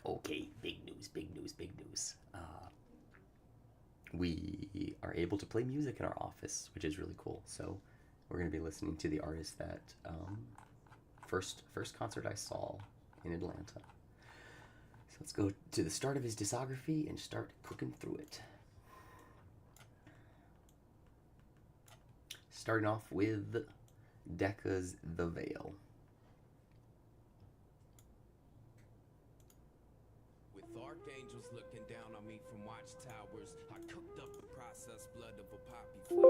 Okay, big news, big news, big news. We are able to play music in our office, which is really cool. So we're going to be listening to the artist that first concert I saw in Atlanta. So let's go to the start of his discography and start cooking through it. Starting off with Decca's The Veil. With archangels looking down on me from watchtowers, I cooked up the processed blood of a poppy flower.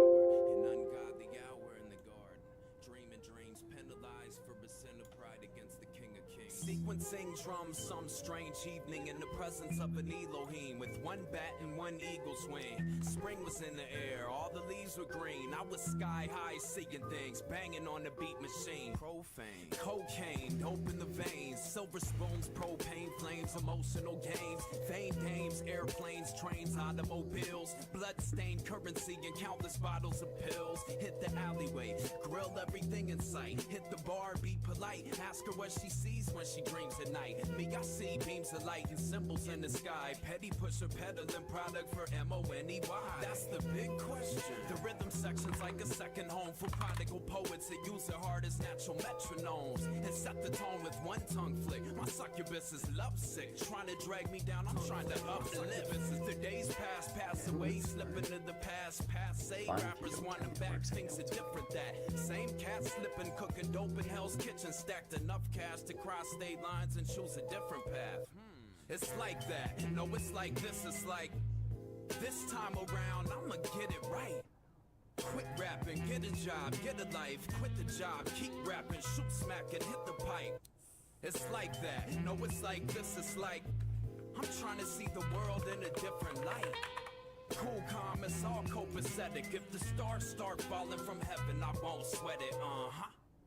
An ungodly hour in the garden, dreaming dreams penalized for a sin of pride against the King of Kings. Sequencing drums some strange evening in the presence of an Elohim, with one bat and one eagle's wing. Spring was in the air, all the leaves were green. I was sky high seeing things, banging on the beat machine. Profane, cocaine, dope in the veins, silver spoons, propane flames, emotional games, vain dames, airplanes, trains, automobiles, blood-stained currency and countless bottles of pills. Hit the alleyway, grill everything in sight, hit the bar, be polite, ask her what she sees when she dreams at night. Me, I see beams of light and symbols in the sky, petty pusher peddling product for M-O-N-E-Y. That's the big question. The rhythm section's like a second home for prodigal poets that use their heart as natural metronomes and set the tone with one tongue flick. My succubus is lovesick, trying to drag me down, I'm trying to uplift. As the days pass away, slipping in the past, say rappers want them back, things are different. That same cat slipping, cooking dope in Hell's Kitchen, stacked enough cash to cross state lines and choose a different path. It's like that, no, it's like this, it's like this time around, I'ma get it right. Quit rapping, get a job, get a life, quit the job, keep rapping, shoot, smack, and hit the pipe. It's like that, no, it's like this, it's like I'm trying to see the world in a different light. Cool, calm, it's all copacetic. If the stars start falling from heaven, I won't sweat it,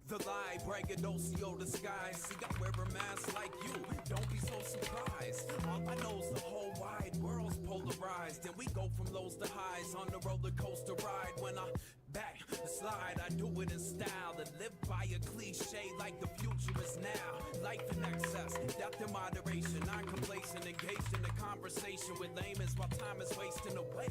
The lie, braggadocio disguise. See, I wear a mask like you, don't be so surprised. All I know is the whole wide world's polarized, and we go from lows to highs on the roller coaster ride. When I back slide, I do it in style and live by a cliche like the future is now. Life in excess, death in moderation. I'm complacent, engaged in a conversation with layman's while time is wasting away.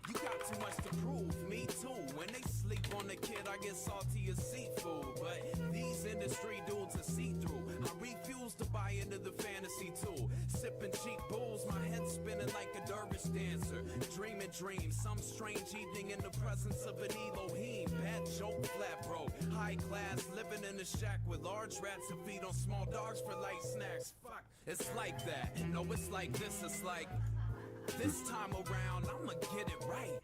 You got too much to prove, me too. When they sleep on the kid, I get salty as seafood. But these industry dudes are see-through. I refuse to buy into the fantasy too. Sipping cheap booze, my head spinning like a dervish dancer. Dreaming dreams, some strange evening in the presence of an Elohim. Bad joke, flat broke, high class, living in a shack with large rats that feed on small dogs for light snacks. Fuck, it's like that. No, it's like this, it's like this time around, I'ma get it right.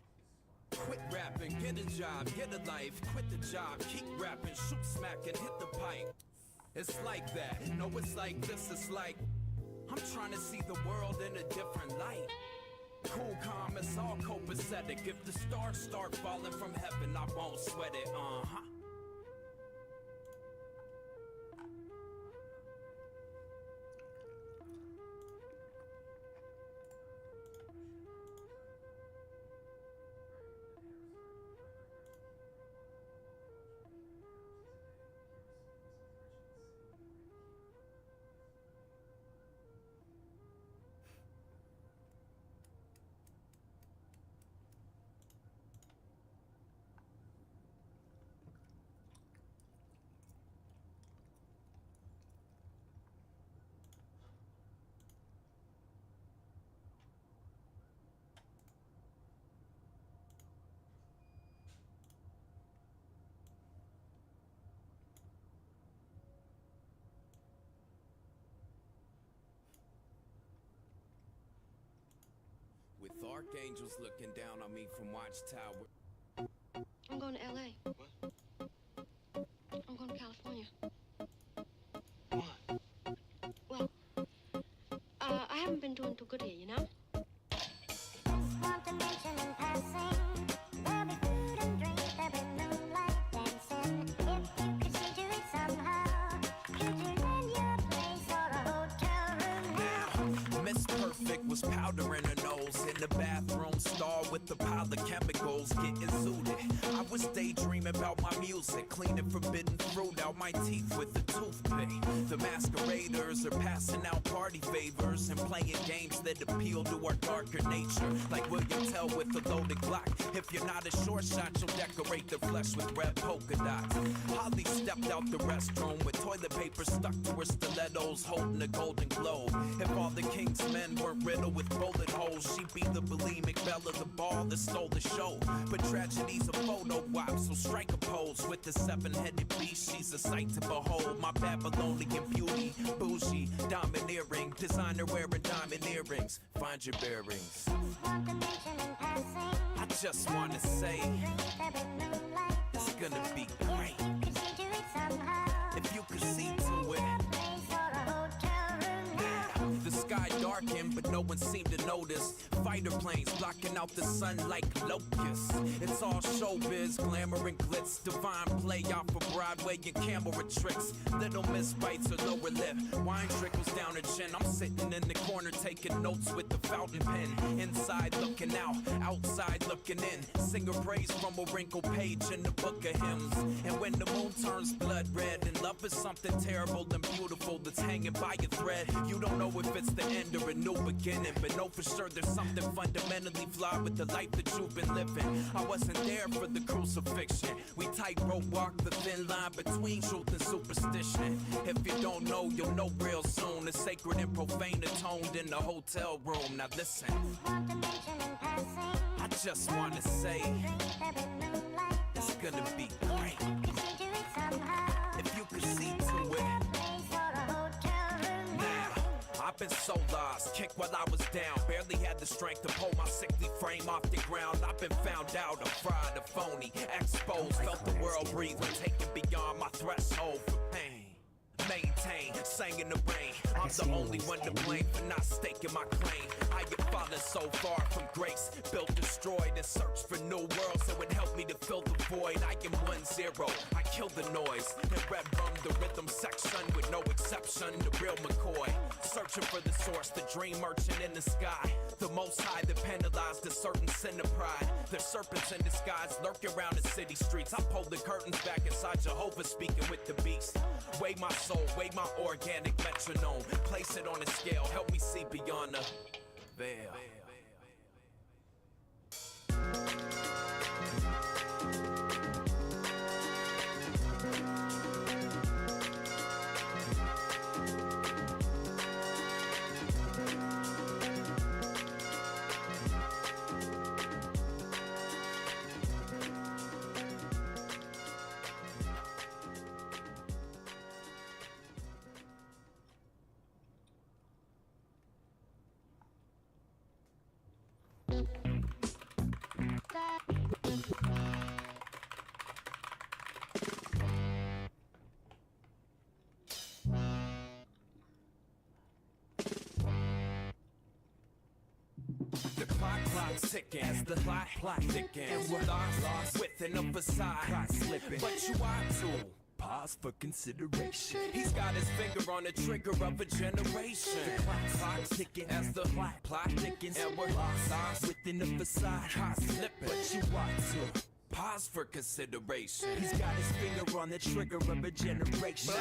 Quit rapping, get a job, get a life, quit the job, keep rapping, shoot, smack, and hit the pipe. It's like that, no, it's like this, it's like I'm trying to see the world in a different light. Cool, calm, it's all copacetic. If the stars start falling from heaven, I won't sweat it, With archangels looking down on me from watchtower. I'm going to LA. What? I'm going to California. Why? Well, I haven't been doing too good here, you know? Just want to mention in passing, there'll be food and drink, there'll be moonlight dancing. If you could see to it somehow, could you lend your place or a hotel room now? Now, Miss Perfect was powdering her nose in the bathroom stall with the pile of chemicals getting zooted. I was daydreaming about my music, cleaning forbidden fruit out my teeth with a toothpick. The masqueraders are passing out party favors and playing games that appeal to our darker nature, like William Tell with a loaded Glock. If you're not a short shot, you'll decorate the flesh with red polka dots. Holly stepped out the restroom with toilet paper stuck to her stilettos, holding a golden globe. If all the king's men weren't riddled with bullet holes, she'd be the bulimic Bella, the ball that stole the show. But tragedy's a photo op, so strike a pose with the seven-headed beast. She's a sight to behold, my Babylonian beauty, bougie, domineering, designer wearing diamond earrings. Find your bearings. Want to mention in passing, I just wanna say there be moonlight it's gonna be dancing. great Could see to it somehow. if you could see to it. A place or a hotel room now. The sky darkened, but no one seemed to notice. Fighter planes blocking out the sun like locusts. It's all showbiz, glamour and glitz. Divine play off of Broadway and camera tricks. Little miss bites her lower lip. Wine trickles down her chin. I'm sitting in the corner taking notes with the fountain pen. Inside looking out, outside looking in. Singer praise from a wrinkled page in the book of hymns. And when the moon turns blood red, and love is something terrible and beautiful that's hanging by a thread. You don't know if it's the end or a new beginning, but know for sure there's something fundamentally flawed with the life that you've been living. I wasn't there for the crucifixion. We tightrope walk the thin line between truth and superstition. If you don't know, you'll know real soon. The sacred and profane atoned in the hotel room. Now listen, Want to mention in passing, I just wanna say there be moonlight it's gonna be dancing. great Could see to it somehow. if you could see to it. A place or a hotel room Now, I've been so lost, kicked while I was down. Barely had the strength to pull my sickly frame off the ground. I've been found out, a fraud, a phony, exposed. Felt the world breathe when taken beyond my threshold for pain. Maintain, sang in the rain. I'm the only one to blame for not staking my claim. I have fallen so far from grace, built, destroyed, and searched for new worlds that would help me to fill the void. I am 1-0, I kill the noise. And red rum the rhythm section with no exception. The real McCoy, searching for the source, the dream merchant in the sky. The most high that penalized a certain sin of pride. There's serpents in disguise lurking around the city streets. I pull the curtains back inside Jehovah, speaking with the beast. Weigh my soul, weigh my organic metronome. Place it on a scale, help me see beyond the veil. The clock's ticking as the plot thickens. And we're lost with an facade slipping. But you ought to pause for consideration. He's got his finger on the trigger of a generation. The clock's ticking as the plot thickens. And we're lost within the facade slipping. But you ought to pause for consideration. He's got his finger on the trigger of a generation.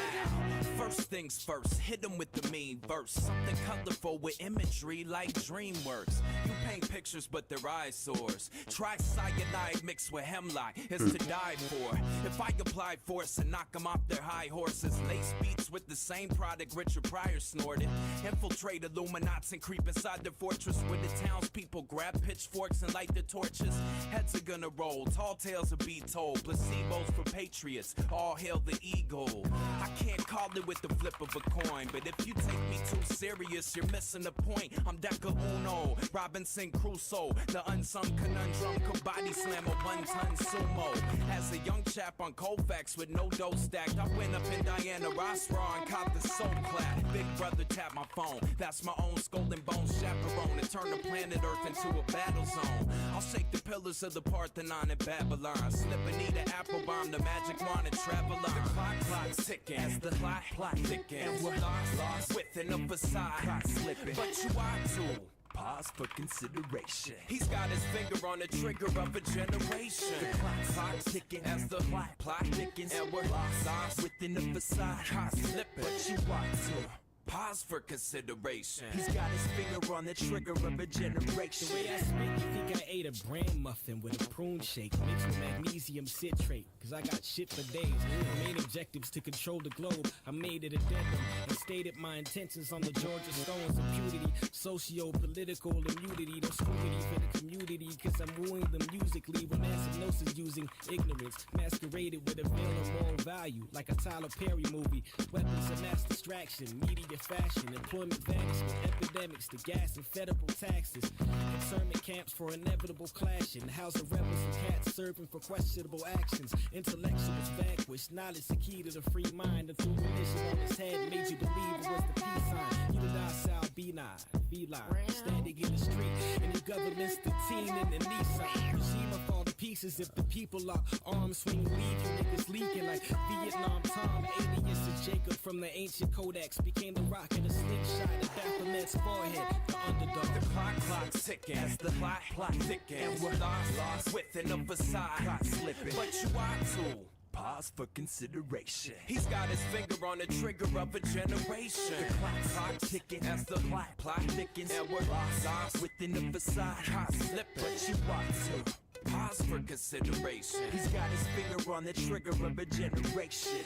First things first, hit him with the mean verse. Something colorful with imagery like DreamWorks. You paint pictures but their eyesores. Try cyanide mixed with hemlock, it's to die for. If I apply force and knock them off their high horses, lace beats with the same product Richard Pryor snorted. Infiltrate Illuminati and creep inside their fortress where the townspeople grab pitchforks and light the torches. Heads are gonna roll, tall tales will be told. Placebos for patriots, all hail the eagle. I can't call it with the flip of a coin, but if you take me too serious, you're missing the point. I'm Deca Uno, Robinson Crusoe, the unsung conundrum, could body slam a 1-ton sumo. As a young chap on Colfax with no dough stacked, I went up in Diana Ross raw and caught the soul clap. Big brother tapped my phone, that's my own skull and bones chaperone, and turn the planet Earth into a battle zone. I'll shake the pillars of the Parthenon in Babylon, slip and eat an apple bomb, the magic wand and travel on. The clock's ticking as the plot thickens, and we're lost within a facade slipping. But you ought to Pause for consideration. He's got his finger on the trigger of a generation. The clock's ticking as the plot thickens, and we're lost within the facade. Caught slipping, but you want to. Pause for consideration. He's got his finger on the trigger of a generation. The way I speak, you think I ate a bran muffin with a prune shake mixed with magnesium citrate. Cause I got shit for days. My main objectives to control the globe. I made it addendum and stated my intentions on the Georgia Stones of purity. Socio-political immunity. No scrutiny for the community. Cause I'm wooing them musically. Romantic gnosis using ignorance. Masqueraded with a veil of moral value. Like a Tyler Perry movie. Weapons of mass distraction. Media fashion, employment vanishment, epidemics, the gas and federal taxes, internment camps for inevitable clashing, house of rebels and cats serving for questionable actions, intellectuals vanquished, knowledge the key to the free mind, and through religion on his head made you believe it was the peace sign. You the docile benign, feline, standing in the street, and your government's the teen in the Nissan. Regime will fall to pieces if the people are arms swinging, leave you niggas leaking like Vietnam Tom, alias to Jacob from the ancient Kodaks, became the rock and a slingshot at Baphomet's forehead, the underdog. The clock's ticking as the plot thickens. We're lost within a facade. Caught slipping, but you are too. Pause for consideration. He's got his finger on the trigger of a generation. The clock's ticking as the plot thickens, and we're lost within the facade. Caught slipping, but you are too. Pause for consideration. He's got his finger on the trigger of a generation.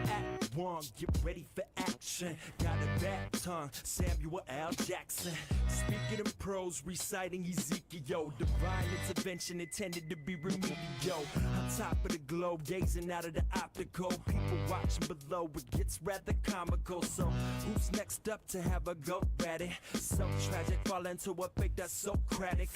Act one, get ready for action. Got a bad tongue, Samuel L. Jackson. Speaking in prose, reciting Ezekiel. Divine intervention intended to be remedial. On top of the globe, gazing out of the optical. People watching below, it gets rather comical. So who's next up to have a go at it? So tragic, fall into a fake that's Socratic.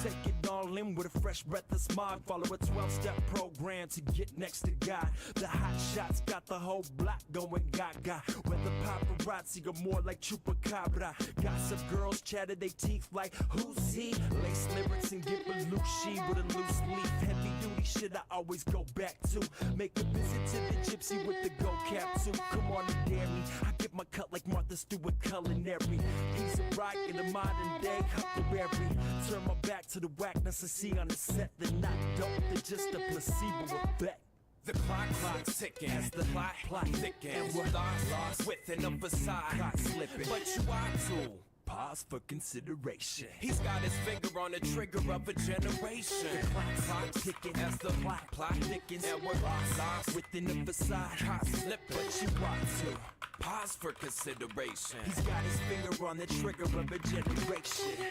Take it all in with a fresh breath of smog. Follow a 12-step program to get next to God. The hot shots got the whole block going gaga. Where the paparazzi are more like chupacabra. Gossip girls chatter they teeth like who's he? Lace lyrics and get Belushi with a loose leaf. Heavy duty shit I always go back to. Make a visit to the gypsy with the go cap too. Come on and dare me. I get my cut like Martha Stewart culinary. He's a rock in the modern day Huckleberry. Turn my back to the whackness I see on the set. They're not dope, they're just a placebo effect. The clock's ticking as the plot thickens, and we're lost within a facade. Caught slipping, but you are too. Pause for consideration. He's got his finger on the trigger of a generation. The clock's ticking as the plot thickens, and we're lost within the facade. Caught slipping, but you are too. Pause for consideration. He's got his finger on the trigger of a generation.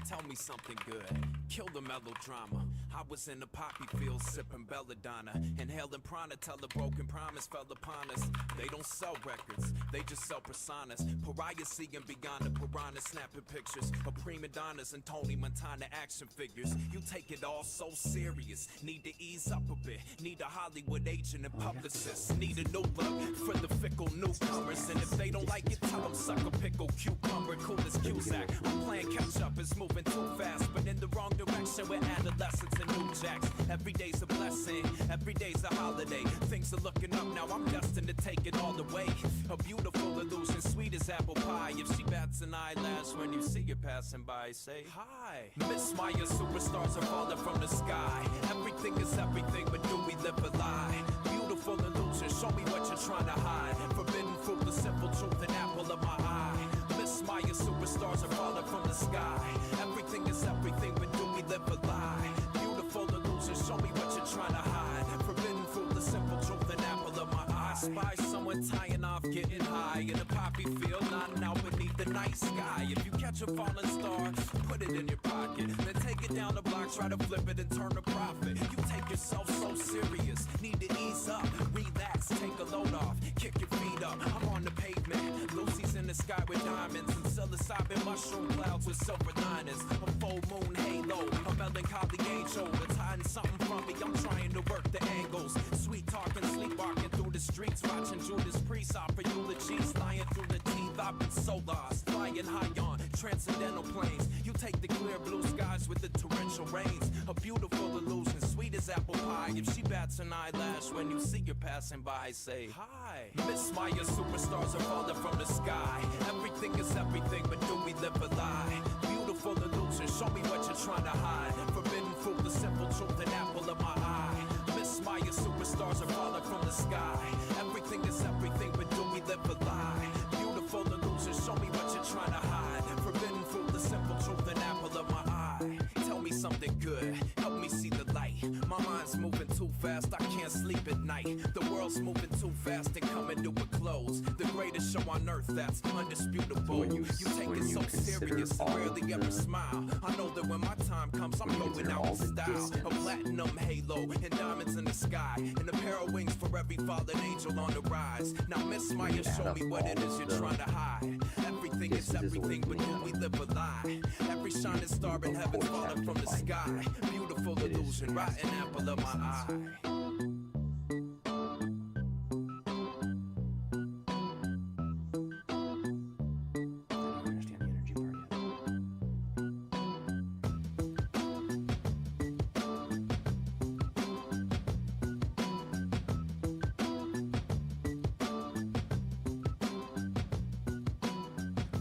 Tell me something good, kill the melodrama. I was in the poppy fields sipping belladonna, inhaling prana till a broken promise fell upon us. They don't sell records, they just sell personas. Pariah seeing beyond the piranha, snapping pictures of prima donnas and Tony Montana action figures. You take it all so serious, need to ease up a bit. Need a Hollywood agent and publicist. Need a new look for the fickle newcomers. And if they don't like it, tell them suck a pickle cucumber. Cool as Cusack, I'm playing catch up, it's moving too fast, but in the wrong direction. We're adolescents and new jacks. Every day's a blessing, every day's a holiday. Things are looking up now, I'm destined to take it all the way. A beautiful illusion, sweet as apple pie. If she bats an eyelash when you see her passing by, say hi. Miss Maya, superstars are falling from the sky. Everything is everything, but do we live a lie? Beautiful illusion, show me what you're trying to hide. Forbidden fruit, the simple truth, an apple of my eye. Miss Maya, superstars are falling from the sky. Everything is everything, but do we live a lie? Beautiful illusion, show me what you're trying to hide. Forbidden fruit, the simple truth, an apple of my eye. Spy someone tying off, getting high in a poppy field, nodding out beneath the night sky. If you catch a falling star, put it in your pocket, then take it down the block, try to flip it and turn a profit. You take yourself so serious, need to ease up, relax, take a load off, kick your feet up. I'm on the pavement, Lucy's in the sky with diamonds and psilocybin mushroom clouds with silver linings. A full moon halo, a melancholy angel that's hiding something from me. I'm trying to work the angles, sweet talking, sleepwalking through the streets, watching Judas Priest offer eulogies, lying through the teeth. I've been so lost, flying high on transcendental planes. You You take the clear blue skies with the torrential rains. A beautiful illusion, sweet as apple pie. If she bats an eyelash when you see her passing by, say hi. Miss Maya, superstars are falling from the sky. Everything is everything, but do we live a lie? Beautiful illusion, show me what you're trying to hide. Forbidden fruit, the simple truth, an apple of my eye. Miss Maya, superstars are falling from the sky. Everything is everything, but do we live a lie? Beautiful illusion, show me what you're trying to hide. Forbidden fruit, the simple truth, an apple of my eye. Tell me something good, help me see the light. My mind's moving too fast, I can't sleep at night. The world's moving too fast and coming to a close. The greatest show on earth, that's undisputable. You take it so serious and rarely ever smile. I know that when my time comes, I'm going out in style. A platinum halo and diamonds in the sky, and a pair of wings for every fallen angel on the rise. Now Miss Maya, show me what it is you're trying to hide. Everything is everything, but do we live a lie? Every shining star in heaven's falling from the sky. Beautiful illusion, rotten apple of my eye.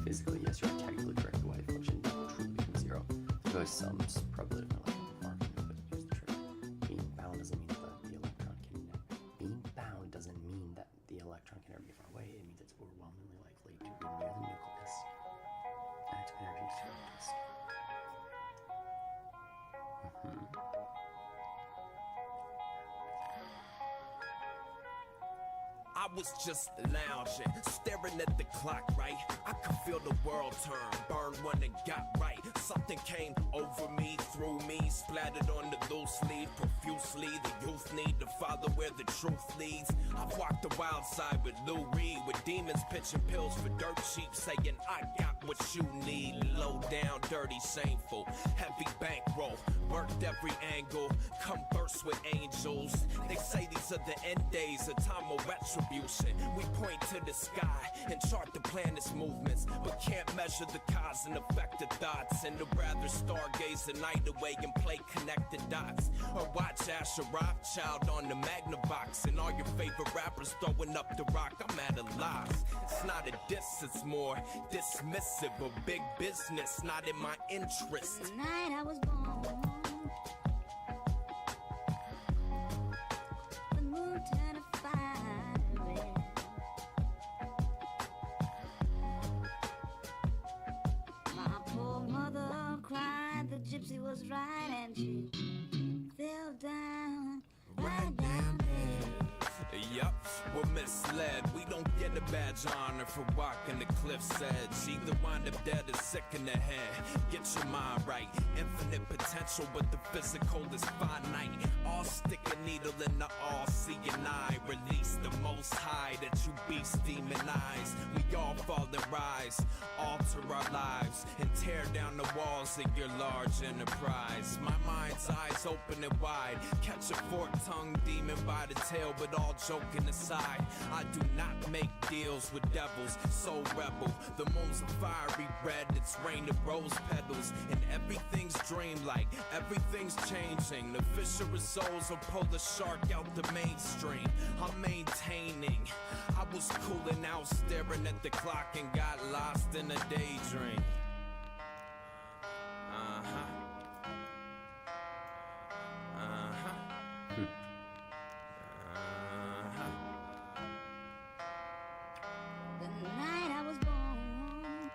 Physically, yes, you are technically correct. The wave function never truly becomes zero. There are some probability of like far from it, but here's the trick. Being bound doesn't mean that the electron can. Being bound doesn't mean that the electron can never be far away. It means it's overwhelmingly likely to be near the nucleus and its energy surface. I was just lounging, staring at the clock, right? I could feel the world turn, burn one and got right. Something came over me, through me, splattered on the loose leaf profusely. The youth need to follow where the truth leads. I've walked the wild side with Lou Reed, with demons pitching pills for dirt cheap, saying I got what you need. Low down, dirty, shameful, heavy bankroll, worked every angle, converse with angels. They say these are the end days, a time of retribution. We point to the sky and chart the planet's movements, but can't measure the cause and effect of thoughts. And I'd rather stargaze the night away and play connected dots, or watch Asher Rothschild on the Magnavox and all your favorite rappers throwing up the rock. I'm at a loss. It's not a diss, it's more dismissive of big business, not in my interest. The night I was born, the moon turned to fire. My poor mother cried, the gypsy was right, and she fell down, right down there. Yup, we're misled. We don't get a badge of honor for walking the cliff's edge. Either wind up dead or sick in the head. Get your mind right. Infinite potential, but the physical is finite. All stick a needle in the all-seeing eye. Release the most high that you beasts demonize. We all fall and rise, alter our lives, and tear down the walls of your large enterprise. My mind's eyes open and wide. Catch a fork-tongued demon by the tail, but all joking aside, I do not make deals with devils, so rebel. The moon's a fiery red, it's rain of rose petals, and everything's dreamlike, everything's changing. The fisher of souls will pull the shark out the mainstream. I'm maintaining. I was cooling out, staring at the clock, and got lost in a daydream. The night I was born,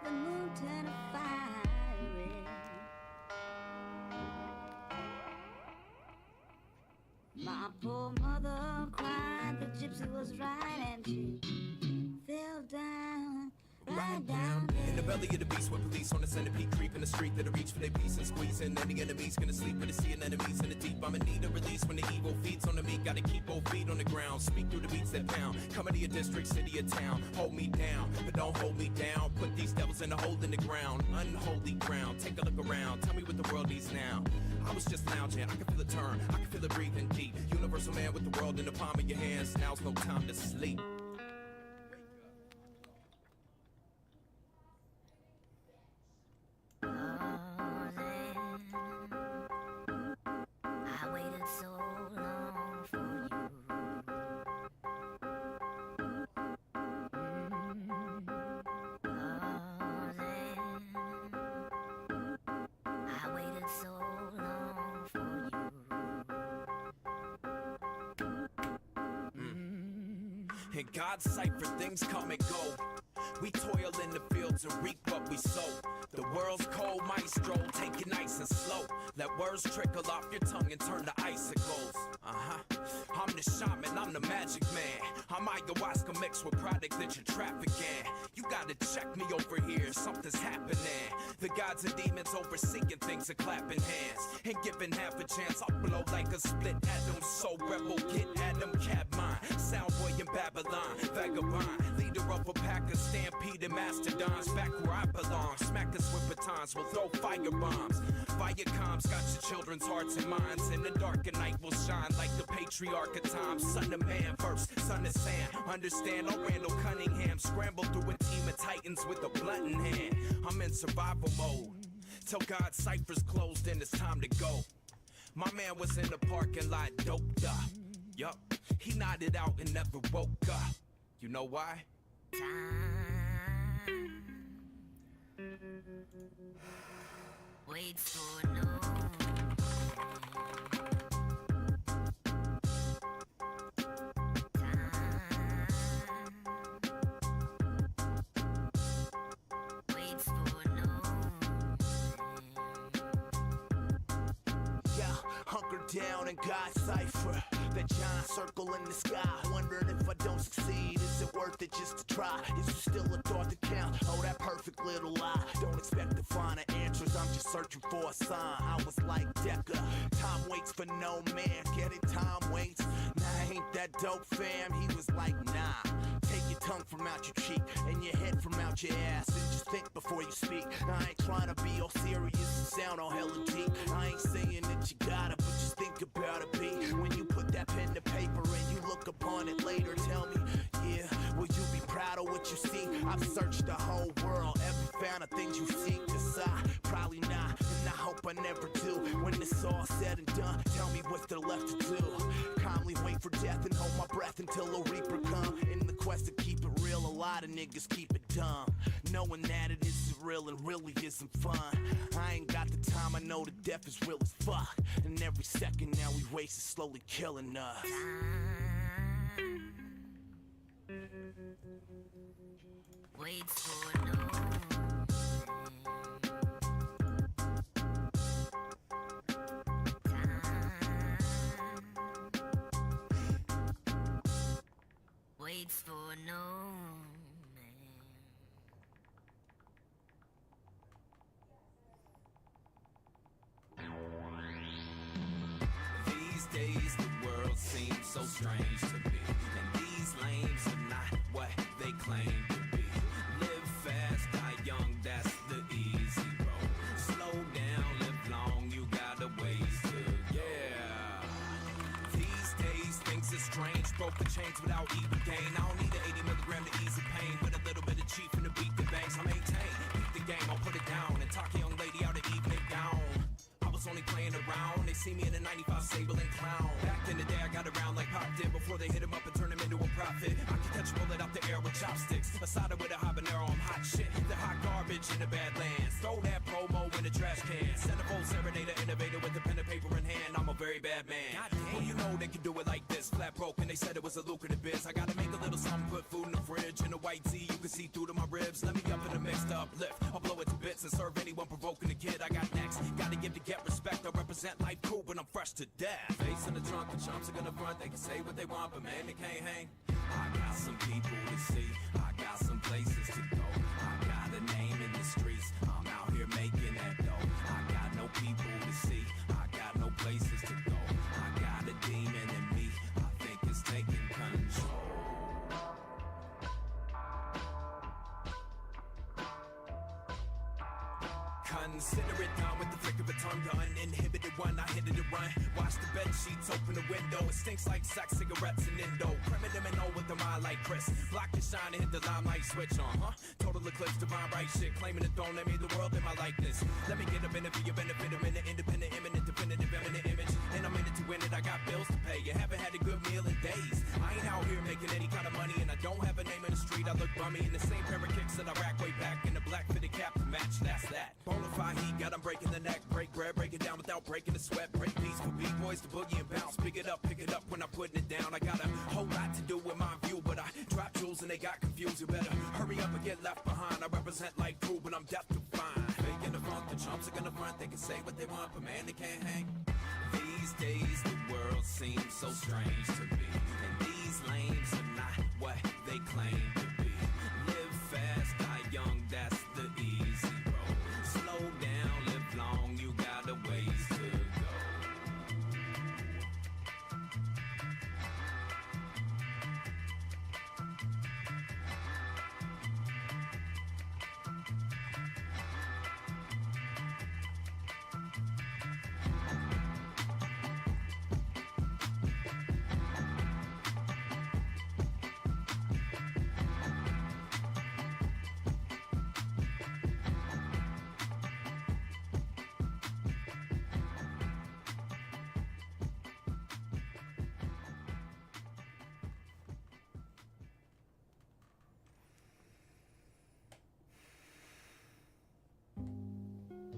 the moon turned to fire red. My poor mother cried, the gypsy was right, and she fell down, right down there. In the belly of the beast, with police on the centipede, creeping the street that'll reach for their peace and squeezing. Any enemies gonna sleep with the sea and enemies in the deep. I'm in need of release when the evil feeds on the meat. Gotta keep both feet on the ground, speak through the beats that pound. Coming to your district, city or town, hold me down, but don't hold me down. Put these devils in a hole in the ground, unholy ground. Take a look around, tell me what the world needs now. I was just lounging, I can feel it turn, I can feel it breathing deep. Universal man with the world in the palm of your hands. Now's no time to sleep. In God's sight, for things come and go. We toil in the fields and reap what we sow. The world's cold, maestro, take it nice and slow. Let words trickle off your tongue and turn to icicles. I'm the shaman, I'm the magic man. I'm ayahuasca mixed with product that you're trafficking. You gotta check me over here, something's happening. The gods and demons overseeing things are clapping hands. And giving half a chance, I'll blow like a split atom. So rebel, get Adam, cab mine. Soundboy in Babylon, vagabond. Leader of a pack of stampede and mastodons. Back where I belong, smack us with batons. We'll throw fire bombs. Viacom's got your children's hearts and minds. In the dark a night will shine like the patriarch of time. Son of man first, son of Sam. Understand, I'm Randall Cunningham. Scramble through a team of titans with a blunt in hand. I'm in survival mode. Till God's cipher's closed and it's time to go. My man was in the parking lot doped up. Yup, he nodded out and never woke up. You know why? Wait for no. Down in God's cipher, that giant circle in the sky. Wondering if I don't succeed, is it worth it just to try? Is there still a thought to count? Oh, that perfect little lie. Don't expect to find the answers, I'm just searching for a sign. I was like Decker, time waits for no man. Get it, time waits. Nah, ain't that dope, fam? He was like, nah. Take your tongue from out your cheek and your head from out your ass, and just think before you speak. I ain't trying to be all serious and sound all hella deep. I ain't saying that you gotta, but just think about it, B. When you put that pen to paper and you look upon it later, tell me, yeah, will you be proud of what you see? I've searched the whole world, ever found the things you seek? Decide, probably not, and I hope I never do. When it's all said and done, tell me what's there left to do. Calmly wait for death and hold my breath until a reaper come. In the quest to keep it real, a lot of niggas keep it dumb, knowing that it isn't real and really isn't fun. I ain't got the time, I know the death is real as fuck, and every second now we waste is slowly killing us. Wait for no. Waits for no man. These days the world seems so strange to me, and these lames are not what they claim to be. Live fast, die young, that's the easy road. Slow down, live long, you got a ways to, yeah. These days things are strange, broke the chains without even gain. I don't need an 80 milligram to ease the pain, with a little bit of cheap and to beat the banks. I maintain, beat the game, I'll put it down, and talk a young lady out of evening gown. I was only playing around, they see me in a 95 Sable and Clown. Back in the day I got around like Pop did, before they hit him up and turn him into a profit. I can catch a bullet out the air with chopsticks, a cider with a habanero, I'm hot shit. The hot garbage in the Badlands, throw that promo in the trash can. Centerfold serenader, innovator with a pen and paper in hand, I'm a very bad man. Well, you know they can do it like this, flat broke, and they said it was a lucrative biz. I gotta make a little something, put food in the fridge, in a white tee, you can see through to my ribs. Let me up in a mixed up lift, I'll blow it to bits and serve anyone provoking the kid. I got next, gotta give to get respect, I represent life cool, but I'm fresh to death. Face in the trunk, the chumps are gonna front, they can say what they want, but man, they can't hang. I got some people to see, I got some places to go, I got a name in the streets, I'm out here making that dough. I got no people to see, I got no places to go, I got a demon in me, I think it's taking control. Consider it done with the flick of a tongue, the uninhibited one. I hit it to run. Watch the bed sheets, open the window. It stinks like sex, cigarettes, and Indo. Criminal with the mind like Chris. Block the shine and hit the limelight switch on, Total eclipse, divine right shit. Claiming the throne, let me the world in my likeness. Let me get a minute for your benefit. I'm in an independent, imminent, definitive, eminent image. And I'm in it to win it. I got bills to pay. You haven't had a good meal in days. I ain't out here making any kind of money, and I don't have a name in the street. I look bummy in the same pair of kicks that I rack way back in the black fitted cap to match. That's that. Bonafide heat, got 'em breaking the neck, break bread, break it down without breaking the sweat, break beats for B-boys to boogie and bounce, pick it up when I'm putting it down. I got a whole lot to do with my view, but I Hurry up and get left behind. I represent like crew, but I'm deaf to find. Fake in the front, the chumps are gonna front. They can say what they want, but man, they can't hang. These days, the world seems so strange to me. And these lames are not what they claim to be. Live fast, die young, that's the easy road. Slow down, live long, you got a ways to go.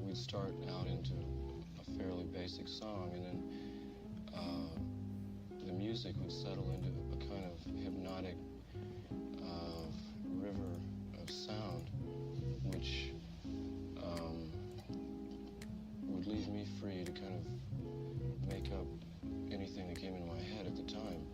We'd start out into a fairly basic song, and then the music would settle into a kind of hypnotic river of sound, which would leave me free to kind of make up anything that came into my head at the time.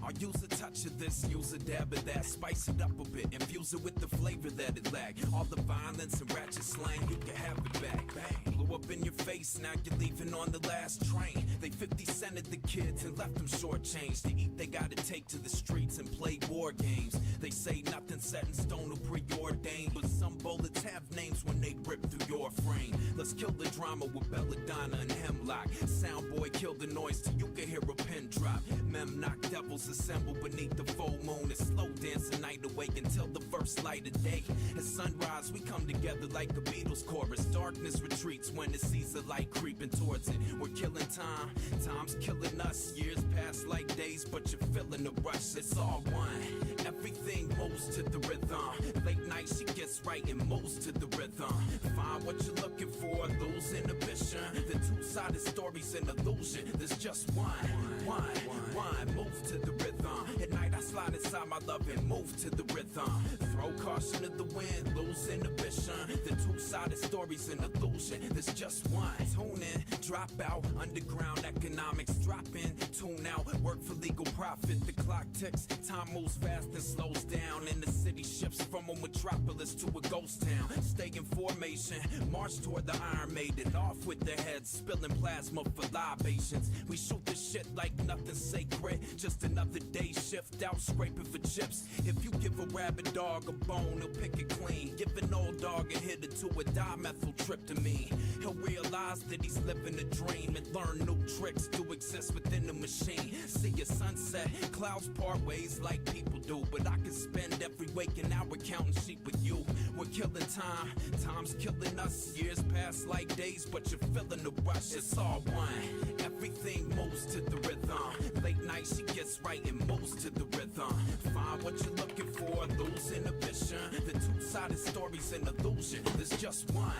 I'll use a touch of this, use a dab of that, spice it up a bit, infuse it with the flavor that it lacked. All the violence and ratchet slang, you can have it back. Bang, blew up in your face, now you're leaving on the last train. They 50 cented the kids and left them shortchanged. To eat, they gotta take to the streets and play war games. They say nothing set in stone or preordained, but some bullets have names when they rip through your frame. Let's kill the drama with Belladonna and Hemlock. Soundboy, kill the noise till you can hear a pin drop. Mem knock devils assemble beneath the full moon. It's slow dancing night away until the first light of day. At sunrise, we come together like a Beatles chorus. Darkness retreats when it sees the light creeping towards it. We're killing time, time's killing us. Years pass like days, but you're feeling the rush. It's all one. Everything moves to the rhythm. Late night, she gets right and moves to the rhythm. Find what you're looking for, lose inhibition. The two-sided story's an illusion. There's just one. Move to the rhythm. At night, I slide inside my love and move to the rhythm. Throw caution to the wind, lose inhibition. The two-sided story's an illusion. There's just one. Tune in, drop out, underground economics. Drop in, tune out, work for legal profit. The clock ticks, time moves fast and slows down. And the city shifts from a metropolis to a ghost town. Stay in formation, march toward the Iron Maiden. Off with their heads, spilling plasma for libations. We shoot the shit like nothing's sacred. Just another day shift out, scraping for chips. If you give a rabid dog a bone, he'll pick it clean. Give an old dog a hit or two, a dimethyltryptamine. He'll realize that he's living a dream and learn new tricks to exist within the machine. See a sunset, clouds part ways like people do. But I can spend every waking hour counting sheep with you. We're killing time, time's killing us. Years pass like days, but you're feeling the rush. It's all one. Everything moves to the rhythm. Late night, she gets right and moves to the rhythm. Find what you're looking for, lose inhibition. The two-sided story's an illusion. There's just one.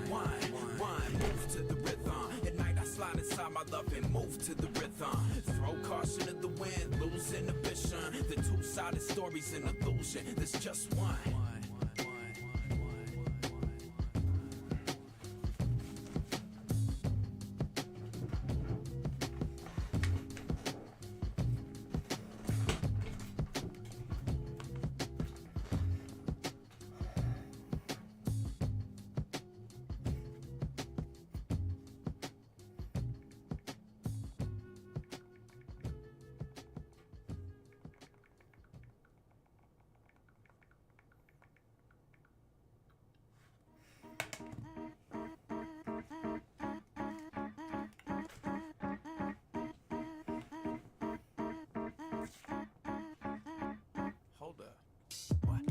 Move to the rhythm. At night, I slide inside my love and move to the rhythm. Throw caution to the wind, lose inhibition. The two-sided story's an illusion. There's just one. Hold up. What?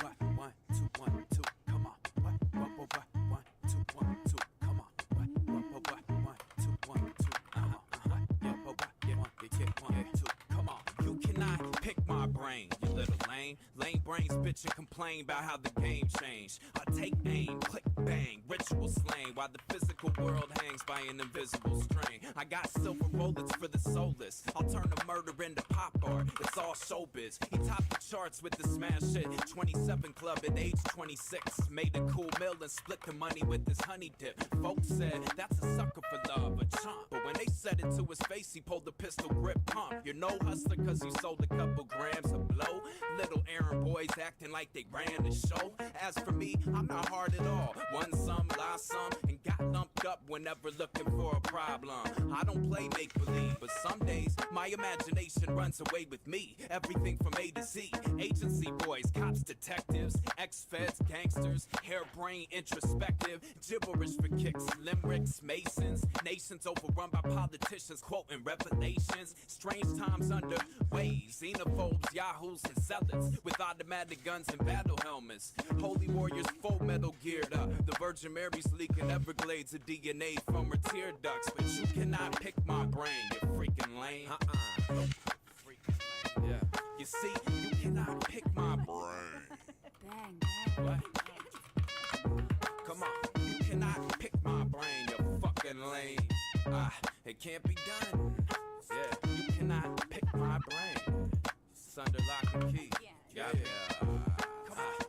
1, 2, 1, 2. Come on. What? 1, 2, 1, 2. Come on. What? 1, 2, 1, 2. Yeah, 1, 2. Come on. You cannot pick my brain, you little lame. Lame brains bitch and complain about how the game changed. I take aim, click, bang, ritual slain, while the physical world hangs by an invisible string. I got silver bullets for the soulless. I'll turn the murder into pop art. It's all showbiz. He topped the charts with the smash hit. 27 Club at age 26. Made a cool meal and split the money with his honey dip. Folks said that's a sucker for love, a chump. But when they said it to his face, he pulled the pistol grip pump. You're no hustler cause you sold a couple grams of blow. Little errand boys acting like they ran the show. As for me, I'm not hard at all. Won some, lost some, and got lumped up whenever looking for a problem. I don't play make-believe, but some days my imagination runs away with me. Everything from A to Z. Agency boys, cops, detectives, ex-feds, gangsters, harebrained, introspective, gibberish for kicks, limericks, masons, nations overrun by politicians quoting revelations. Strange times underway, xenophobes, yahoos, and zealots with automatic guns and battle helmets. Holy warriors full metal geared up. The Virgin Mary's leaking Everglades of DNA from her tear ducts. But you cannot pick my brain, you freaking lame. Freaking lame. Yeah. You see, you cannot pick my brain. Bang, bang. What? Come on, you cannot pick my brain, you fucking lame. It can't be done. Yeah, you cannot pick my brain. It's under lock and key. Yeah.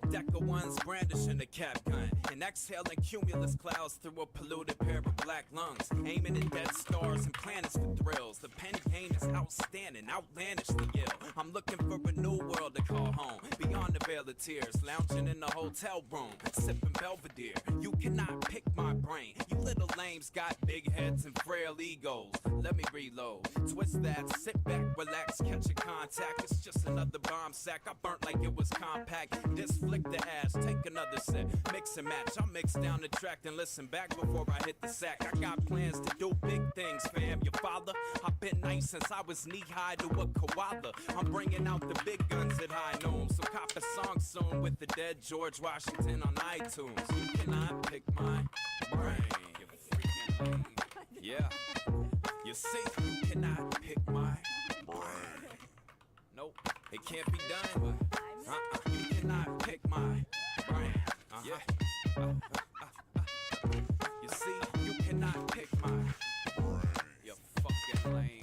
Deck of ones brandishing a cap gun and exhaling cumulus clouds through a polluted pair of black lungs, aiming at dead stars and planets for thrills. The pen game is outstanding, outlandishly ill. I'm looking for a new world to call home, beyond the veil of tears, lounging in the hotel room, sipping Belvedere. You cannot pick my brain. You little lames got big heads and frail egos. Let me reload. Twist that, sit back, relax, catch a contact. It's just another bomb sack. I burnt like it was compact. This flick the ash, take another sip, mix and match. I'll mix down the track and listen back before I hit the sack. I got plans to do big things, fam. Your father, I've been nice since I was knee-high to a koala. I'm bringing out the big guns at high noon, so cop a song soon with the dead George Washington on iTunes. You cannot pick my brain, you freaking lame. Yeah, you see, you cannot pick my brain. Nope, it can't be done. You cannot pick my brain. Yeah. You see, you cannot pick my brain. You fucking lame.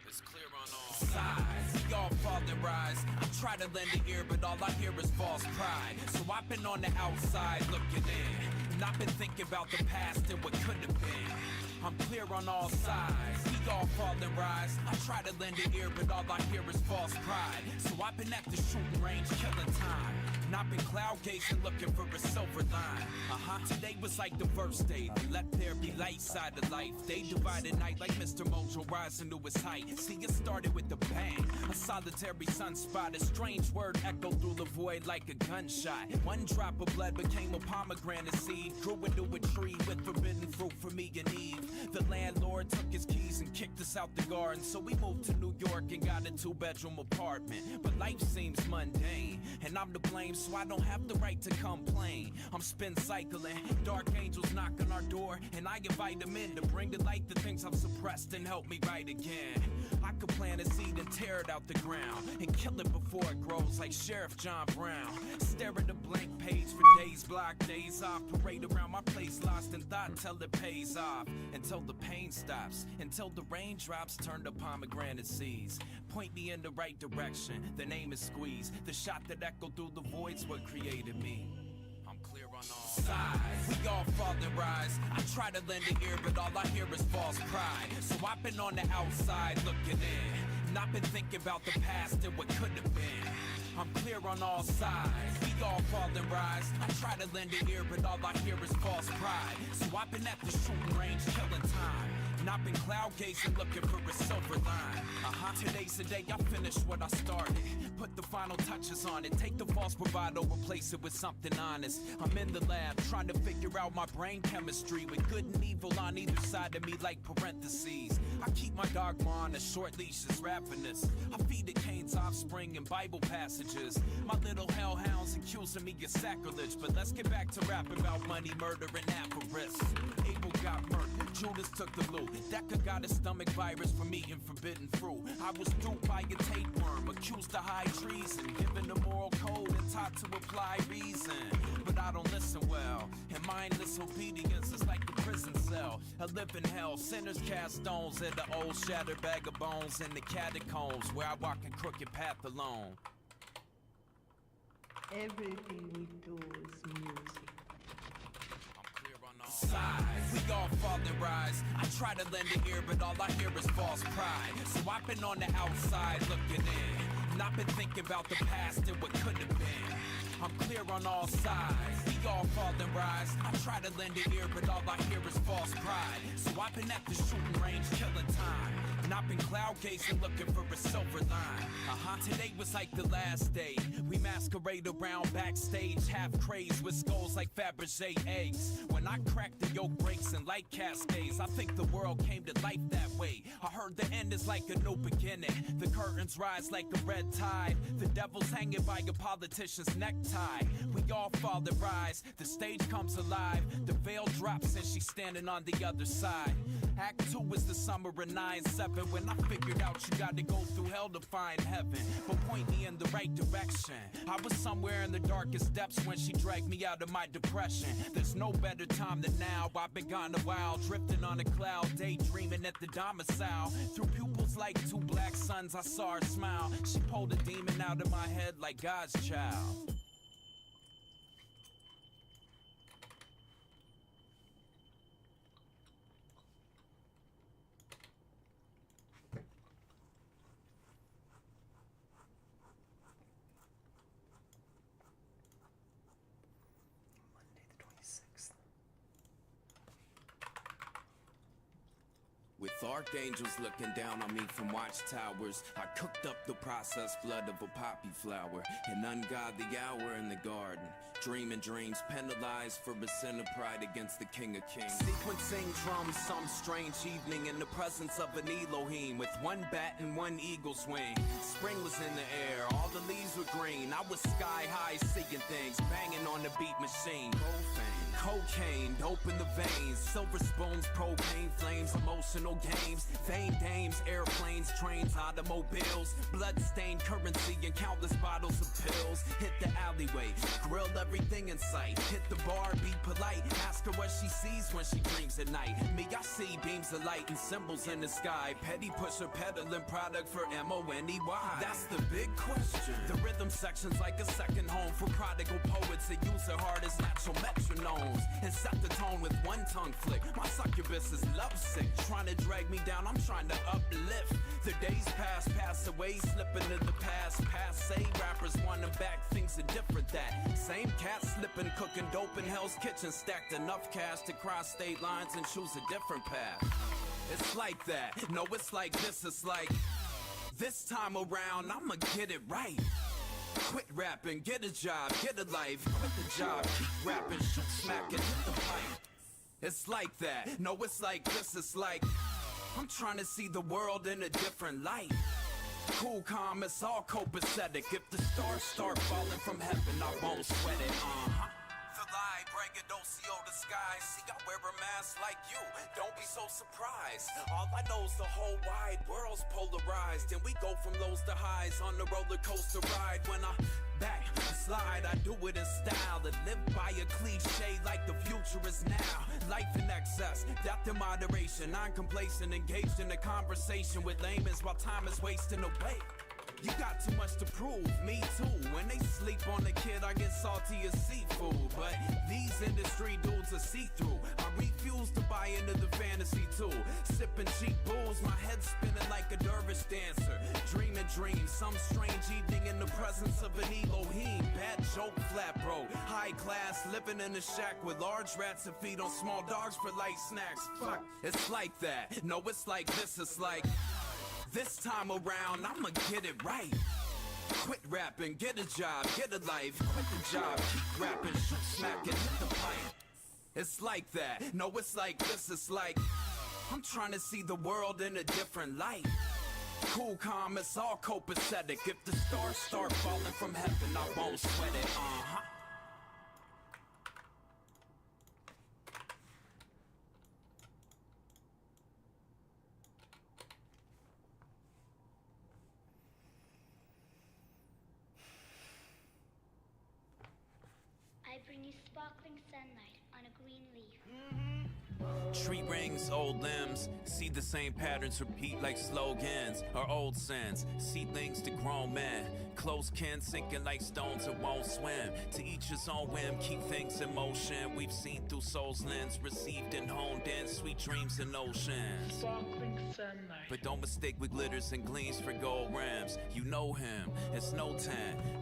It's clear on all sides. Y'all fall and rise. I try to lend an ear, but all I hear is false pride. So I've been on the outside looking in, and I've been thinking about the past and what could have been. I'm clear on all sides. We all fall and rise. I try to lend an ear, but all I hear is false pride. So I've been at the shooting range killing time, and I've been cloud gazing looking for a silver line. Today was like the first day. They let there be light side of life. They divided night like Mr. Mojo rising to his height. See, it started with a bang. A solitary sunspot. A strange word echoed through the void like a gunshot. One drop of blood became a pomegranate seed. Grew into a tree with forbidden fruit for me and Eve. The landlord took his keys and kicked us out the garden. So we moved to New York and got a 2-bedroom apartment. But life seems mundane, and I'm to blame, so I don't have the right to complain. I'm spin cycling, dark angels knock on our door, and I invite them in to bring to light the things I've suppressed and help me write again. I could plant a seed and tear it out the ground and kill it before it grows like Sheriff John Brown. Stare at a blank page for days, block days off, parade around my place, lost in thought till it pays off. Until the pain stops, until the raindrops turn to pomegranate seeds. Point me in the right direction, the name is Squeeze. The shot that echoed through the void's what created me. I'm clear on all sides. We all fall and rise. I try to lend an ear, but all I hear is false pride. So I've been on the outside looking in, and I've been thinking about the past and what could have been. I'm clear on all sides. We all fall and rise. I try to lend an ear, but all I hear is false pride. So I've been at the shooting range killing time, And I've been cloud gazing looking for a silver line. Today's the day I finish what I started. Put the final touches on it. Take the false bravado, replace it with something honest. I'm in the lab trying to figure out my brain chemistry with good and evil on either side of me like parentheses. I keep my dogma on a short leash as ravenous. I feed it Cain's offspring and Bible passages. My little hellhounds accusing me of sacrilege. But let's get back to rapping about money, murder, and avarice. Abel got murdered, Judas took the loot. Decker got a stomach virus from eating forbidden fruit. I was duped by a tapeworm, accused of high treason, given a moral code and taught to apply reason. But I don't listen well, and mindless obedience is like the prison cell. I live in hell, sinners cast stones at the old shattered bag of bones in the catacombs where I walk a crooked path alone. Everything we do is music. Sides. We all fall and rise. I try to lend an ear, but all I hear is false pride. So I've been on the outside looking in, and I've been thinking about the past and what could have been. I'm clear on all sides. We all fall and rise. I try to lend an ear, but all I hear is false pride. So I've been at the shooting range killing time, and I've been cloud gazing looking for a silver line. Today was like the last day. We masquerade around backstage, half crazed with skulls like Fabergé eggs. When I crack the yoke breaks and light cascades, I think the world came to life that way. I heard the end is like a new beginning. The curtains rise like a red tide. The devil's hanging by a politician's necktie. We all fall and rise. The stage comes alive. The veil drops and she's standing on the other side. Act 2 is the summer of 9/7, when I figured out you gotta go through hell to find heaven. But point me in the right direction. I was somewhere in the darkest depths when she dragged me out of my depression. There's no better time than now. I've been gone a while, drifting on a cloud, daydreaming at the domicile. Through pupils like two black suns, I saw her smile. She pulled a demon out of my head like God's child. Monday the 26th. With archangels looking down on me from watchtowers, I cooked up the processed blood of a poppy flower. An ungodly hour in the garden, dreaming dreams penalized for a sin of pride against the King of Kings. Sequencing drums some strange evening in the presence of an Elohim, with one bat and one eagle's wing. Spring was in the air, all the leaves were green. I was sky high seeing things, banging on the beat machine. Profane, cocaine, dope in the veins, silver spoons, propane flames, emotional games, vain dames, airplanes, trains, automobiles, blood-stained currency and countless bottles of pills. Hit the alleyway, grill everything in sight. Hit the bar, be polite, ask her what she sees when she dreams at night. Me, I see beams of light and symbols in the sky. Petty pusher peddling product for M-O-N-E-Y. That's the big question. The rhythm section's like a second home for prodigal poets that use their heart as natural metronomes and set the tone with one tongue flick. My succubus is lovesick, trying to drag me down, I'm trying to uplift. The days pass away, slipping in the past. Say rappers want them back, things are different. That same cat slipping, cooking dope in Hell's Kitchen, stacked enough cash to cross state lines and choose a different path. It's like that, no, it's like this, it's like this time around, I'ma get it right. Quit rapping, get a job, get a life. Quit the job, keep rapping, shoot, smack, and hit the pipe. It's like that, no, it's like this, it's like I'm trying to see the world in a different light. Cool, calm, it's all copacetic. If the stars start falling from heaven, I won't sweat it. The lie, braggadocio disguise. See, I wear a mask like you. Don't be so surprised. All I know is the whole wide world's polarized, and we go from lows to highs on the roller coaster ride. When I back slide, I do it in style and live by a cliche like the future is now. Life in excess, death in moderation. Non-complacent, engaged in a conversation with layman's while time is wasting away. You got too much to prove, me too. When they sleep on the kid, I get salty as seafood. But these industry dudes are see-through. I refuse to buy into the fantasy too. Sipping cheap booze, my head spinning like a dervish dancer. Dreaming dreams, some strange evening in the presence of an Elohim. Bad joke, flat bro, high class, living in a shack with large rats and feed on small dogs for light snacks. Fuck, it's like that. No, it's like this, it's like this time around, I'ma get it right. Quit rapping, get a job, get a life. Quit the job, keep rapping, shoot, smack, and hit the pipe. It's like that. No, it's like this, it's like I'm trying to see the world in a different light. Cool, calm, it's all copacetic. If the stars start falling from heaven, I won't sweat it, I bring you sparkling sunlight on a green leaf. Tree rings, old limbs, see the same patterns repeat like slogans or old sins. Seedlings to grown men, close kin sinking like stones that won't swim. To each his own whim, keep things in motion. We've seen through soul's lens, received and honed in sweet dreams and oceans. Sparkling sunlight. But don't mistake with glitters and gleams for gold rims. You know him, it's no 10.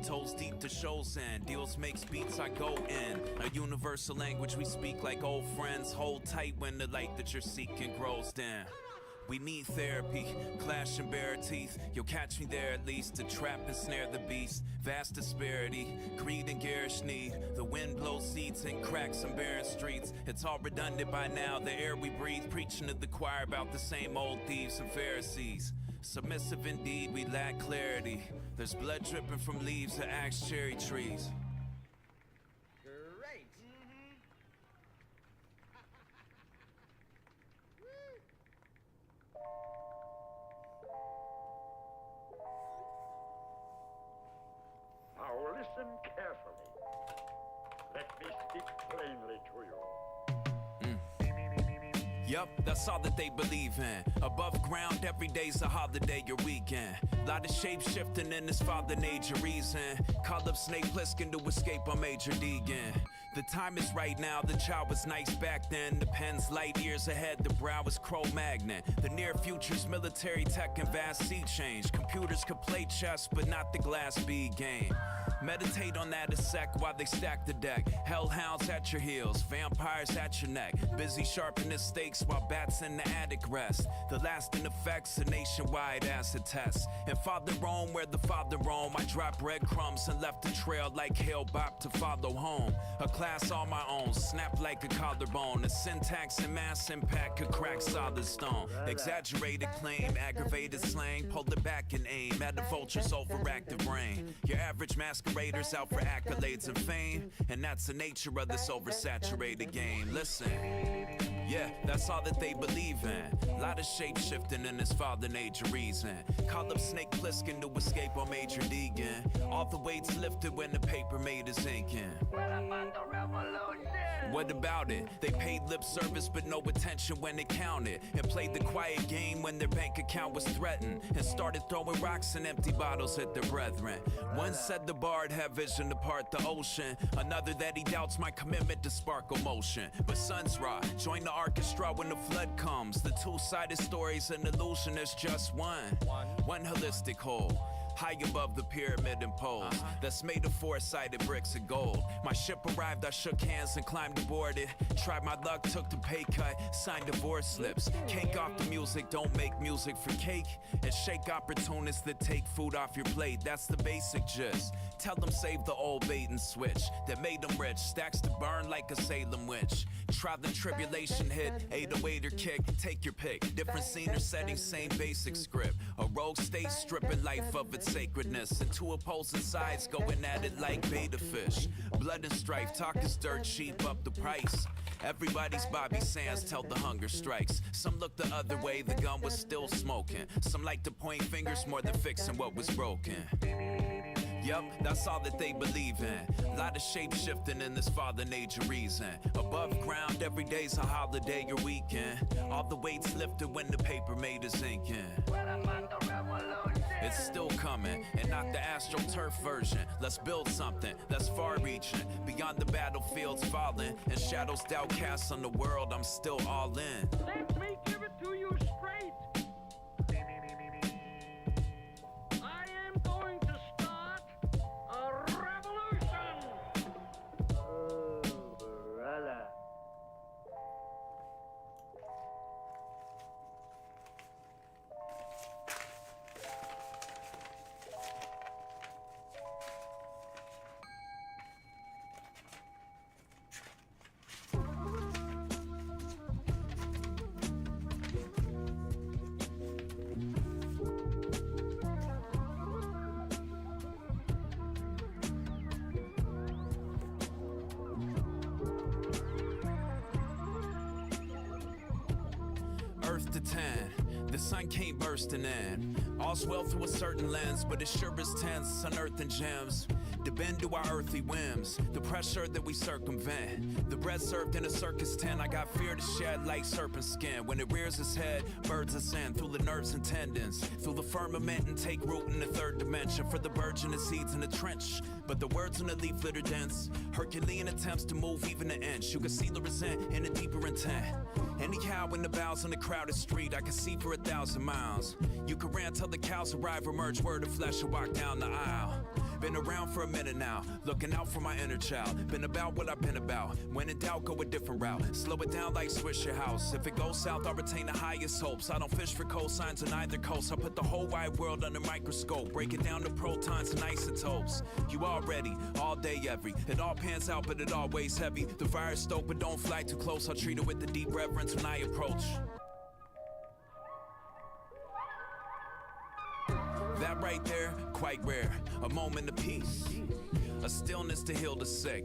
Toes deep to show's end. Deals makes beats I go in. A universal language we speak like old friends. Hold tight when the light that you're seeking grows dim. We need therapy, clash and bare teeth. You'll catch me there at least to trap and snare the beast. Vast disparity, greed and garish need. The wind blows seeds and cracks on barren streets. It's all redundant by now, the air we breathe. Preaching to the choir about the same old thieves and Pharisees. Submissive indeed, we lack clarity. There's blood dripping from leaves of axe cherry trees. Great. Now listen carefully. Let me speak plainly to you. Yup, that's all that they believe in. Above ground, every day's a holiday, your weekend. Lot of shape shifting in this father nature reason. Call up Snake Plissken to escape on Major Deegan. The time is right now, the child was nice back then. The pen's light years ahead, the brow is Cro-Magnon. The near future's military tech and vast sea change. Computers could play chess, but not the Glass B game. Meditate on that a sec while they stack the deck. Hellhounds at your heels, vampires at your neck. Busy sharpening stakes while bats in the attic rest. The lasting effects, a nationwide acid test. In Father Rome, where the father roam, I dropped breadcrumbs and left a trail like Hail Bop to follow home. A class all my own, snapped like a collarbone. A syntax and mass impact could crack solid stone. Exaggerated claim, aggravated slang, pulled it back and aim at a vulture's overactive brain. Your average masqueraders out for accolades and fame, and that's the nature of this oversaturated game. Listen. Yeah, that's all that they believe in. Lot of shape shifting in this father nature reason. Call up Snake Plissken to escape on Major Deegan. All the weights lifted when the paper made his inking. What about it? They paid lip service but no attention when it counted. And played the quiet game when their bank account was threatened. And started throwing rocks and empty bottles at their brethren. One said the bard had vision to part the ocean. Another that he doubts my commitment to sparkle motion. But Sun's Ra, join the orchestra when the flood comes. The two-sided story's an illusion, there's just one. One holistic whole. High above the pyramid and poles that's made of four-sided bricks of gold. My ship arrived, I shook hands and climbed aboard it. Tried my luck, took the pay cut, signed divorce slips. Cake off the music, don't make music for cake. And shake opportunists that take food off your plate, that's the basic gist. Tell them save the old bait and switch that made them rich. Stacks to burn like a Salem witch. Try the tribulation hit, 808 or kick, take your pick. Different scene or setting, same basic script. A rogue state stripping life of its sacredness, and two opposing sides going at it like beta fish. Blood and strife, talk is dirt cheap, up the price. Everybody's Bobby Sands till the hunger strikes. Some look the other way, the gun was still smoking. Some like to point fingers more than fixing what was broken. Yup, that's all that they believe in. Lot of shape shifting in this father nature reason. Above ground, every day's a holiday or weekend. All the weights lifted when the paper made is inking. It's still coming, and not the AstroTurf version. Let's build something that's far-reaching, beyond the battlefield's falling, and shadows doubt cast on the world. I'm still all in. Let me give it to you straight. I am going to start a revolution. Oh, brother. Earth to 10, the sun came bursting in. All's well through a certain lens, but it sure is tense, unearthing gems. To bend to our earthly whims, the pressure that we circumvent. The bread served in a circus tent, I got fear to shed like serpent skin. When it rears its head, birds ascend through the nerves and tendons, through the firmament and take root in the third dimension. For the burgeoning seeds in the trench, but the words in the leaflet are dense. Herculean attempts to move even an inch. You can see the resent in a deeper intent. Anyhow, in the boughs on the crowded street, I can see for 1,000 miles. You can rant till the cows arrive or merge word of flesh and walk down the aisle. Been around for a minute now, looking out for my inner child. Been about what I've been about. When in doubt, go a different route. Slow it down like Swisher House. If it goes south, I'll retain the highest hopes. I don't fish for cosigns on either coast. I put the whole wide world under microscope. Break it down to protons and isotopes. You already, all day, every. It all pans out, but it all weighs heavy. The fire's stoked, but don't fly too close. I'll treat it with the deep reverence when I approach. That right there, quite rare. A moment of peace. A stillness to heal the sick.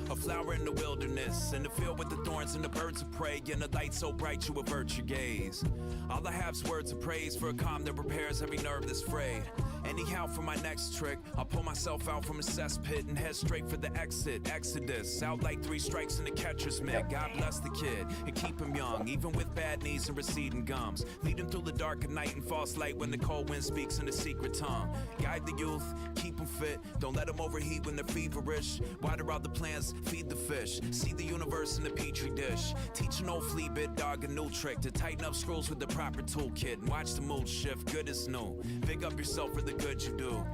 A flower in the wilderness, in the field with the thorns and the birds of prey, and a light so bright you avert your gaze. All I have's words of praise for a calm that repairs every nerve that's frayed. Anyhow, for my next trick, I'll pull myself out from a cesspit and head straight for the exit. Exodus, out like 3 strikes in the catcher's mitt. God bless the kid and keep him young, even with bad knees and receding gums. Lead him through the dark of night and false light when the cold wind speaks in a secret tongue. Guide the youth, keep them fit, don't let them overheat when they're feverish. Water all the plants, feed the fish, see the universe in a petri dish. Teach an old flea bit dog a new trick to tighten up screws with the proper toolkit and watch the mood shift, good as new. Big up yourself for the good you do.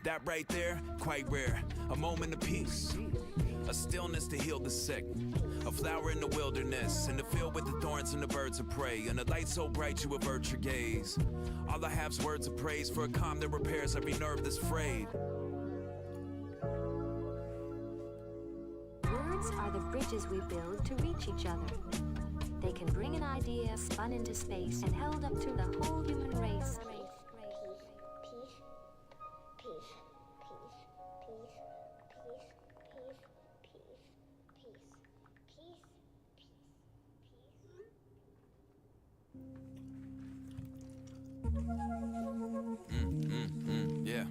That right there, quite rare. A moment of peace, a stillness to heal the sick. A flower in the wilderness, in the field with the thorns and the birds of prey, and a light so bright you avert your gaze. All I have's words of praise for a calm that repairs every nerve that's frayed. Words are the bridges we build to reach each other. They can bring an idea spun into space and held up to the whole human race. Yeah.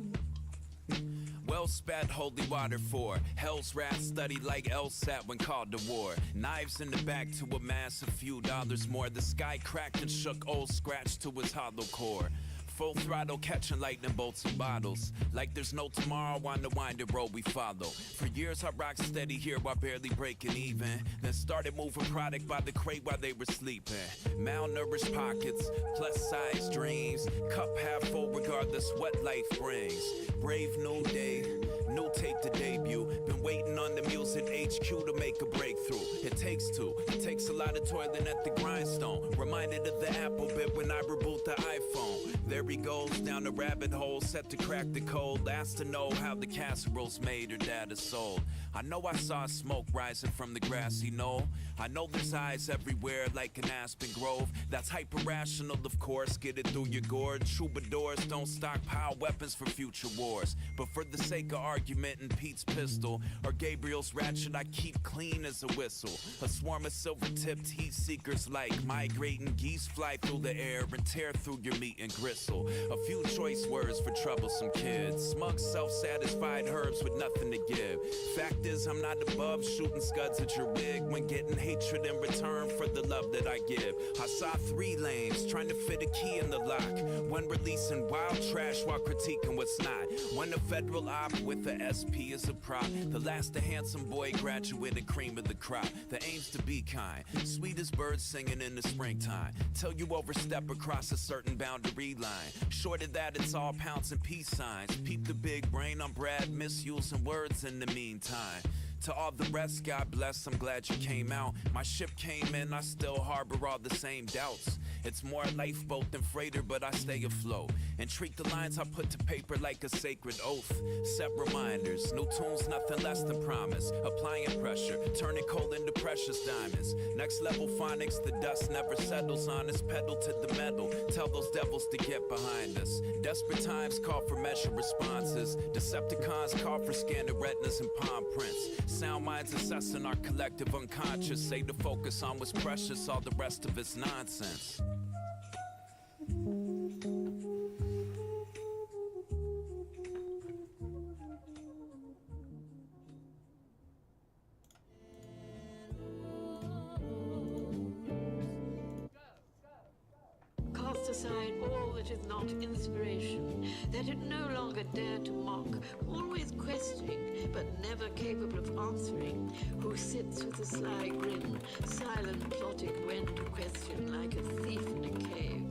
Well spat holy water for hell's wrath studied like LSAT when called to war. Knives in the back to amass a few dollars more. The sky cracked and shook old Scratch to his hollow core. Full throttle catching lightning bolts and bottles. Like there's no tomorrow on the winding road we follow. For years I rocked steady here while barely breaking even. Then started moving product by the crate while they were sleeping. Malnourished pockets, plus size dreams. Cup half full regardless what life brings. Brave new day, new tape to debut. Been waiting on the music HQ to make a breakthrough. It takes two, it takes a lot of toiling at the grindstone. Reminded of the Apple bit when I reboot the iPhone. There he goes down the rabbit hole, set to crack the code. Last to know how the casserole's made or data sold. I know I saw smoke rising from the grassy knoll. I know there's eyes everywhere like an aspen grove. That's hyper-rational, of course, get it through your gorge. Troubadours don't stockpile weapons for future wars. But for the sake of argument in Pete's pistol or Gabriel's ratchet, I keep clean as a whistle. A swarm of silver-tipped heat seekers like migrate vibrating geese fly through the air and tear through your meat and gristle. A few choice words for troublesome kids. Smug, self-satisfied herbs with nothing to give. Fact is, I'm not above shooting scuds at your wig when getting hatred in return for the love that I give. I saw 3 lanes trying to fit a key in the lock. One releasing wild trash while critiquing what's not. One a federal op with the SP as a prop. The last a handsome boy graduated cream of the crop. The aim's to be kind, sweet as birds singing in the springtime. Till you overstep across a certain boundary line. Short of that, it's all pounds and peace signs. Peep the big brain on Brad, misusing words in the meantime. To all the rest, God bless, I'm glad you came out. My ship came in, I still harbor all the same doubts. It's more lifeboat than freighter, but I stay afloat. And treat the lines I put to paper like a sacred oath. Set reminders, new tunes, nothing less than promise. Applying pressure, turning coal into precious diamonds. Next level phonics, the dust never settles on us. Pedal to the metal, tell those devils to get behind us. Desperate times call for measured responses. Decepticons call for scanned retinas and palm prints. Sound minds assessing our collective unconscious. Say to focus on what's precious, all the rest of it's nonsense. Cast aside all that is not inspiration, that it no longer dare to mock, always questioning, but never capable of answering, who sits with a sly grin, silent plotting when to question like a thief in a cave,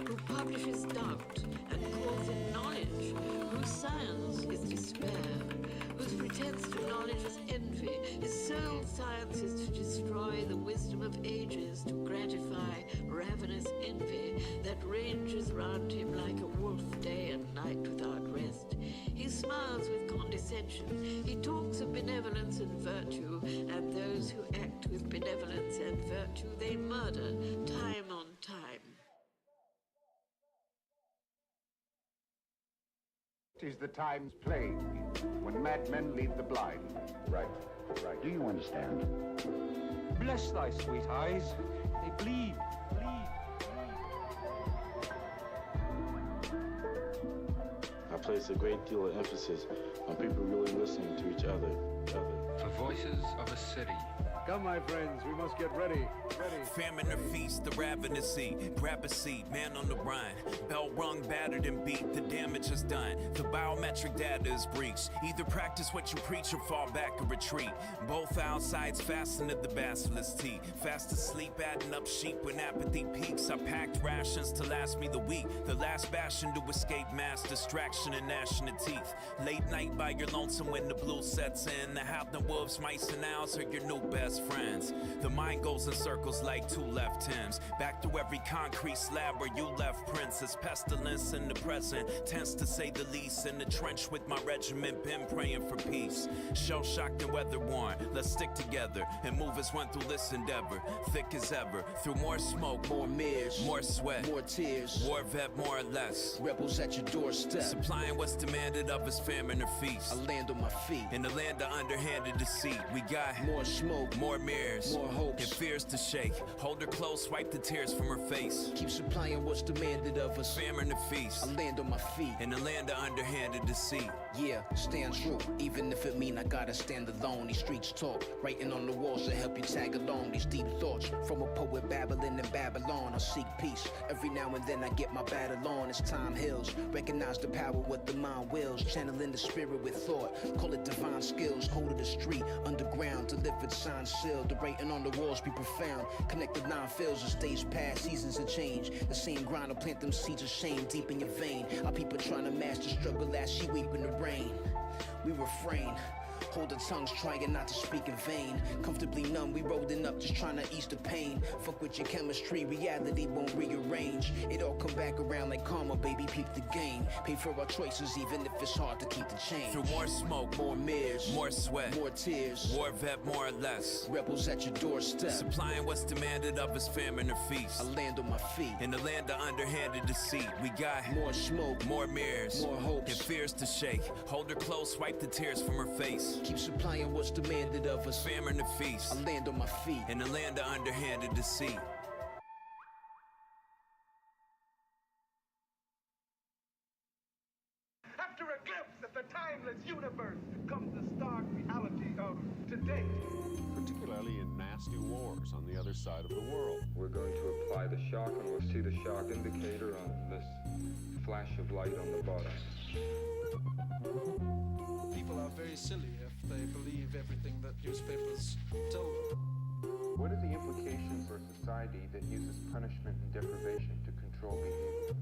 who publishes doubt and calls it knowledge, whose science is despair, whose pretense to knowledge is envy, his sole science is to destroy the wisdom of ages, to gratify ravenous envy that ranges round him like a wolf day and night without rest. He smiles with condescension. He talks of benevolence and virtue, and those who act with benevolence and virtue they murder time on time. It is the time's plague, when madmen lead the blind. Right. Do you understand? Bless thy sweet eyes. They bleed. I place a great deal of emphasis on people really listening to each other. The voices of a city. Come, my friends, we must get ready. Famine or feast, the ravenous eat. Grab a seat, man on the run. Bell rung, battered and beat, the damage is done. The biometric data is breached. Either practice what you preach or fall back or retreat. Both outsides fasten to the basilisk teeth. Fast asleep, adding up sheep when apathy peaks. I packed rations to last me the week. The last bastion to escape mass distraction and gnashing of teeth. Late night by your lonesome when the blue sets in. The howling wolves, mice and owls are your new best friends. The mind goes in circles like 2 left Tims. Back to every concrete slab where you left prints. As pestilence in the present, tense to say the least. In the trench with my regiment, been praying for peace. Shell-shocked and weather-worn, let's stick together and move as one through this endeavor. Thick as ever, through more smoke, more mirrors, more sweat, more tears. War vet, more or less. Rebels at your doorstep, supplying what's demanded of us, famine or feast. I land on my feet, in the land of underhanded deceit. We got more smoke, more mirrors, more hopes, and fears to shake. Hold her close, wipe the tears from her face. Keep supplying what's demanded of us, famine or feast. I land on my feet, in the land of underhanded deceit. Yeah, stand true, even if it mean I gotta stand alone. These streets talk, writing on the walls to help you tag along. These deep thoughts from a poet babbling in Babylon. I seek peace, every now and then I get my battle on. As time heals, recognize the power what the mind wills. Channeling the spirit with thought, call it divine skills. Hold of the street, underground, delivered signs sealed. The writing on the walls be profound. Connect the 9 fields as days pass, seasons and change. The same grind to plant them seeds of shame deep in your vein. Our people trying to master struggle as she weep in the rain. We refrain, hold our tongues, trying not to speak in vain. Comfortably numb, we rolling up, just trying to ease the pain. Fuck with your chemistry, reality won't rearrange. It all come back around like karma, baby, peep the game. Pay for our choices, even if it's hard to keep the change. Through more smoke, more mirrors, more sweat, more tears. War vet, more or less. Rebels at your doorstep, supplying what's demanded of us, famine or feast. I land on my feet, in the land of underhanded deceit. We got more smoke, more mirrors, more hopes, and fears to shake. Hold her close, wipe the tears from her face. Keep supplying what's demanded of us, famine or feast. I land on my feet, in the land of underhanded deceit. endless universe comes the stark reality of today. Particularly in nasty wars on the other side of the world. We're going to apply the shock, and we'll see the shock indicator on this flash of light on the bottom. People are very silly if they believe everything that newspapers tell them. What are the implications for a society that uses punishment and deprivation to control behavior?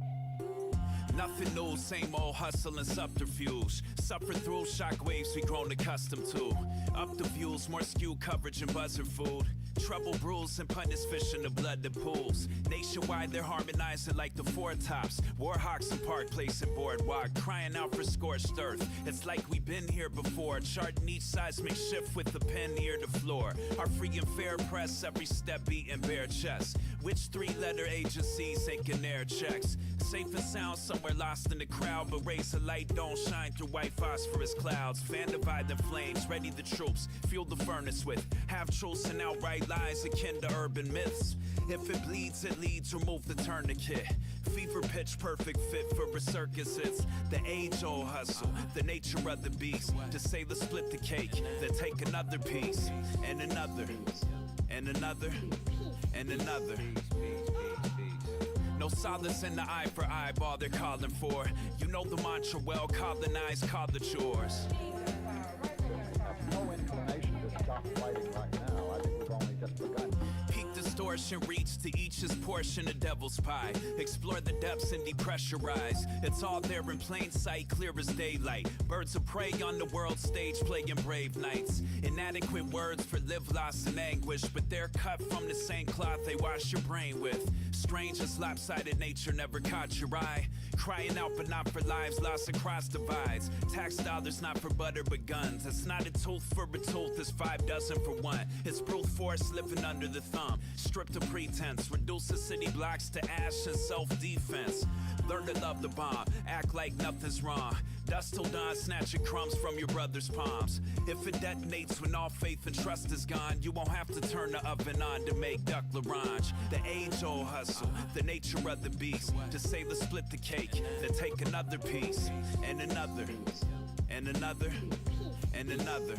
Nothing new, same old hustle and subterfuge. Suffer through shockwaves we grown accustomed to. Up the views, more skewed coverage and buzzer food. Trouble brews and punish fish in the blood that pools. Nationwide, they're harmonizing like the Four Tops. Warhawks in Park Place and Boardwalk, crying out for scorched earth. It's like we've been here before, charting each seismic shift with a pen near the floor. Our free and fair press, every step beating bare chest. Which three-letter agencies taking air checks? Safe and sound somewhere lost in the crowd, but raise a light, don't shine through white phosphorus clouds. Fan divide the flames, ready the troops, fuel the furnace with half-truths and outright lies akin to urban myths. If it bleeds, it leads, remove the tourniquet. Fever pitch, perfect fit for a circus. It's the age-old hustle, the nature of the beast. To say let's split the cake, then take another piece, and another, and another, and another. No solace in the eye for eyeball they're calling for. You know the mantra well, colonized, call it yours. No inclination to stop fighting right now. I think we've only just begun. Peak distortion, reach to each his portion of devil's pie. Explore the depths and depressurize. It's all there in plain sight, clear as daylight. Birds of prey on the world stage, playing brave nights. Inadequate words for live, loss, and anguish, but they're cut from the same cloth they wash your brain with. Strange as lopsided nature never caught your eye. Crying out but not for lives lost across divides. Tax dollars not for butter but guns. It's not a tooth for a tooth, it's 5 dozen for one. It's brute force living under the thumb. Stripped of pretense, reduce the city blocks to ash and self-defense. Learn to love the bomb, act like nothing's wrong. Dust till dawn, snatching crumbs from your brother's palms. If it detonates when all faith and trust is gone, you won't have to turn the oven on to make duck l'orange. The age-old hustle, the nature of the beast. To say let's split the cake, then take another piece, and another, and another, and another.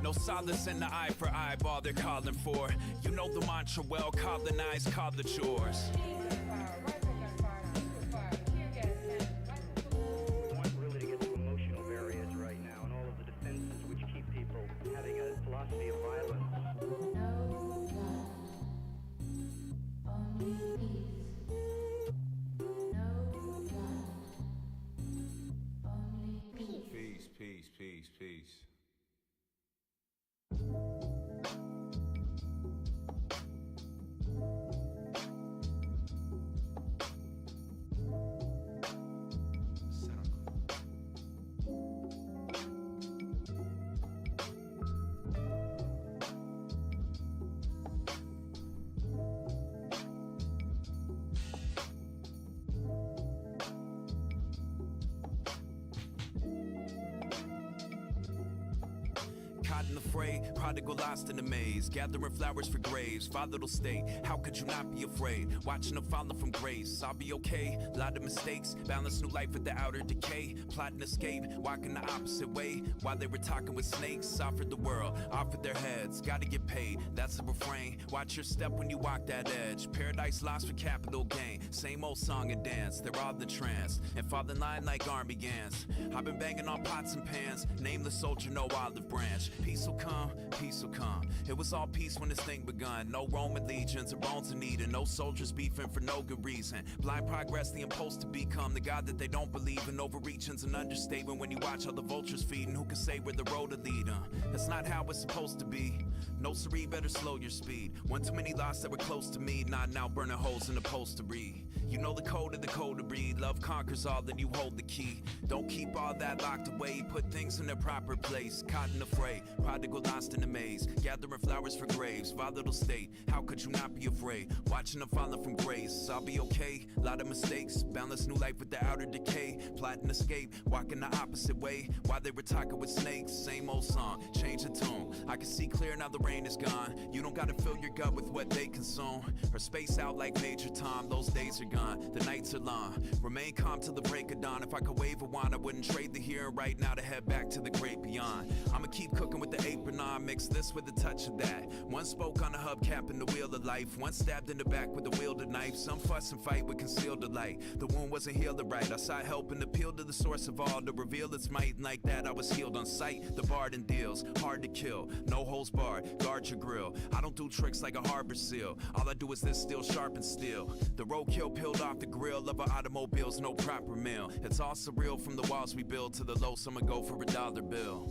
No solace in the eye for eyeball they're calling for. You know the mantra well, colonized, call it yours. Peace. Caught in the fray, prodigal lost in the maze. Gathering flowers for graves, father'll stay. How could you not be afraid? Watching them falling from grace. I'll be okay, lot of mistakes. Balance new life with the outer decay. Plotting escape, walking the opposite way. While they were talking with snakes, offered the world, offered their heads. Gotta get paid, that's the refrain. Watch your step when you walk that edge. Paradise lost for capital gain. Same old song and dance, they're all the trance. And fall in line like army gants. I've been banging on pots and pans. Nameless soldier, no olive branch. Peace will come, peace will come. It was all peace when this thing begun. No Roman legions or bones in Eden. No soldiers beefing for no good reason. Blind progress, the impulse to become the God that they don't believe in. Overreaching's an understatement when you watch all the vultures feeding. Who can say where the road to lead them? That's not how it's supposed to be. No siree, better slow your speed. One too many lost that were close to me. Not now burning holes in the post to read. You know the code of the code to breed. Love conquers all, then you hold the key. Don't keep all that locked away. Put things in their proper place. Caught in the fray, prodigal lost in the maze. Gathering flowers for graves, volatile state. How could you not be afraid? Watching them falling from grace. I'll be okay, lot of mistakes. Balance new life with the outer decay. Plotting escape, walking the opposite way. While they were talking with snakes, same old song, change the tune. I can see clear now the rain is gone. You don't gotta fill your gut with what they consume, or space out like Major Tom. Those days are gone, the nights are long. Remain calm till the break of dawn. If I could wave a wand, I wouldn't trade the here and right now to head back to the great beyond. I'ma keep cooking with the apron on, mix this with a touch of that. One spoke on the hubcap and the wheel of life, one stabbed in the back with a wielded knife. Some fuss and fight with concealed delight. The wound wasn't healed right. I sought help and appealed to the source of all to reveal its might, and like that I was healed on sight. The Barden deals, hard to kill, no holes barred, guard your grill. I don't do tricks like a harbor seal. All I do is this, still sharp and steel. The roadkill peeled off the grill of our automobiles, no proper meal. It's all surreal from the walls we build to the low someone go for $1 bill.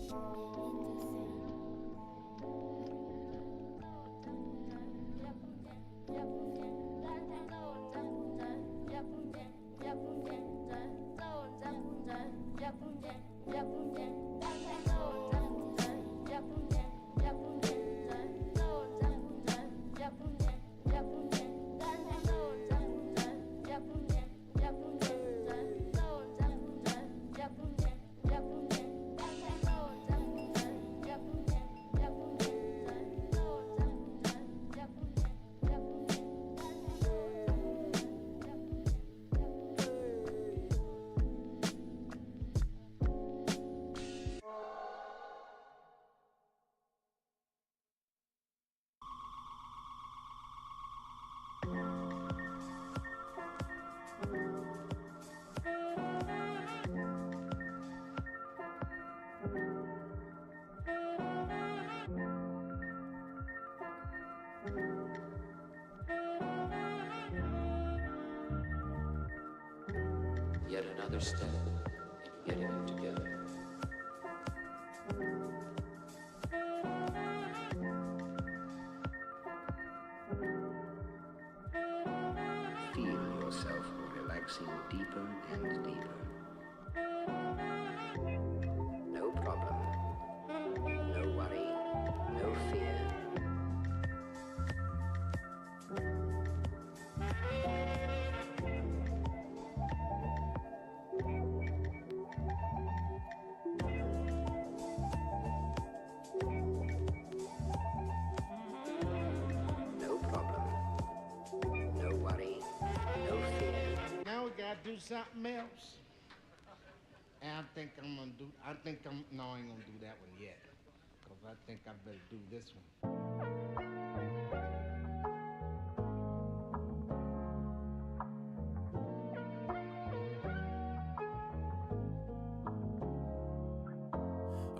Yet another step in getting it together. Feel yourself relaxing deeper and deeper. No problem, no worry, no fear. Do something else. And I think I'm gonna do, no, I ain't gonna do that one yet. Because I think I better do this one.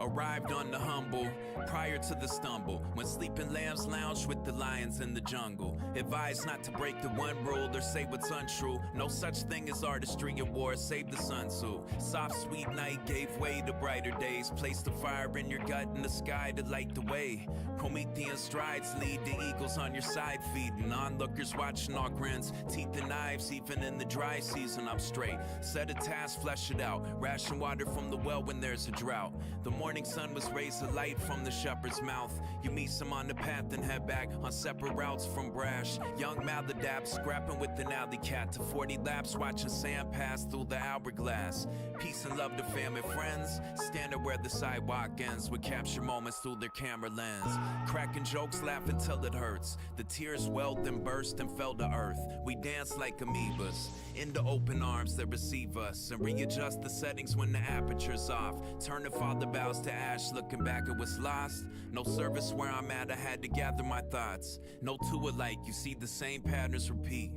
Arrived on the humble, prior to the stumble, when sleeping lambs lounged with the lions in the jungle. Advised not to break the one rule or say what's untrue. No such thing as artistry in war, save the Sun Tzu. Soft sweet night gave way to brighter days. Placed the fire in your gut and the sky to light the way. Promethean strides lead to eagles on your side feeding. Onlookers watching all grins, teeth and knives. Even in the dry season I'm straight. Set a task, flesh it out. Ration water from the well when there's a drought. The morning sun was raised a light from the shepherd's mouth. You meet some on the path and head back on separate routes from brash. Young Maladap scrapping with an alley cat to 40 laps, watching sand pass through the hourglass. Peace and love to family friends, standing where the sidewalk ends, would capture moments through their camera lens. Cracking jokes, laugh until it hurts. The tears welled and burst and fell to earth. We dance like amoebas into open arms that receive us, and readjust the settings when the aperture's off. Turn the father bows to ash, looking back at what's lost. No service where I'm at, I had to gather my thoughts. No two alike, you see the same patterns repeat.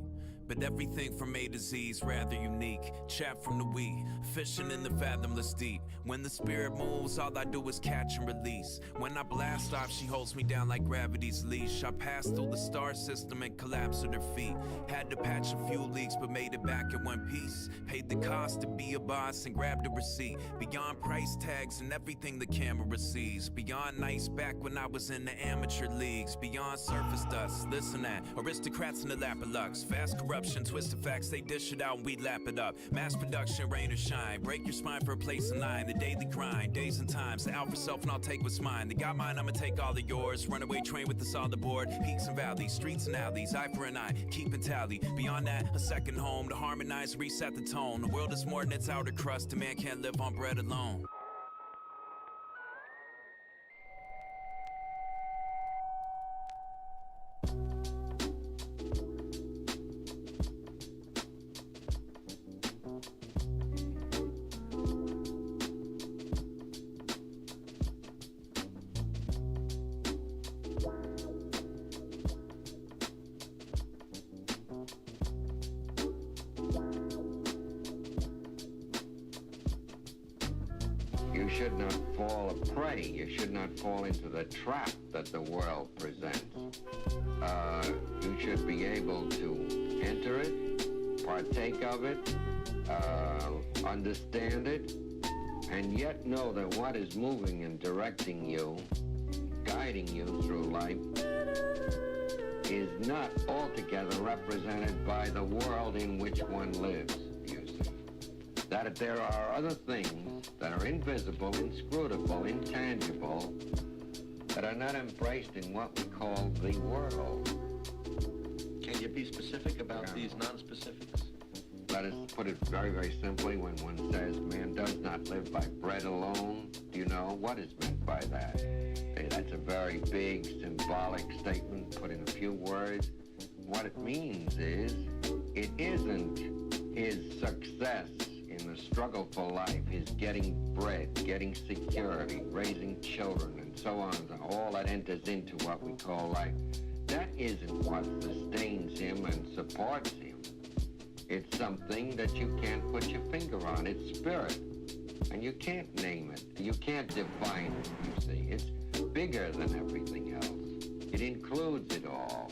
But everything from A to Z is rather unique. Chat from the we, fishing in the fathomless deep. When the spirit moves, all I do is catch and release. When I blast off, she holds me down like gravity's leash. I passed through the star system and collapsed at her feet. Had to patch a few leaks, but made it back in one piece. Paid the cost to be a boss and grabbed a receipt. Beyond price tags and everything the camera sees. Beyond nice back when I was in the amateur leagues. Beyond surface dust, listen that. Aristocrats in the lap of lux. Fast corruption, twisted facts, they dish it out and we lap it up. Mass production, rain or shine. Break your spine for a place in line. The daily grind, days and times. The out for self and I'll take what's mine. They got mine, I'ma take all of yours. Runaway train with us all aboard. Peaks and valleys, streets and alleys. Eye for an eye, keeping tally. Beyond that, a second home to harmonize, reset the tone. The world is more than its outer crust. A man can't live on bread alone. You should not fall a prey. You should not fall into the trap that the world presents. You should be able to enter it, partake of it, understand it, and yet know that what is moving and directing you, guiding you through life, is not altogether represented by the world in which one lives, you see. That there are other things that are invisible, inscrutable, intangible, that are not embraced in what we call the world. Can you be specific about these non-specifics? Let us put it very, very simply. When one says man does not live by bread alone, do you know what is meant by that? Hey, that's a very big symbolic statement put in a few words. What it means is it isn't his success in the struggle for life, his getting bread, getting security, raising children, and so on, all that enters into what we call life. That isn't what sustains him and supports him. It's something that you can't put your finger on. It's spirit. And you can't name it. You can't define it, you see. It's bigger than everything else. It includes it all.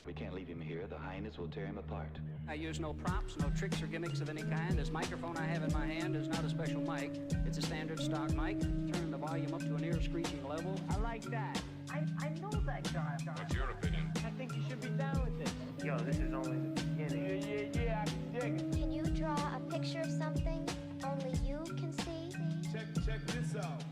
We can't leave him here. The hyenas will tear him apart. I use no props, no tricks or gimmicks of any kind. This microphone I have in my hand is not a special mic. It's a standard stock mic. Turn the volume up to a near screeching level. I like that. I know that guy. What's your opinion? I think you should be down with this. Yo, this is only the beginning. Yeah, I can dig it. Can you draw a picture of something only you can see? Check this out.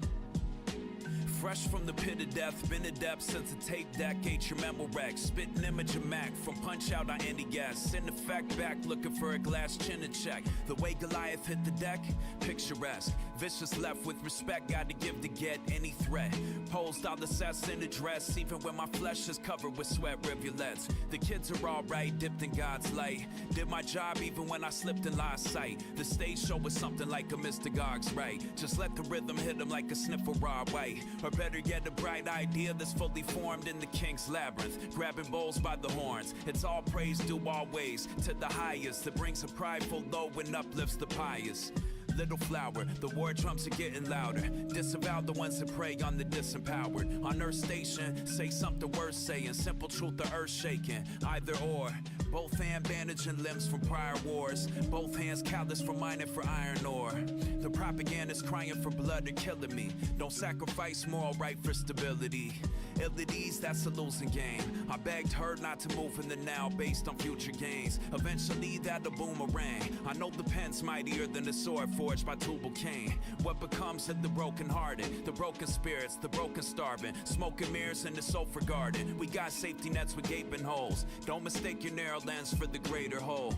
Fresh from the pit of death, been adept since the tape deck, ate your Memorex. Spit an image of Mac, from punch out I Andy gas. Send effect back, looking for a glass chin to check. The way Goliath hit the deck, picturesque. Vicious left with respect, got to give to get any threat. Posed all the sets in the dress, even when my flesh is covered with sweat rivulets. The kids are alright, dipped in God's light. Did my job even when I slipped and lost sight. The stage show was something like a Mr. Gog's right. Just let the rhythm hit him like a sniffer raw white. Or better yet, a bright idea that's fully formed in the king's labyrinth. Grabbing bowls by the horns. It's all praise due always to the highest that brings a prideful low and uplifts the pious. Little flower, the war drums are getting louder. Disavow the ones that prey on the disempowered. On Earth Station, say something worth saying. Simple truth, the earth shaking. Either or. Both hand bandaging limbs from prior wars. Both hands callous from mining for iron ore. The propagandist crying for blood are killing me. Don't sacrifice moral right for stability. Ill at ease, that's a losing game. I begged her not to move in the now based on future gains. Eventually that'll boomerang. I know the pen's mightier than the sword forged by Tubal Cain. What becomes of the broken hearted, the broken spirits, the broken starving, smoking mirrors in the sofa garden. We got safety nets with gaping holes. Don't mistake your narrow lens for the greater whole.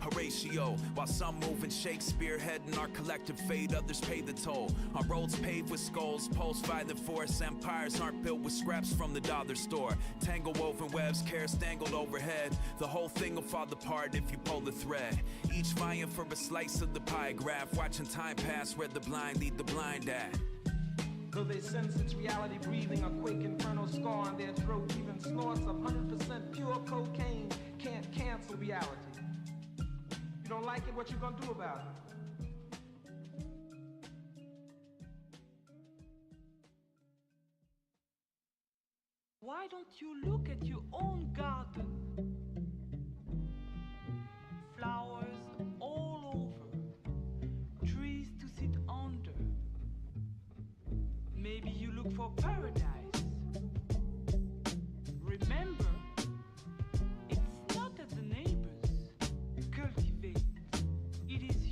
Horatio, while some move in Shakespeare, heading our collective fate, others pay the toll. On roads paved with skulls, post-violent force, empires aren't built with scraps from the dollar store. Tangle woven webs, cares dangled overhead. The whole thing will fall apart if you pull the thread. Each vying for a slice of the pie graph, watching time pass where the blind lead the blind at. Though they sense its reality, breathing a quake infernal scar on their throat, even snorts of 100% pure cocaine can't cancel reality. You don't like it, what you gonna do about it? Why don't you look at your own garden? Flowers all over, trees to sit under. Maybe you look for paradise. Remember, it's not that the neighbors cultivate, it is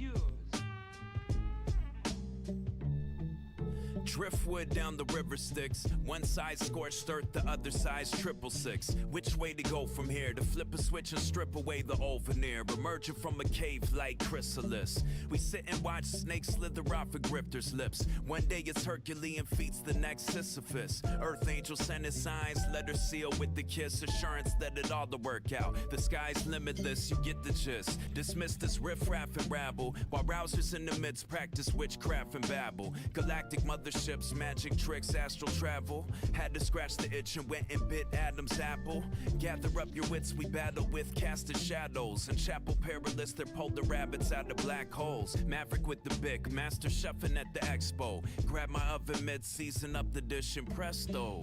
Driftwood down the river Styx. One side scorched earth, the other side's 666. Which way to go from here? To flip a switch and strip away the old veneer, emerging from a cave like chrysalis. We sit and watch snakes slither off a grifter's lips. One day it's Herculean feats, the next Sisyphus. Earth angel sent his signs, letter seal with the kiss, assurance that it all to work out. The sky's limitless, you get the gist. Dismiss this riff-raff and rabble, while rousers in the midst practice witchcraft and babble. Galactic motherships, magic tricks, astral travel. Had to scratch the itch and went and bit Adam's apple. Gather up your wits, we battle with casted shadows. In Chapel Perilous, they're pulled the rabbits out of black holes. Maverick with the Bic, master chefing at the expo. Grab my oven mid, season up the dish and presto.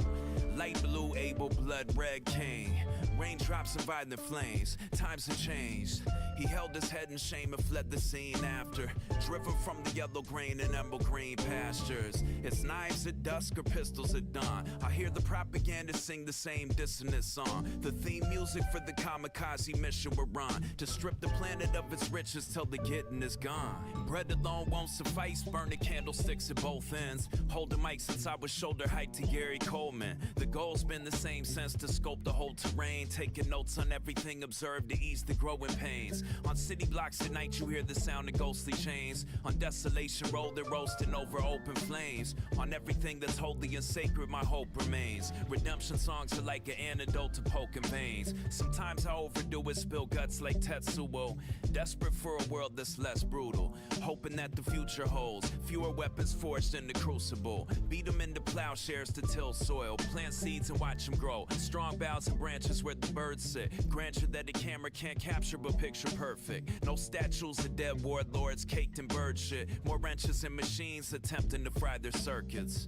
Light blue, able blood, red cane. Raindrops survived the flames, times have changed. He held his head in shame and fled the scene after. Driven from the yellow grain and emerald green pastures. It's knives at dusk or pistols at dawn. I hear the propaganda sing the same dissonant song. The theme music for the kamikaze mission we're on. To strip the planet of its riches till the getting is gone. Bread alone won't suffice, burning candlesticks at both ends. Holding mic since I was shoulder height to Gary Coleman. The goal's been the same since to scope the whole terrain. Taking notes on everything observed to ease the growing pains. On city blocks at night you hear the sound of ghostly chains. On Desolation Road they're roasting over open flames. On everything that's holy and sacred my hope remains. Redemption songs are like an antidote to poking veins. Sometimes I overdo it, spill guts like Tetsuo. Desperate for a world that's less brutal. Hoping that the future holds fewer weapons forged in the crucible. Beat them into plowshares to till soil. Plant seeds and watch them grow. Strong boughs and branches where the birds sit. Grant you that a camera can't capture but picture perfect. No statues of dead warlords caked in bird shit. More wrenches and machines attempting to fry their circuits.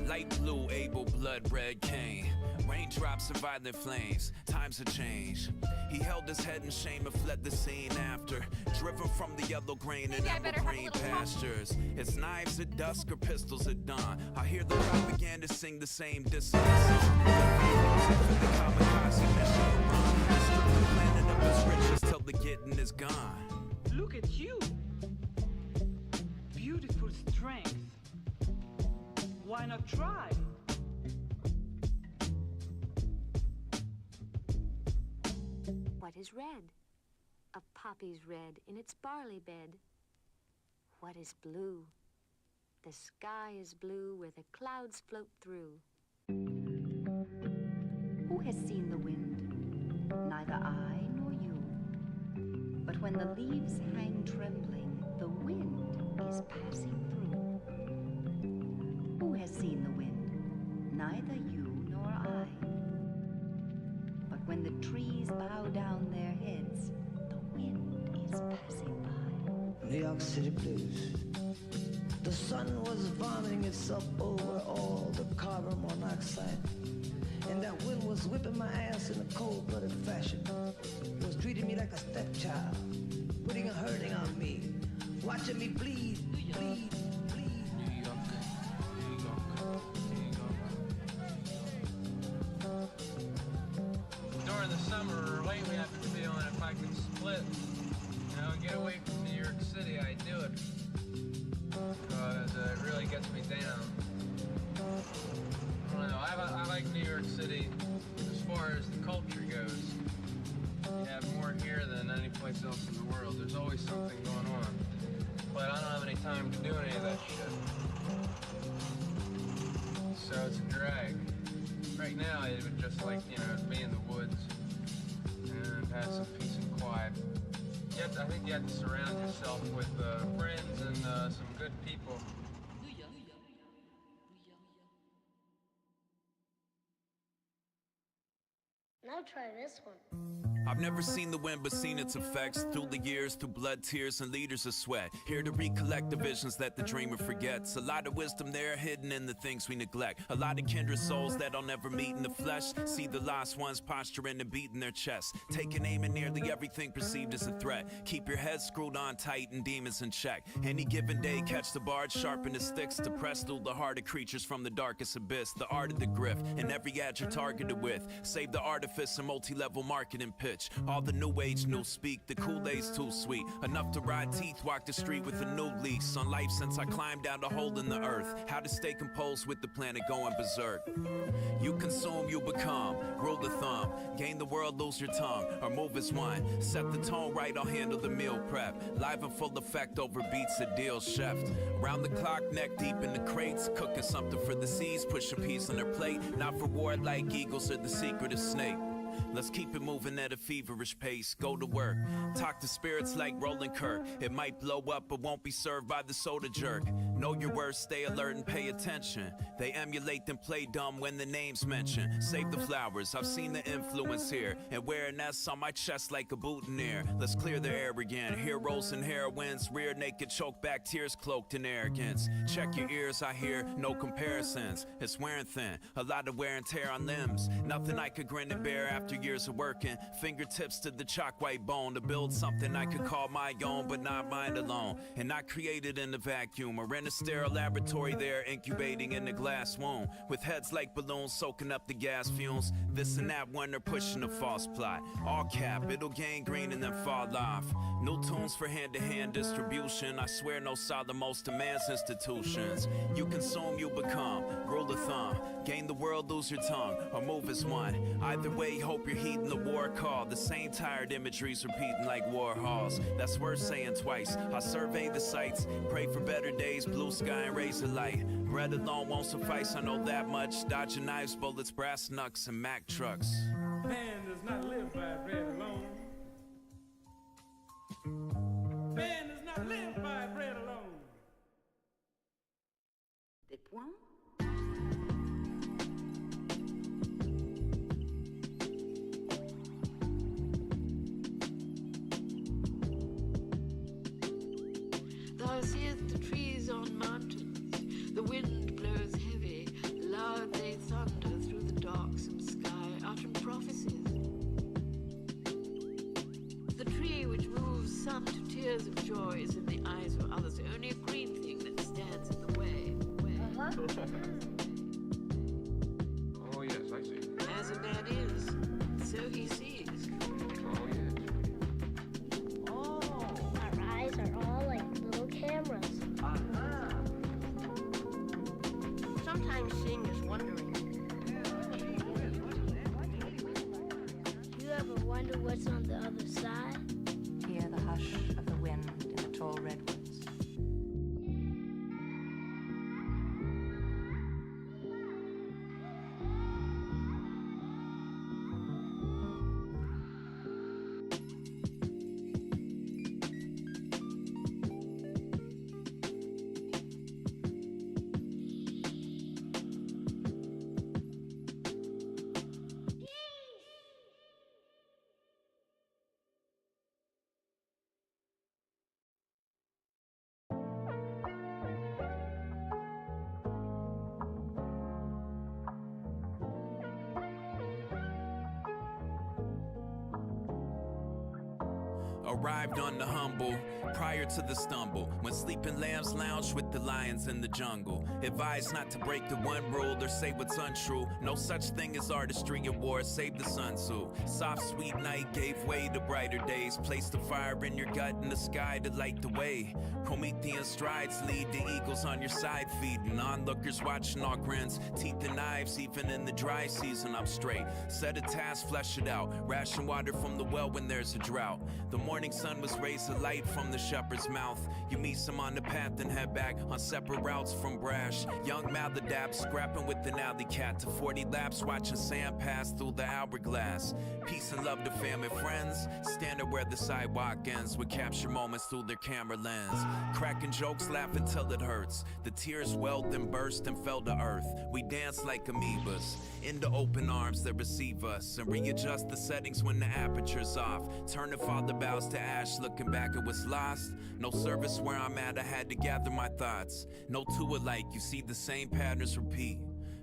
Light blue, able blood, red cane. Raindrops survived their flames. Times have changed. He held his head in shame and fled the scene after. Driven from the yellow grain and emerald green pastures. It's knives at dusk or pistols at dawn. I hear the propaganda sing the same dissonant song. For the kamikaze mission we're on. Strip the planet of its riches till the getting is gone. Look at you. Beautiful strength. Why not try? What is red? A poppy's red in its barley bed. What is blue? The sky is blue where the clouds float through. Who has seen the wind? Neither I nor you. But when the leaves hang trembling, the wind is passing through. Who has seen the wind? Neither you nor I. But when the trees bow down their heads, the wind is passing by. New York City blues. The sun was vomiting itself over all the carbon monoxide. And that wind was whipping my ass in a cold-blooded fashion. It was treating me like a stepchild, putting a hurting on me, watching me bleed, bleed, bleed. New York, New York, New York. During the summer, lately I've been feeling if I could split, get away from New York City, I'd do it. Because it really gets me down. I don't know, I like New York City as far as the culture goes. You have more here than any place else in the world. There's always something going on. But I don't have any time to do any of that shit. So it's a drag. Right now, I would just like, be in the woods and have some peace and quiet. Yet, I think you have to surround yourself with friends and some good people. Now try this one. I've never seen the wind but seen its effects through the years, through blood, tears, and liters of sweat. Here to recollect the visions that the dreamer forgets. A lot of wisdom there hidden in the things we neglect. A lot of kindred souls that I'll never meet in the flesh. See the lost ones posturing and beating their chests. Taking aim at nearly everything perceived as a threat. Keep your head screwed on tight and demons in check. Any given day, catch the barge, sharpen the sticks to press through the heart of creatures from the darkest abyss. The art of the grift and every edge you're targeted with. Save the artifice It's a multi-level marketing pitch. All the new age new speak, the Kool-Aid's too sweet. Enough to ride teeth, walk the street with a new lease on life since I climbed out a hole in the earth. How to stay composed with the planet going berserk. You consume, you become. Rule the thumb. Gain the world, lose your tongue. Or move as one. Set the tone right, I'll handle the meal prep. Live and full effect over beats a deal chef. Round the clock, neck deep in the crates. Cooking something for the seas, pushing peas on their plate. Not for war like eagles or the secret of snake. Let's keep it moving at a feverish pace. Go to work. Talk to spirits like Roland Kirk. It might blow up but won't be served by the soda jerk. Know your worth, stay alert and pay attention. They emulate and play dumb when the name's mentioned. Save the flowers, I've seen the influence here. And wear an S on my chest like a boutonniere. Let's clear the air again. Heroes and heroines, rear naked, choke back tears cloaked in arrogance. Check your ears, I hear no comparisons. It's wearing thin, a lot of wear and tear on limbs. Nothing I could grin and bear after years of working. Fingertips to the chalk white bone to build something I could call my own, but not mine alone. And not created in a vacuum or in a sterile laboratory there, incubating in a glass womb with heads like balloons soaking up the gas fumes. This and that when they're pushing a false plot. All cap, it'll gain green and then fall off. New tunes for hand-to-hand distribution. I swear no solid most demands institutions. You consume, you become. Rule of thumb. Gain the world, lose your tongue, or move as one. Either way, hope you're heeding the war call. The same tired imagery's repeating like war halls. That's worth saying twice. I survey the sights, pray for better days, blue sky and razor light. Bread alone won't suffice, I know that much. Dodging knives, bullets, brass knucks, and Mack trucks. Man does not live by bread alone. Man does not live by bread alone. Des points. Thou seest the trees on mountains, the wind blows heavy, loud they thunder through the darksome sky, uttering prophecies. The tree which moves some to tears of joy is in the eyes of others only a green thing that stands in the way. Oh, yes, I see. As a man is, so he sees. Oh, yes. Our eyes are all like little cameras. Sometimes seeing is wondering. You ever wonder what's on the other side? Hear the hush of the wind in the tall redwoods. Arrived on the humble, prior to the stumble. When sleeping lambs lounge with the lions in the jungle. Advised not to break the one rule or say what's untrue. No such thing as artistry or war, save the Sun Tzu. Soft sweet night gave way to brighter days. Placed a fire in your gut in the sky to light the way. Promethean strides lead to eagles on your side feeding. Onlookers watching all grins, teeth and knives even in the dry season I'm straight. Set a task, flesh it out. Ration water from the well when there's a drought. The morning sun was raised a light from the shepherd's mouth. You meet some on the path and head back on separate routes from brash. Young Maladap scrapping with an alley cat to 40 laps watching sand pass through the hourglass. Peace and love to family friends, standing where the sidewalk ends with capture moments through their camera lens. Cracking jokes, laughing till it hurts. The tears welled and burst and fell to earth. We dance like amoebas into open arms that receive us and readjust the settings when the aperture's off. Turn the father bows to ash, looking back at what's lost. No service where I'm at, I had to gather my thoughts. No two alike, you see the same patterns repeat.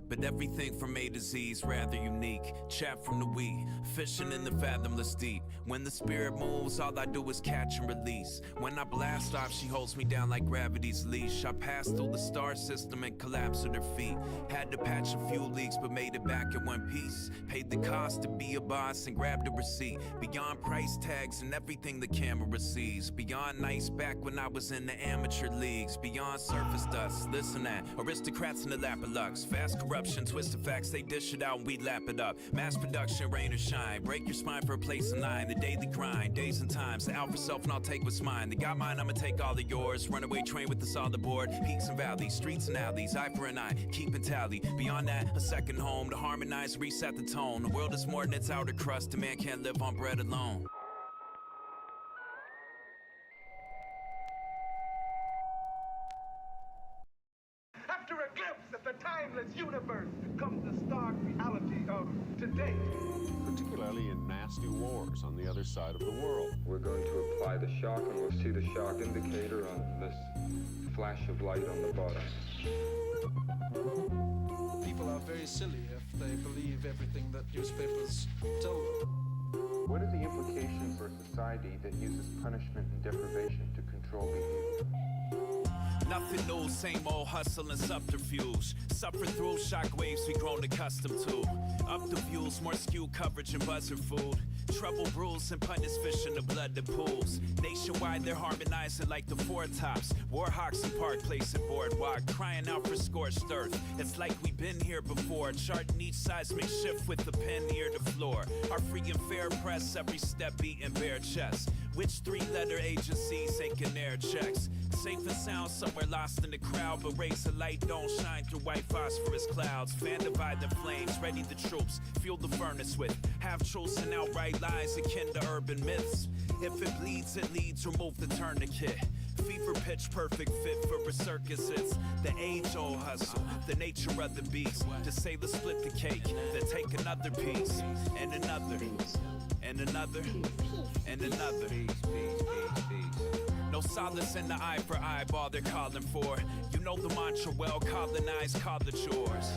But everything from A to Z is rather unique. Chat from the we, fishing in the fathomless deep. When the spirit moves, all I do is catch and release. When I blast off, she holds me down like gravity's leash. I passed through the star system and collapsed at her feet. Had to patch a few leaks, but made it back in one piece. Paid the cost to be a boss and grabbed a receipt. Beyond price tags and everything the camera sees. Beyond nice back when I was in the amateur leagues. Beyond surface dust, listen at aristocrats in the lap of lux. Fast corruption, twisted facts, they dish it out and we lap it up. Mass production, rain or shine. Break your spine for a place in line. The daily grind, days and times. The out for self and I'll take what's mine. They got mine, I'ma take all of yours. Runaway train with us all aboard. Peaks and valleys, streets and alleys. Eye for an eye, keeping tally. Beyond that, a second home to harmonize, reset the tone. The world is more than its outer crust. A man can't live on bread alone. After a glimpse at the timeless universe comes the stark reality of today. Particularly in nasty wars on the other side of the world. We're going to apply the shock, and we'll see the shock indicator on this flash of light on the bottom. People are very silly if they believe everything that newspapers tell them. What are the implications for a society that uses punishment and deprivation to control behavior? Nothing new, same old hustle and subterfuge. Suffer through shockwaves we grown accustomed to. Up the views, more skewed coverage and buzzer food. Trouble brews and punish fish in the blood that pools. Nationwide, they're harmonizing like the Four Tops. Warhawks and Park Place and Boardwalk, crying out for scorched earth. It's like we've been here before, charting each seismic shift with the pen near the floor. Our free and fair press, every step beating bare chest. Which three-letter agencies taking air checks? Safe and sound somewhere lost in the crowd, but rays of light don't shine through white phosphorus clouds. Fan divide the flames, ready the troops, fuel the furnace with half-truths and outright lies akin to urban myths. If it bleeds, it leads, remove the tourniquet. Fever pitch, perfect fit for a circus. It's the age-old hustle, the nature of the beast. To say let's split the cake, then take another piece, and another, and another, and another. No solace in the eye for eyeball they're calling for. You know the mantra, well colonized, call it yours.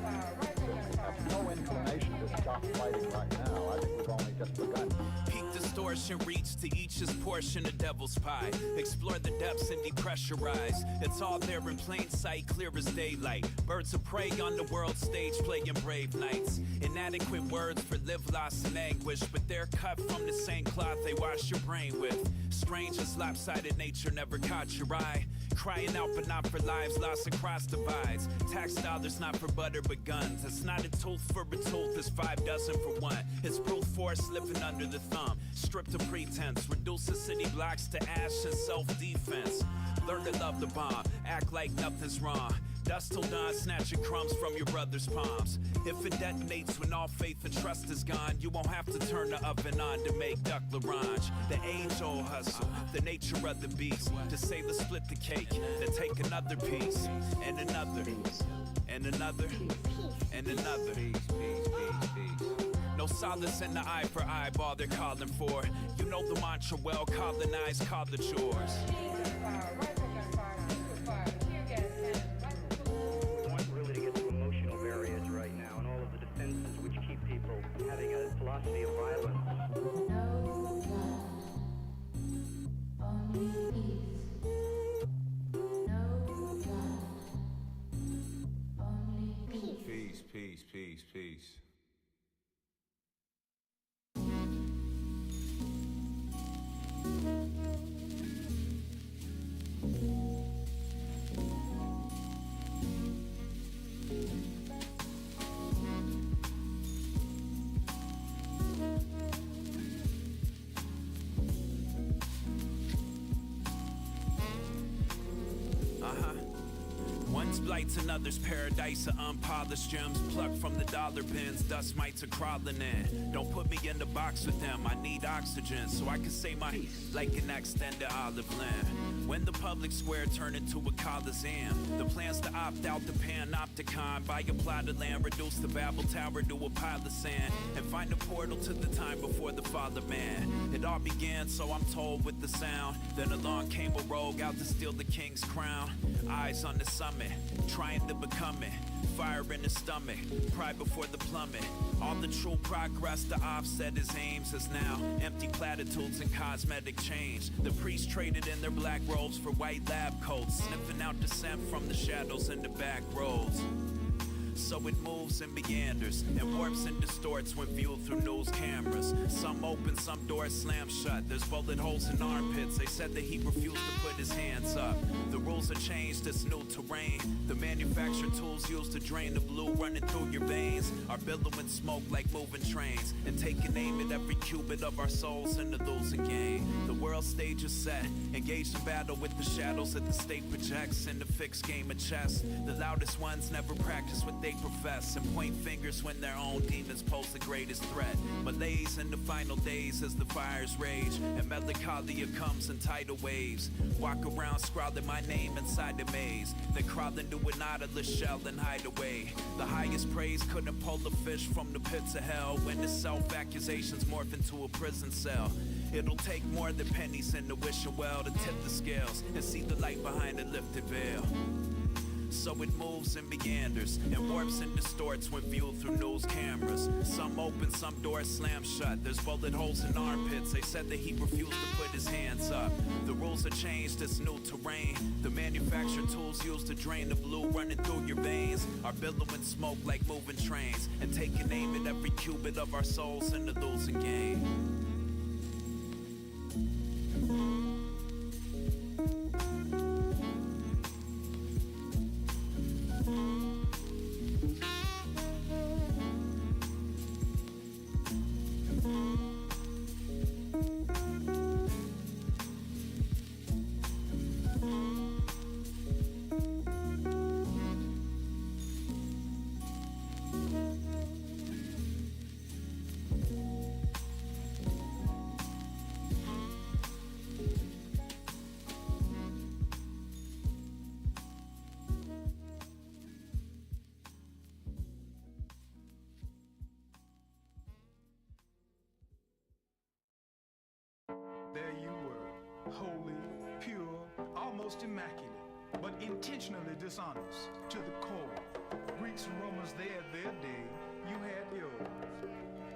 I have no inclination to stop fighting right now. I think we've only just begun. Peak distortion, reach to each his portion of devil's pie. Explore the depths and depressurize. It's all there in plain sight, clear as daylight. Birds of prey on the world stage, playing brave nights. Inadequate words for live, loss, and anguish, but they're cut from the same cloth they wash your brain with. Strange as lopsided nature never caught your eye. Crying out but not for lives lost across divides. Tax dollars not for butter but guns. It's not a tooth for a tooth, it's 5 dozen for one. It's brute force living under the thumb. Stripped of pretense, reduce the city blocks to ash and self-defense. Learn to love the bomb, act like nothing's wrong. Dust till dawn, snatching crumbs from your brother's palms. If it detonates when all faith and trust is gone, you won't have to turn the oven on to make duck l'orange. The age-old hustle, the nature of the beast. To say let's split the cake, then take another piece, and another, and another, and another. No solace in the eye for eyeball they're calling for. You know the mantra, well colonized, call it yours. Having a philosophy of violence. No love, only peace. No love, only peace. Peace, peace, peace, peace. One's blights, another's paradise of unpolished gems plucked from the dollar bins, dust mites are crawling in. Don't put me in the box with them, I need oxygen so I can say my like an extended olive lamb. When the public square turned into a coliseum, the plans to opt out the panopticon, buy a plot of land, reduce the Babel Tower to a pile of sand, and find a portal to the time before the father man. It all began, so I'm told, with the sound. Then along came a rogue out to steal the king's crown. Eyes on the summit, trying to become it. Fire in his stomach, pride before the plummet. All the true progress the offset his aims is now empty platitudes and cosmetic change. The priests traded in their black robes for white lab coats, sniffing out dissent from the shadows in the back roads. So it moves and meanders and warps and distorts when viewed through news cameras. Some open, some doors slam shut. There's bullet holes in armpits. They said that he refused to put his hands up. The rules are changed, it's new terrain. The manufactured tools used to drain the blue running through your veins are billowing smoke like moving trains and taking aim at every cubit of our souls in the losing game. The world stage is set, engaged in battle with the shadows that the state projects in the fixed game of chess. The loudest ones never practice what they profess and point fingers when their own demons pose the greatest threat. Malaise in the final days as the fires rage and melancholia comes in tidal waves. Walk around scrawling my name inside the maze, then crawl into an nautilus shell and hide away. The highest praise couldn't pull a fish from the pits of hell when the self-accusations morph into a prison cell. It'll take more than pennies in the wishing well to tip the scales and see the light behind the lifted veil. So it moves and meanders and warps and distorts when viewed through news cameras. Some open, some doors slam shut. There's bullet holes in armpits. They said that he refused to put his hands up. The rules are changed, it's new terrain. The manufactured tools used to drain the blue running through your veins are billowing smoke like moving trains and taking aim at every cubit of our souls in the losing game. There you were, holy, pure, almost immaculate, but intentionally dishonest to the core. Greeks and Romans, they had their day, you had yours.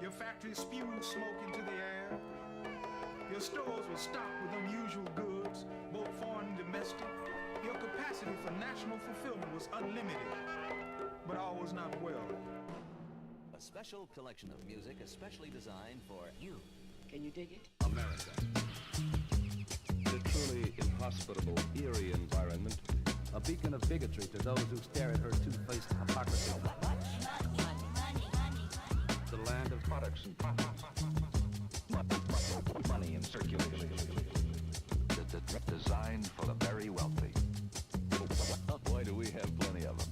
Your factories spewed smoke into the air. Your stores were stocked with unusual goods, both foreign and domestic. Your capacity for national fulfillment was unlimited, but all was not well. A special collection of music especially designed for you. Can you dig it? America. A truly inhospitable, eerie environment. A beacon of bigotry to those who stare at her two-faced hypocrisy. The land of products and money in circulation. Designed for the very wealthy. Why do we have plenty of them?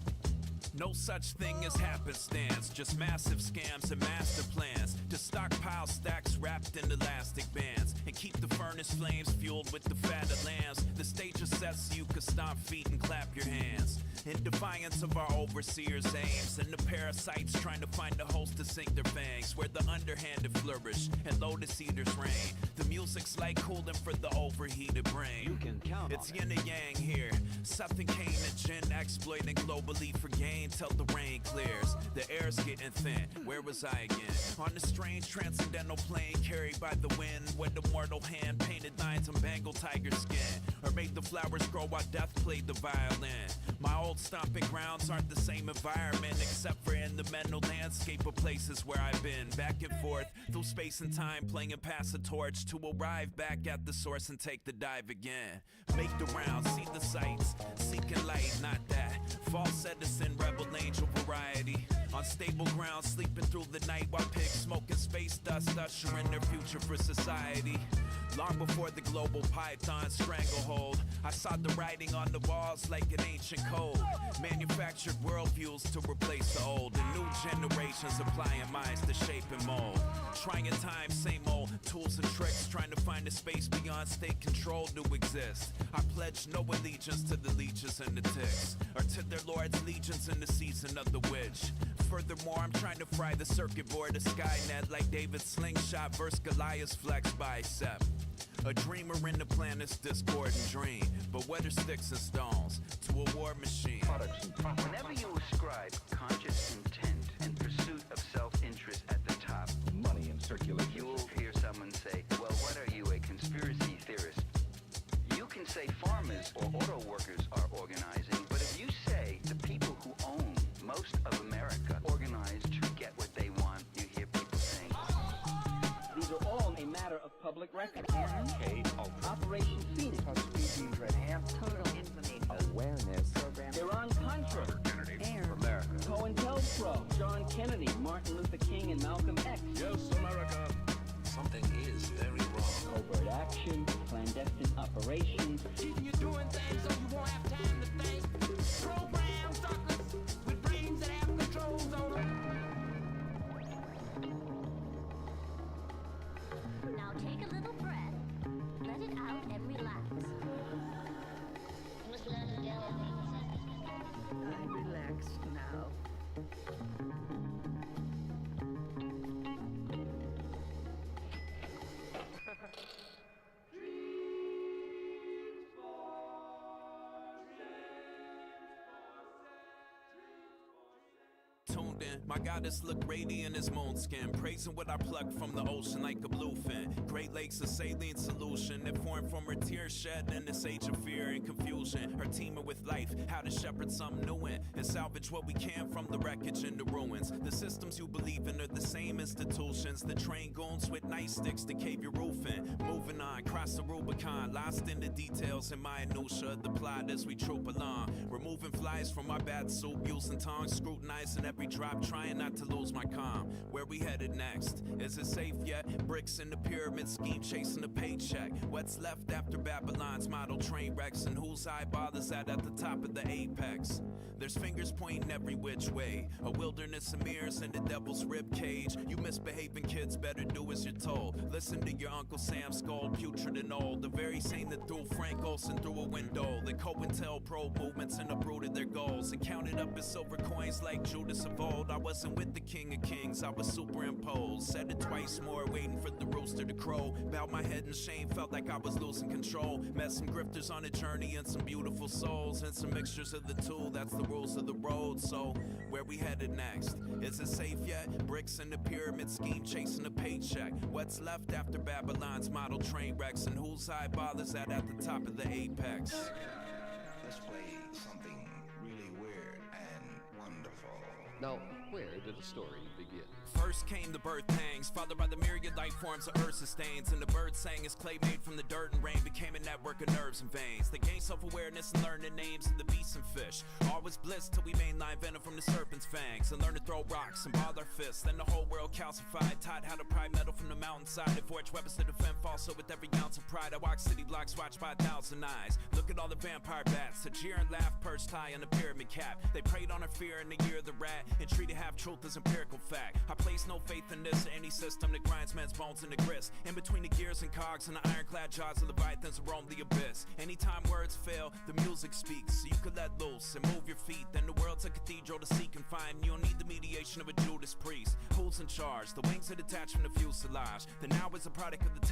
No such thing as happenstance, just massive scams and master plans to stockpile stacks wrapped in elastic bands and keep the furnace flames fueled with the fat of lambs. The stage is set so you can stomp feet and clap your hands in defiance of our overseers' aims and the parasites trying to find a host to sink their fangs where the underhanded flourish and lotus eaters reign. The music's like cooling for the overheated brain. You can count it's yin and yang here, Southern Cain and gin exploiting globally for gain till the rain clears. The air's getting thin. Where was I again? On the strange transcendental plane carried by the wind, where the mortal hand painted lines on Bengal tiger skin, or made the flowers grow while death played the violin. My old stomping grounds aren't the same environment, except for in the mental landscape of places where I've been, back and forth through space and time, playing pass a torch to arrive back at the source and take the dive again. Make the rounds, see the sights, seeking light, not that false Edison, rebel angel variety. On stable ground, sleeping through the night while pigs smoking space dust, ushering their future for society. Long before the global python stranglehold, I saw the writing on the walls like an ancient code. Manufactured worldviews to replace the old, and new generations applying minds to shape and mold. Trying time, same old tools and tricks, trying to find a space beyond state control to exist. I pledge no allegiance to the leeches and the ticks, or to their lord's legions in the season of the witch. Furthermore, I'm trying to fry the circuit board of Skynet like David's slingshot versus Goliath's flex bicep. A dreamer in the planet's discordant dream. But what are sticks and stones to a war machine? Whenever you ascribe conscious intent and pursuit of self-interest at the top, money in circulation, you will hear someone say, well, what are you, a conspiracy theorist? You can say farmers or auto workers are organizing, but if you say the people who own most of America organize to get what they want, you hear people saying, these are all a matter of public record. Operation Phoenix. Total information. Awareness. Iran-Contra. America. COINTELPRO. John Kennedy, Martin Luther King, and Malcolm X. Yes, America. Something is very wrong. Covert action, clandestine operations. Keeping you doing things so you won't have time to think. Program suckers with brains that have controls on them. Now take a little breath, let it out and relax. I'm relaxed now. Tuned in, my goddess look radiant as moon skin, praising what I plucked from the ocean like a bluefin. Great Lakes, a saline solution that formed from her tears shed in this age of fear and confusion. Her teaming with life, how to shepherd something new in and salvage what we can from the wreckage and the ruins. The systems you believe in are the same institutions that train goons with nightsticks to cave your roof in. Moving on, cross the Rubicon, lost in the details in my minutia, the plot as we troop along. Removing flies from my bat suit, using tongs, scrutinizing every drop, trying not to lose my calm. Where we headed next? Is it safe yet? Bricks in the pyramid scheme, chasing a paycheck. What's left after Babylon's model train wrecks? And whose eyeball is that at the top of the apex? There's fingers pointing every which way, a wilderness of mirrors in the devil's rib cage. You misbehaving kids better do as you're told. Listen to your Uncle Sam's skull, putrid and old, the very same that threw Frank Olson through a window. The COINTELPRO movements and uprooted their goals and counted up as silver coins like Judas of old. I wasn't with the King of Kings, I was superimposed. Said it twice more, waiting for the rooster to crow. Bowed my head in shame, felt like I was losing control. Met some grifters on a journey and some beautiful souls, and some mixtures of the two, that's the rules of the road. So, where we headed next? Is it safe yet? Bricks in the pyramid scheme, chasing a paycheck. What's left after Babylon's model train wrecks? And whose eyeball is that at the top of the apex? Let's play something really weird and wonderful. Now, where did the story begin? First came the birth pangs, followed by the myriad life forms of earth sustains. And the bird sang as clay made from the dirt and rain became a network of nerves and veins. They gained self-awareness and learned the names of the beasts and fish. All was bliss till we mainline venom from the serpent's fangs and learned to throw rocks and ball our fists. Then the whole world calcified, taught how to pry metal from the mountainside and forge weapons to defend falsehood with every ounce of pride. I walk city blocks watched by 1,000 eyes. Look at all the vampire bats, a jeer and laugh perched high on the pyramid cap. They preyed on our fear in the year of the rat and treated half-truth as empirical fact. I place no faith in this or any system that grinds men's bones into grist. In between the gears and cogs and the ironclad jaws of Leviathans roam the abyss. Anytime words fail, the music speaks. So you could let loose and move your feet. Then the world's a cathedral to seek and find. You don't need the mediation of a Judas priest. Who's in charge? The wings are detached from the fuselage. The now is a product of the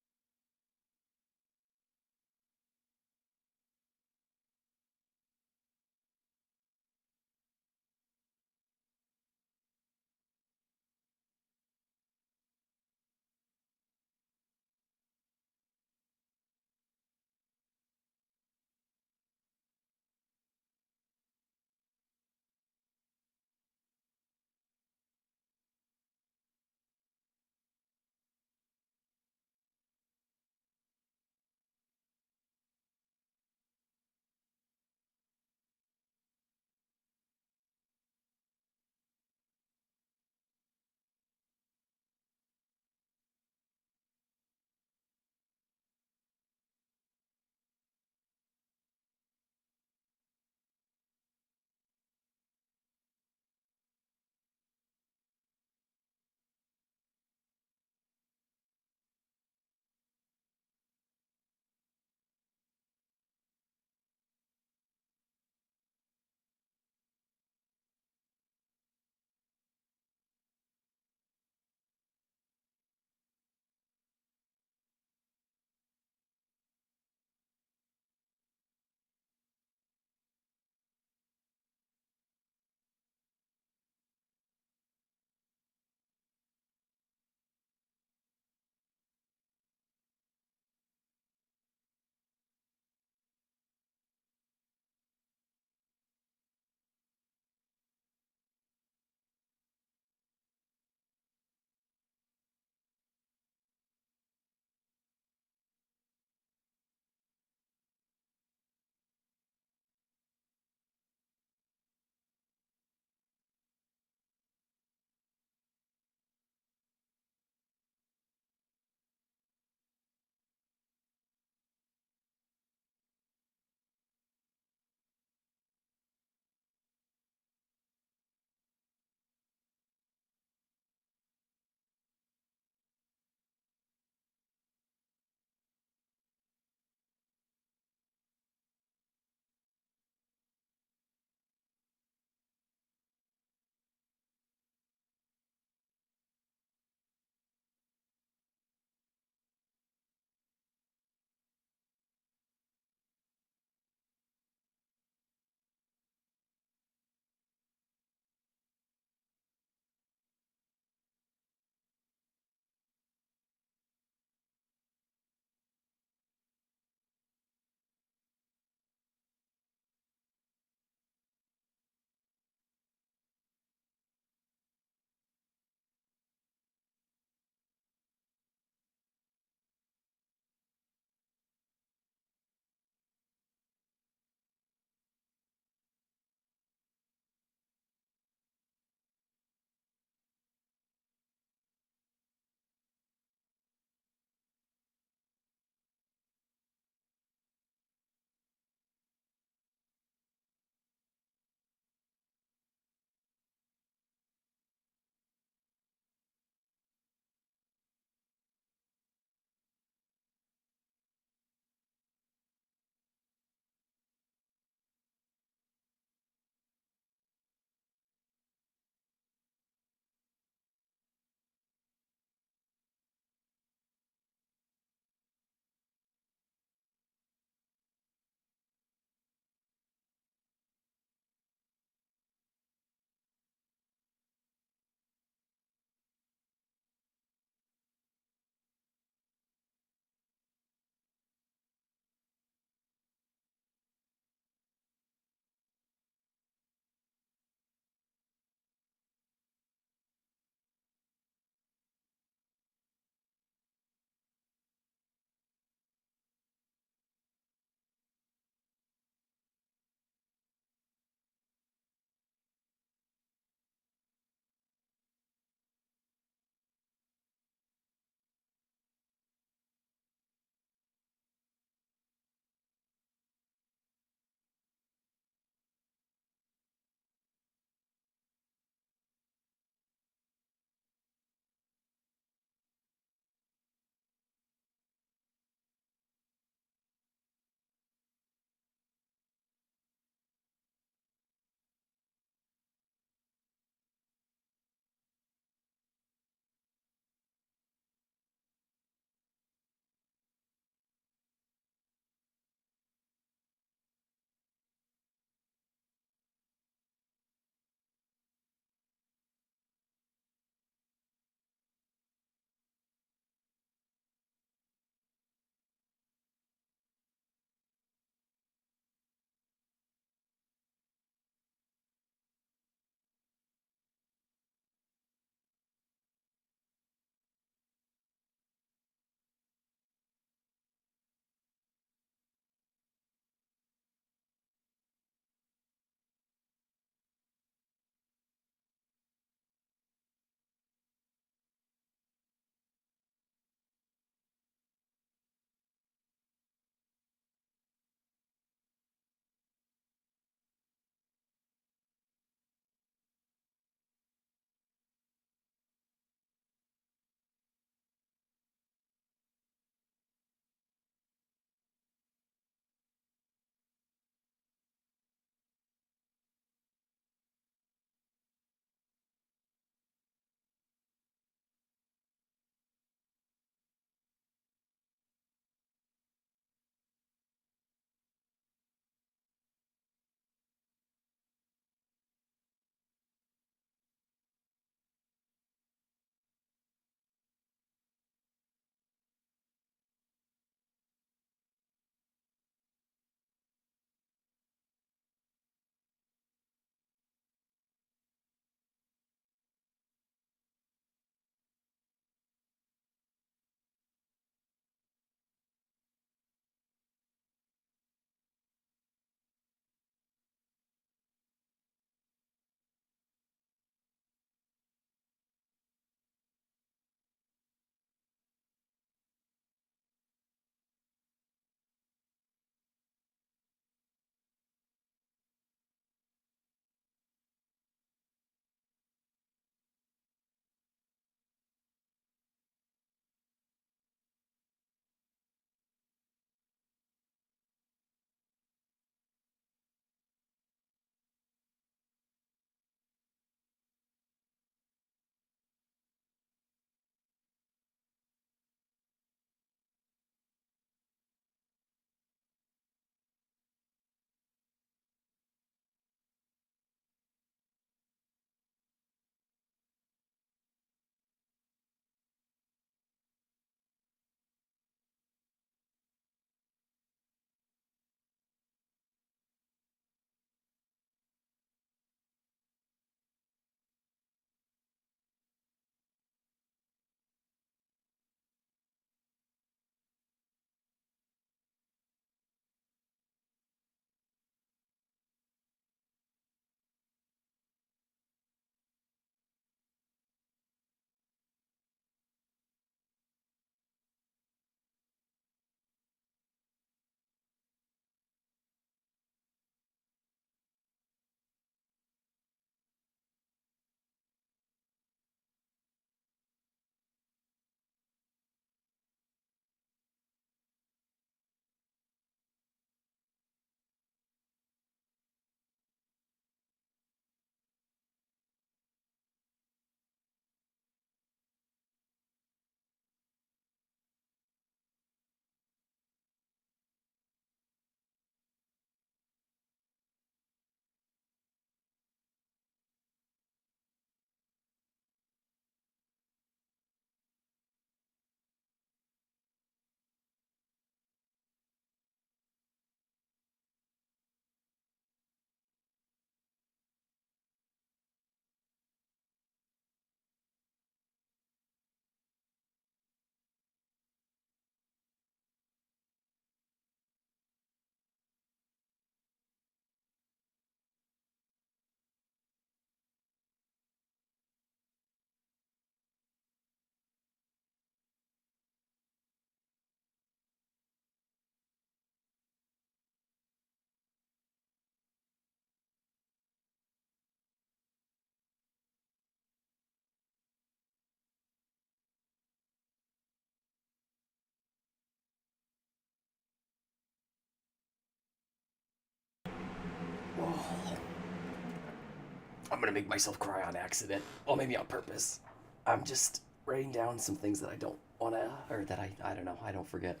I'm gonna make myself cry on accident. Well, maybe on purpose. I'm just writing down some things that I don't wanna, or that I don't know, I don't forget.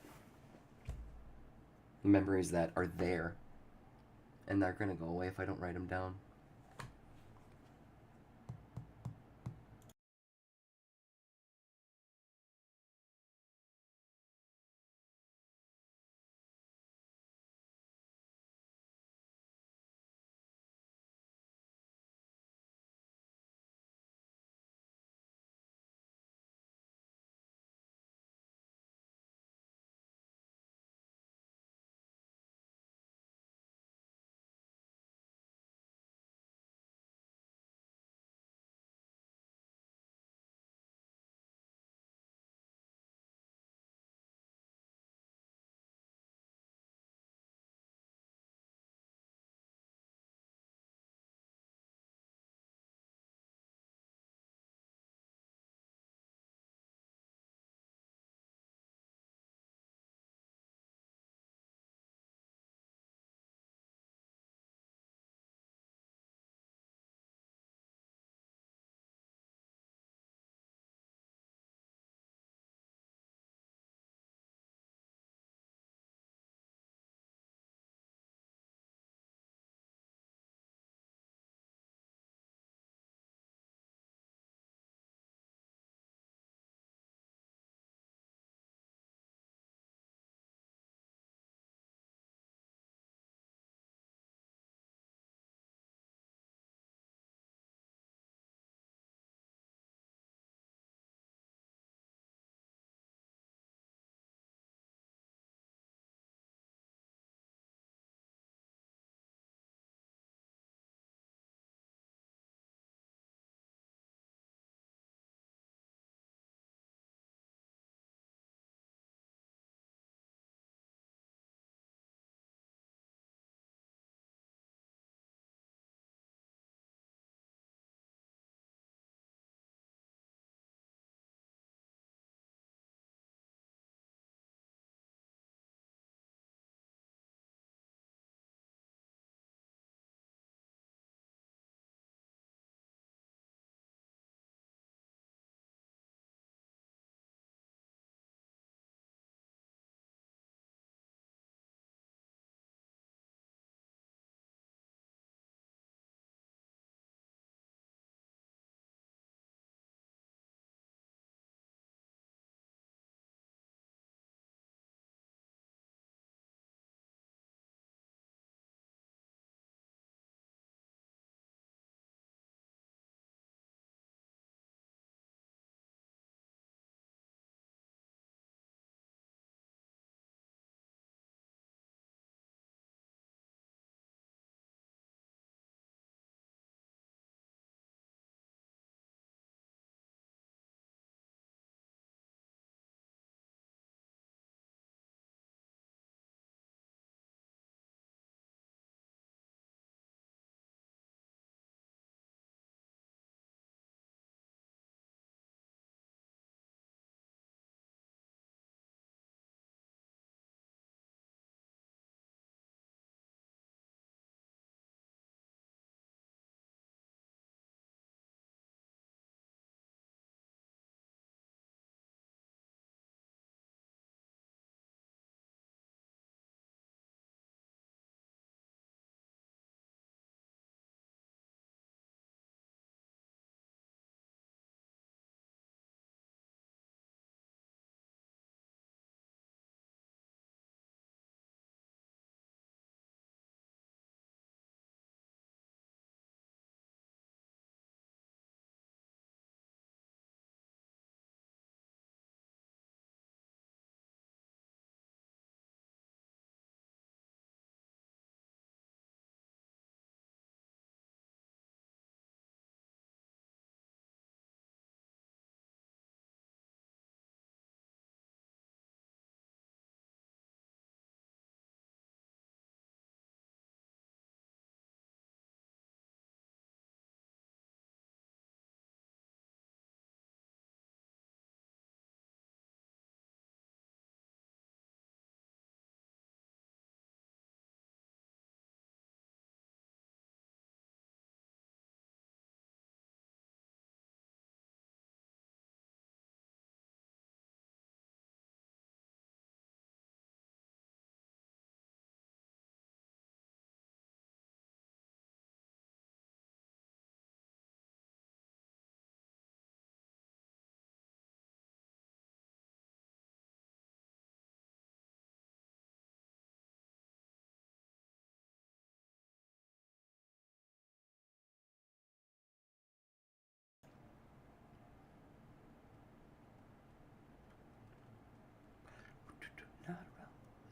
Memories that are there, and they're gonna go away if I don't write them down.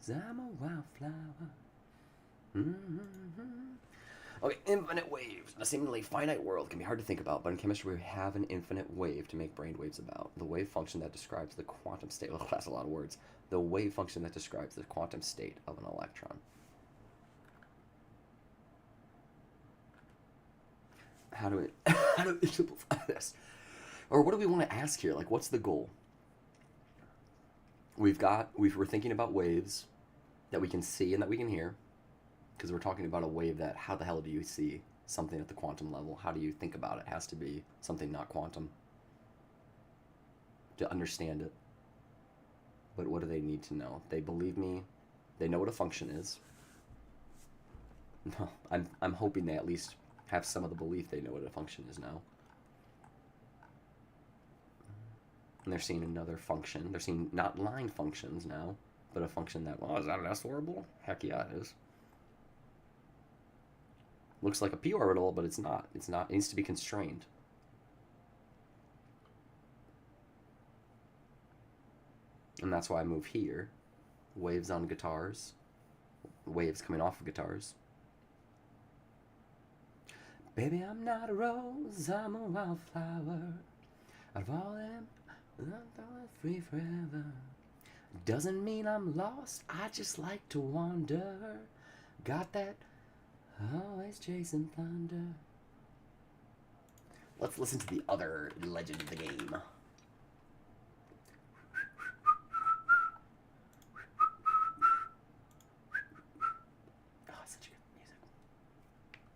I'm a wildflower. Okay, infinite waves. In a seemingly finite world can be hard to think about, but in chemistry we have an infinite wave to make brain waves about. The wave function that describes the quantum state. Oh, that's a lot of words. The wave function that describes the quantum state of an electron. How do we simplify this? Or what do we want to ask here? Like, what's the goal? We're thinking about waves that we can see and that we can hear, because we're talking about a wave that, how the hell do you see something at the quantum level? How do you think about it? It has to be something not quantum to understand it. But what do they need to know? They believe me. They know what a function is. No, I'm hoping they at least have some of the belief they know what a function is now. And they're seeing another function. They're seeing not line functions now, but a function that, well, is that an S orbital? Heck yeah, it is. Looks like a p orbital, but it's not. It's not. It needs to be constrained. And that's why I move here. Waves on guitars. Waves coming off of guitars. Baby, I'm not a rose, I'm a wildflower. Out of all them, I'm free forever. Doesn't mean I'm lost, I just like to wander. Got that, always chasing thunder. Let's listen to the other legend of the game.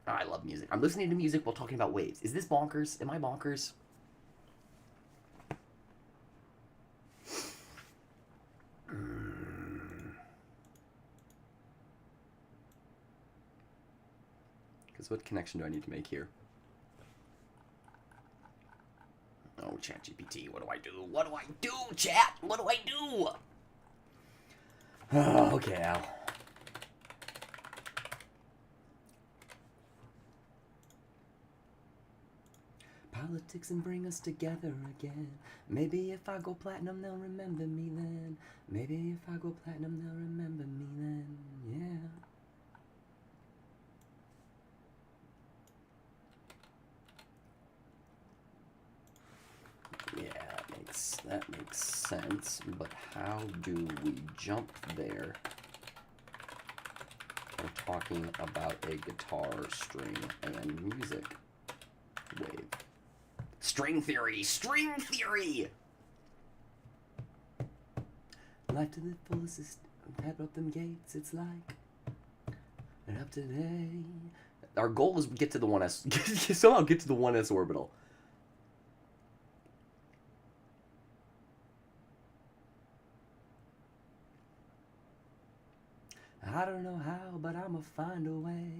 Oh, I love music. I'm listening to music while talking about waves. Is this bonkers? Am I bonkers? Because what connection do I need to make here? Oh, ChatGPT, what do I do? What do I do, chat? What do I do? Oh, okay, Al. Politics and bring us together again. Maybe if I go platinum, they'll remember me then. Maybe if I go platinum, they'll remember me then. Yeah. Yeah, that makes sense. But how do we jump there? We're talking about a guitar, string, and music wave. String theory! String theory! Life to the fullest, tap up them gates, it's like and up today. Our goal is get to the 1s, somehow get to the 1s orbital. I don't know how, but I'ma find a way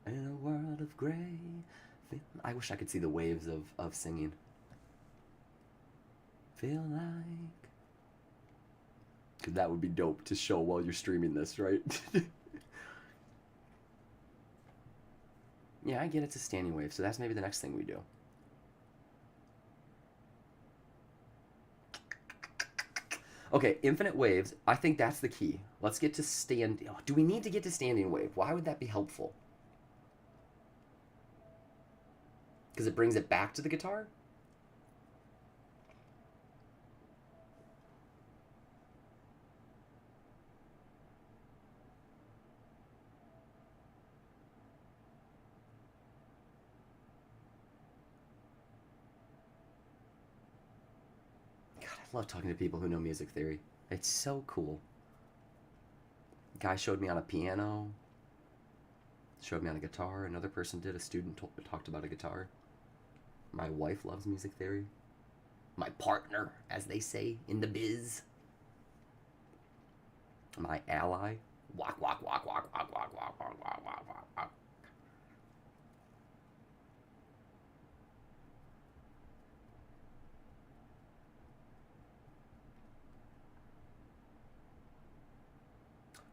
in a world of gray. I wish I could see the waves of singing. Feel like... Because that would be dope to show while you're streaming this, right? Yeah, I get it's a standing wave, so that's maybe the next thing we do. Okay, infinite waves. I think that's the key. Let's get to stand... Do we need to get to standing wave? Why would that be helpful? Because it brings it back to the guitar? God, I love talking to people who know music theory. It's so cool. Guy showed me on a piano. Showed me on a guitar. Another person did. A student talked about a guitar. My wife loves music theory. My partner, as they say in the biz. My ally. Walk, walk, walk, walk, walk, walk, walk, walk, walk, walk, walk, walk.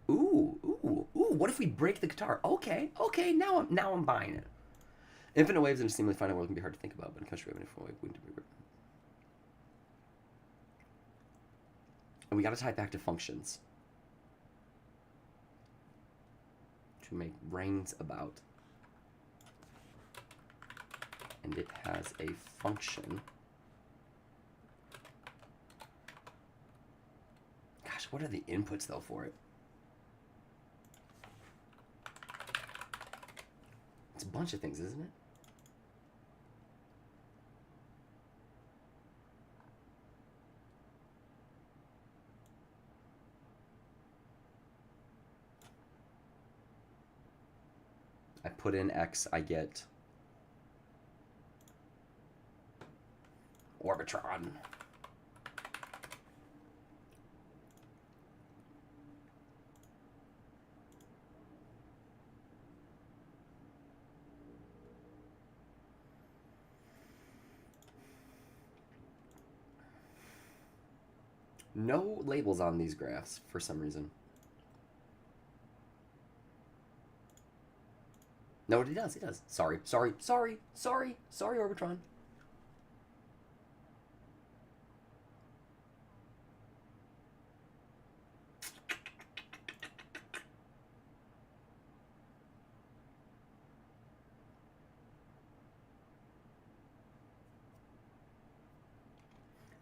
Ooh, ooh, ooh, what if we break the guitar? Okay, now I'm buying it. Infinite waves in a seemingly finite world can be hard to think about, but in country we have an infinite wave. And we gotta tie it back to functions. to make brains about. And it has a function. Gosh, what are the inputs though for it? It's a bunch of things, isn't it? I put in X, I get Orbitron. No labels on these graphs for some reason. No, it does. It does. Sorry, Orbitron.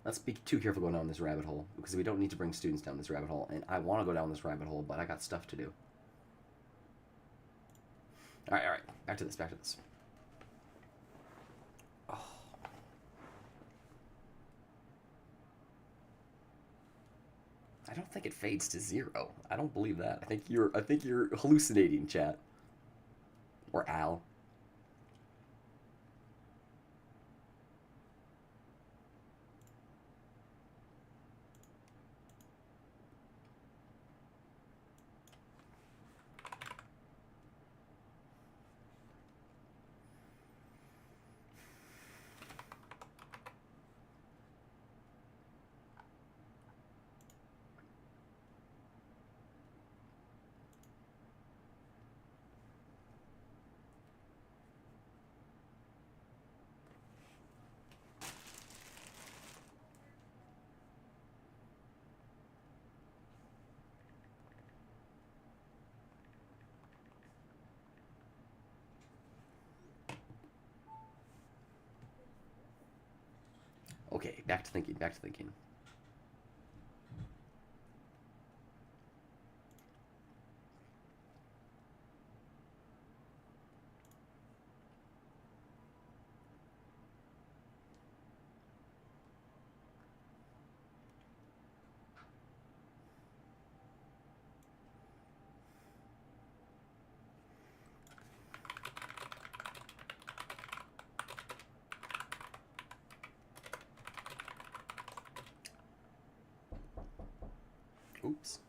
Let's be too careful going down this rabbit hole, because we don't need to bring students down this rabbit hole, and I want to go down this rabbit hole, but I got stuff to do. All right, back to this. Oh. I don't think it fades to 0. I don't believe that. I think you're hallucinating, chat. Or Al. Okay, back to thinking. Oops.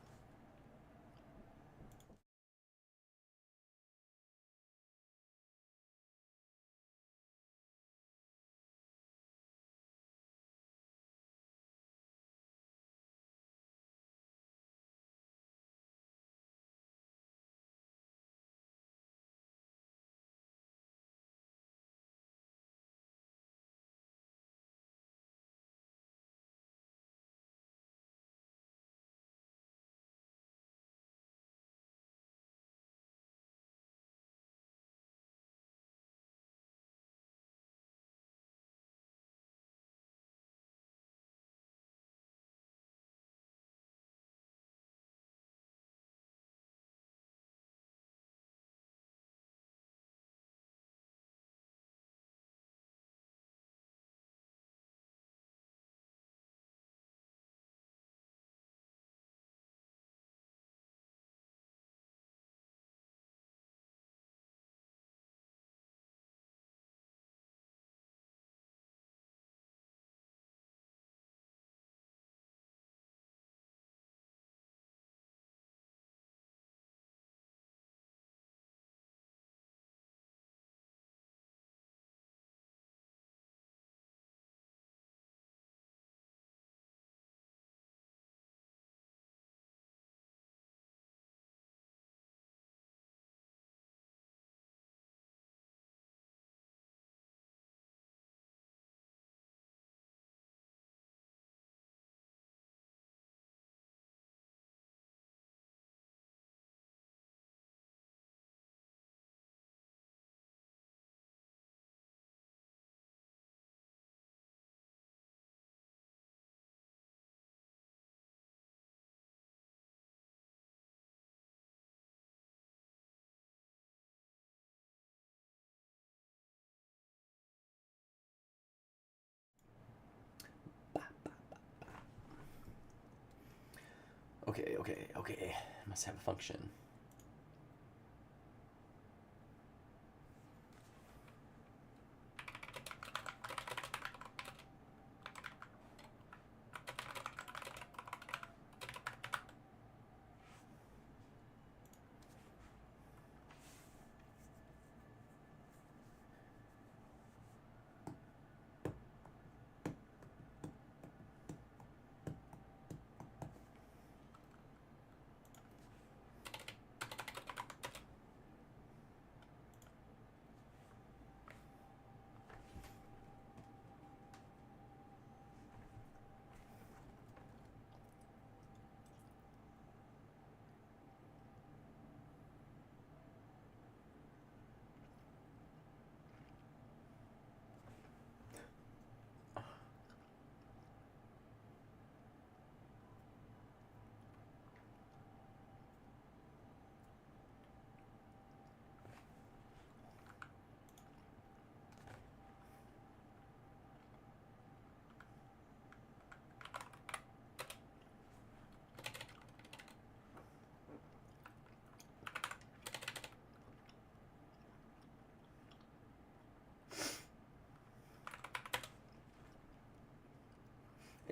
Okay. Must have a function.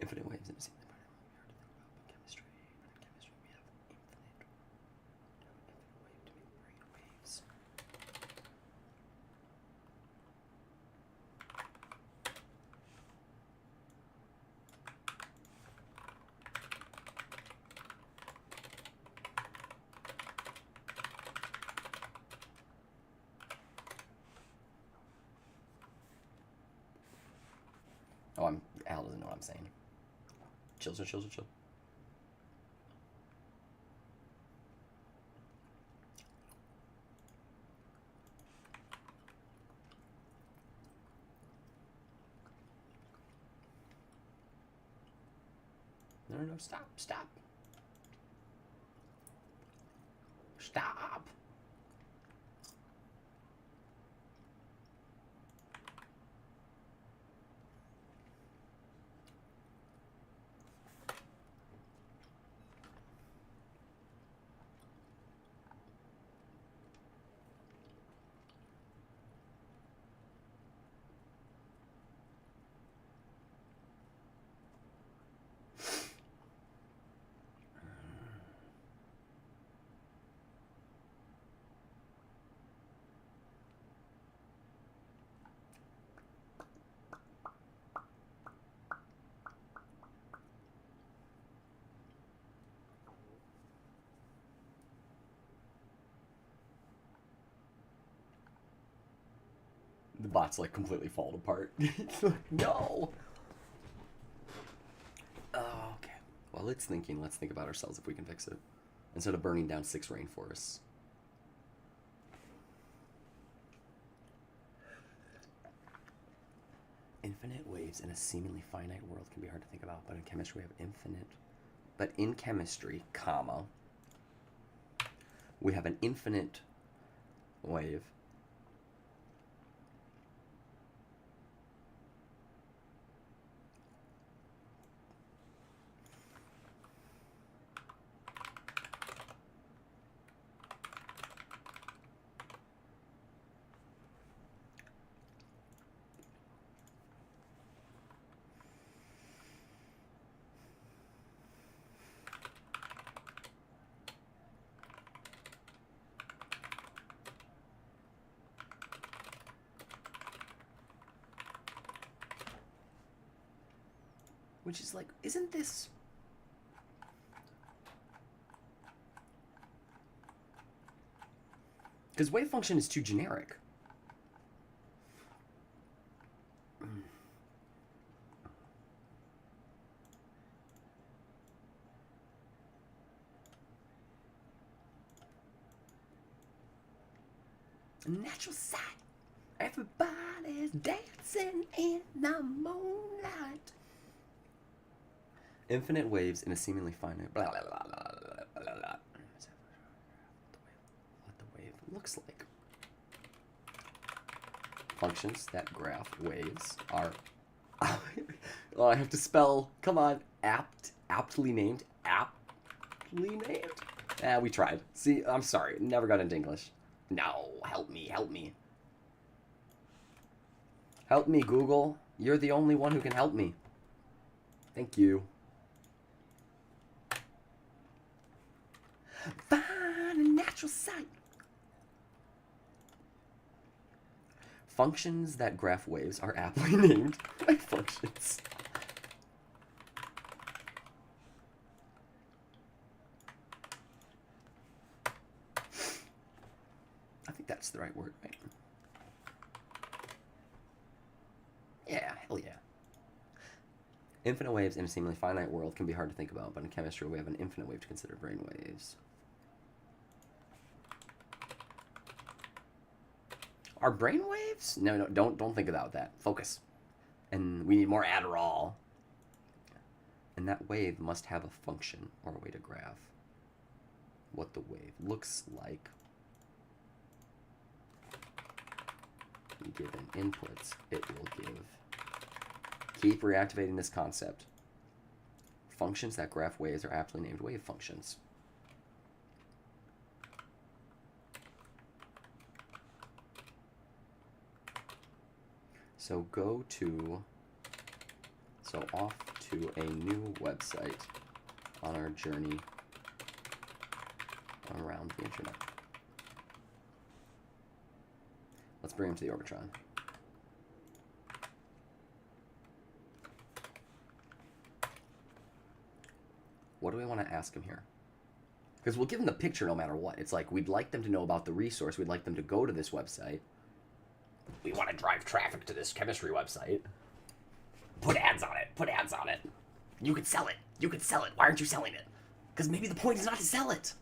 Infinite waves in a single part of hard to think about, but chemistry. But in chemistry, we have infinite wave to make brain waves. Oh, Al doesn't know what I'm saying. Chill. No, stop. Stop. The bot's like completely falling apart. No! Oh, okay. Well, it's thinking. Let's think about ourselves if we can fix it. Instead of burning down 6 rainforests. Infinite waves in a seemingly finite world can be hard to think about, but in chemistry we have infinite. But in chemistry, comma, we have an infinite wave. Which is like, isn't this... Because wave function is too generic. Natural sight. Everybody's dancing in the moonlight. Infinite waves in a seemingly finite... Blah, blah, blah, blah, blah, blah, blah. What the wave looks like. Functions that graph waves are... Oh, I have to spell... Come on. Aptly named. aptly named. We tried. See, I'm sorry. Never got into English. No, help me, help me. Help me, Google. You're the only one who can help me. Thank you. Find a natural sight. Functions that graph waves are aptly named. Functions. I think that's the right word, right? Yeah, hell yeah. Infinite waves in a seemingly finite world can be hard to think about, but in chemistry we have an infinite wave to consider brain waves. Are brain waves? No, don't think about that. Focus. And we need more Adderall. And that wave must have a function or a way to graph what the wave looks like. Given inputs, it will give. Keep reactivating this concept. Functions that graph waves are aptly named wave functions. So off to a new website on our journey around the internet. Let's bring him to the Orbitron. What do we want to ask him here? Because we'll give them the picture no matter what. It's like, we'd like them to know about the resource. We'd like them to go to this website. We want to drive traffic to this chemistry website. Put ads on it. Put ads on it. You could sell it. You could sell it. Why aren't you selling it? Because maybe the point is not to sell it.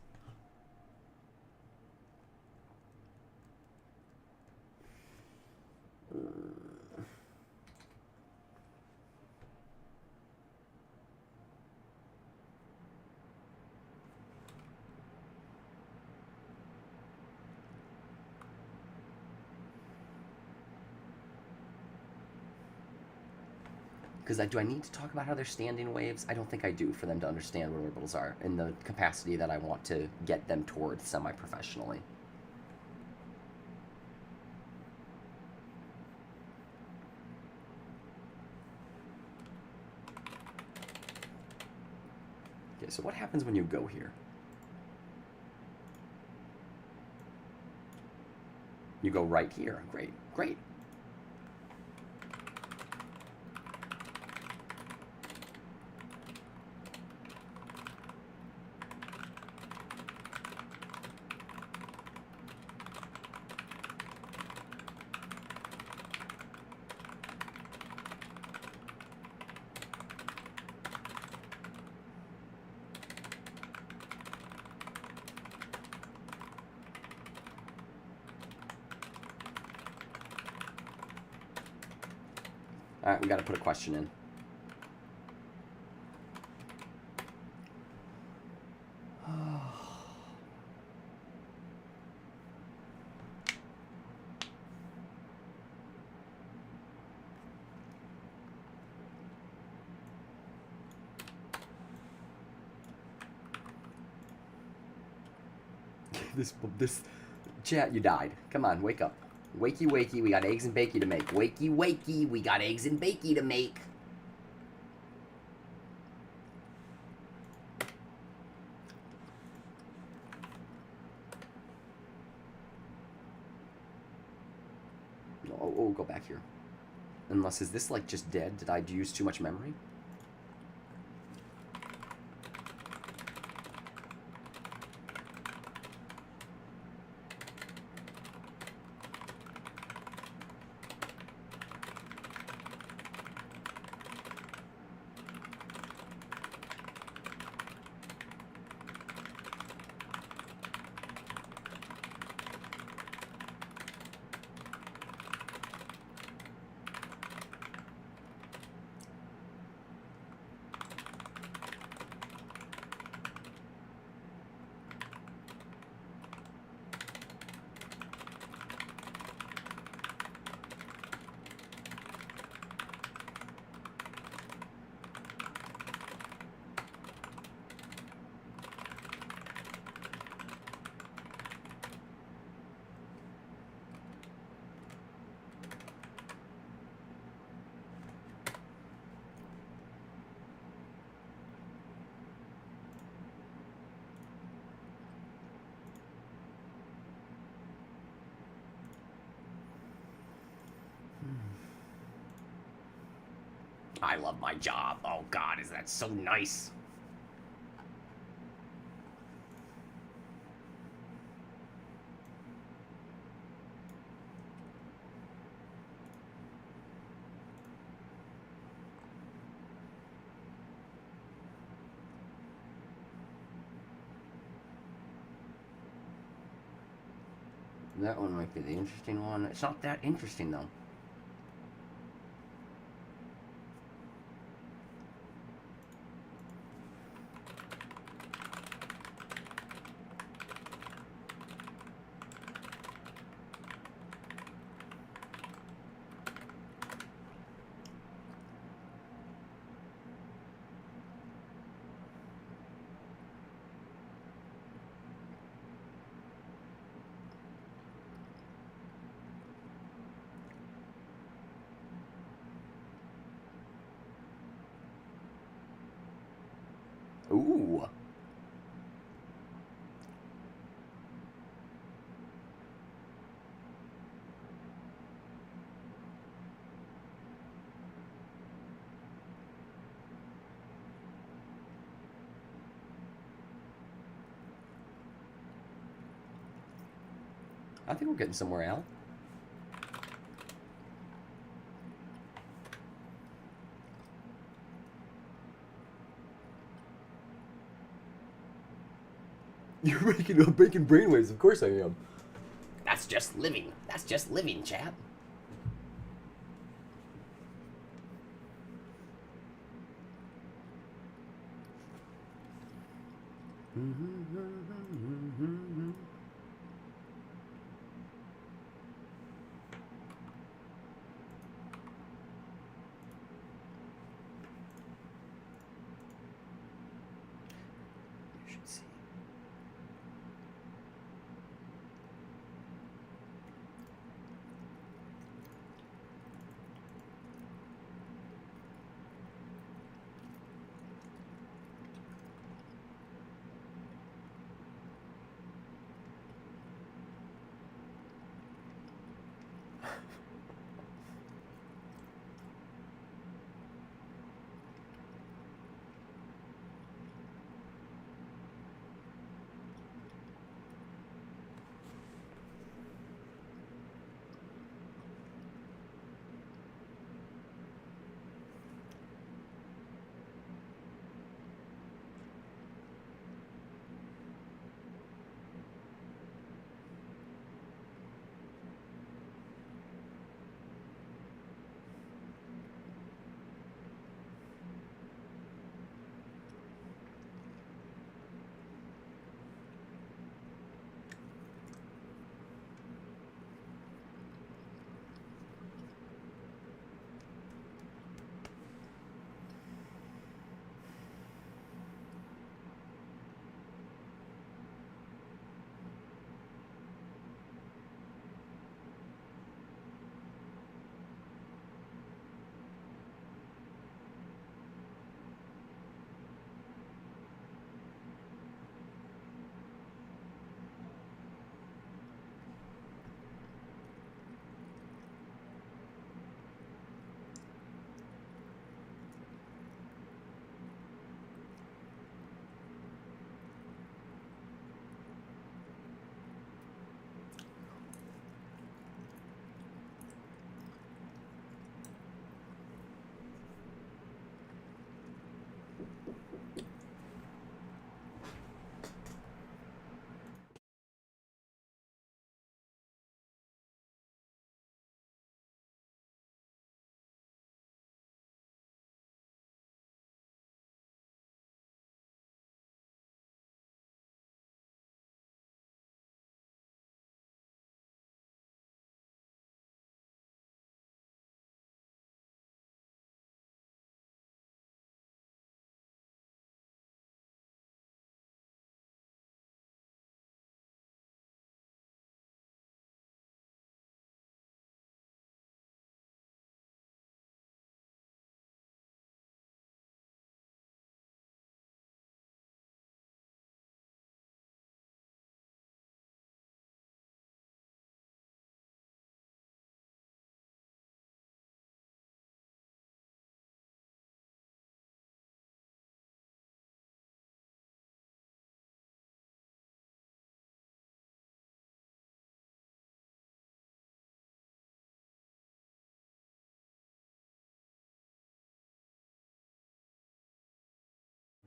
Because do I need to talk about how they're standing waves? I don't think I do for them to understand what orbitals are in the capacity that I want to get them towards semi-professionally. Okay, so what happens when you go here? You go right here. Great, great. Alright, we gotta put a question in. This chat, you died. Come on, wake up. Wakey, wakey, we got eggs and bakey to make. Wakey, wakey, we got eggs and bakey to make. Oh, go back here. Unless, is this like just dead? Did I use too much memory? I love my job. Oh God, is that so nice? That one might be the interesting one. It's not that interesting though. Ooh. I think we're getting somewhere, Al. You're breaking brainwaves. Of course I am. That's just living. That's just living, chap. You should see.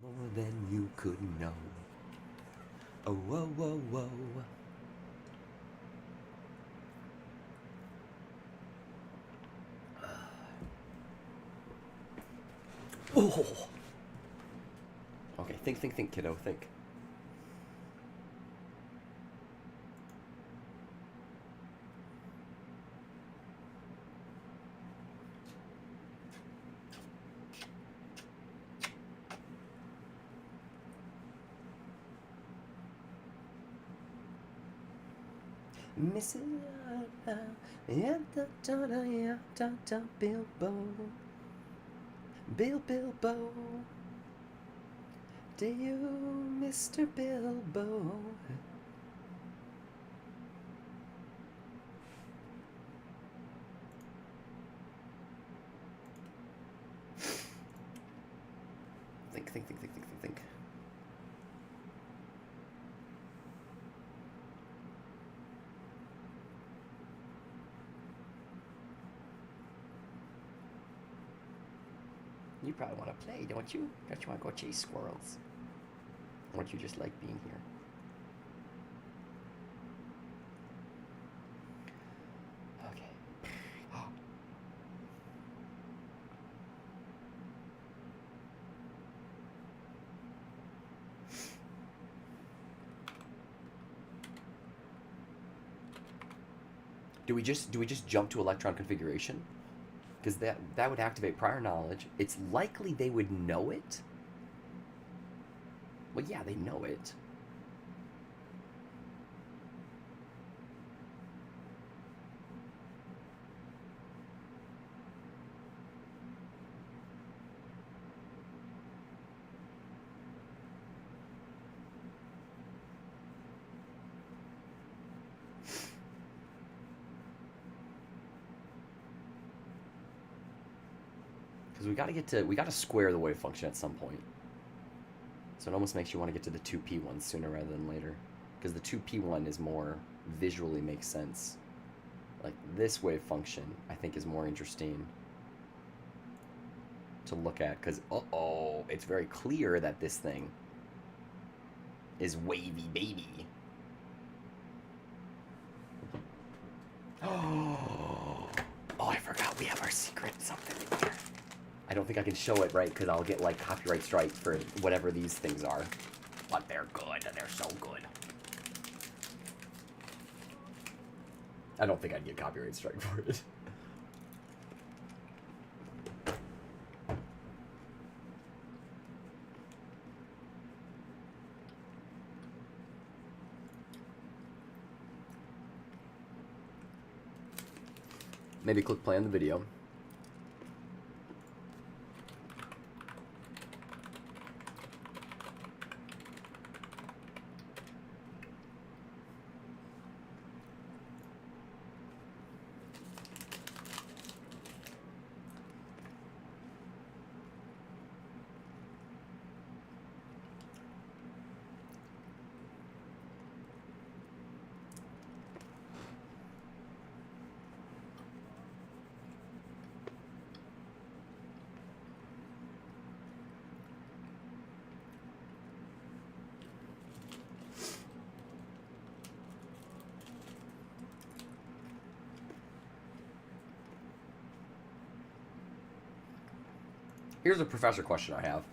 More than you could know. Oh, whoa, whoa, whoa. Oh. Okay, think, kiddo, think. Missing Bilbo. Do you, Mr. Bilbo? Think. You probably want to play, don't you? Don't you want to go chase squirrels? Or don't you just like being here? Okay. Do we just jump to electron configuration? Because that would activate prior knowledge. It's likely they would know it. Well, yeah, they know it. Because we gotta square the wave function at some point. So it almost makes you want to get to the 2p one sooner rather than later. Because the 2p one is more visually makes sense. Like this wave function, I think, is more interesting to look at. Because, uh-oh, it's very clear that this thing is wavy baby. Oh, I forgot we have our secret something in here. I don't think I can show it, right, because I'll get, like, copyright strike for whatever these things are. But they're good. They're so good. I don't think I'd get copyright strike for it. Maybe click play on the video. Here's a professor question I have.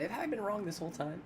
Have I been wrong this whole time?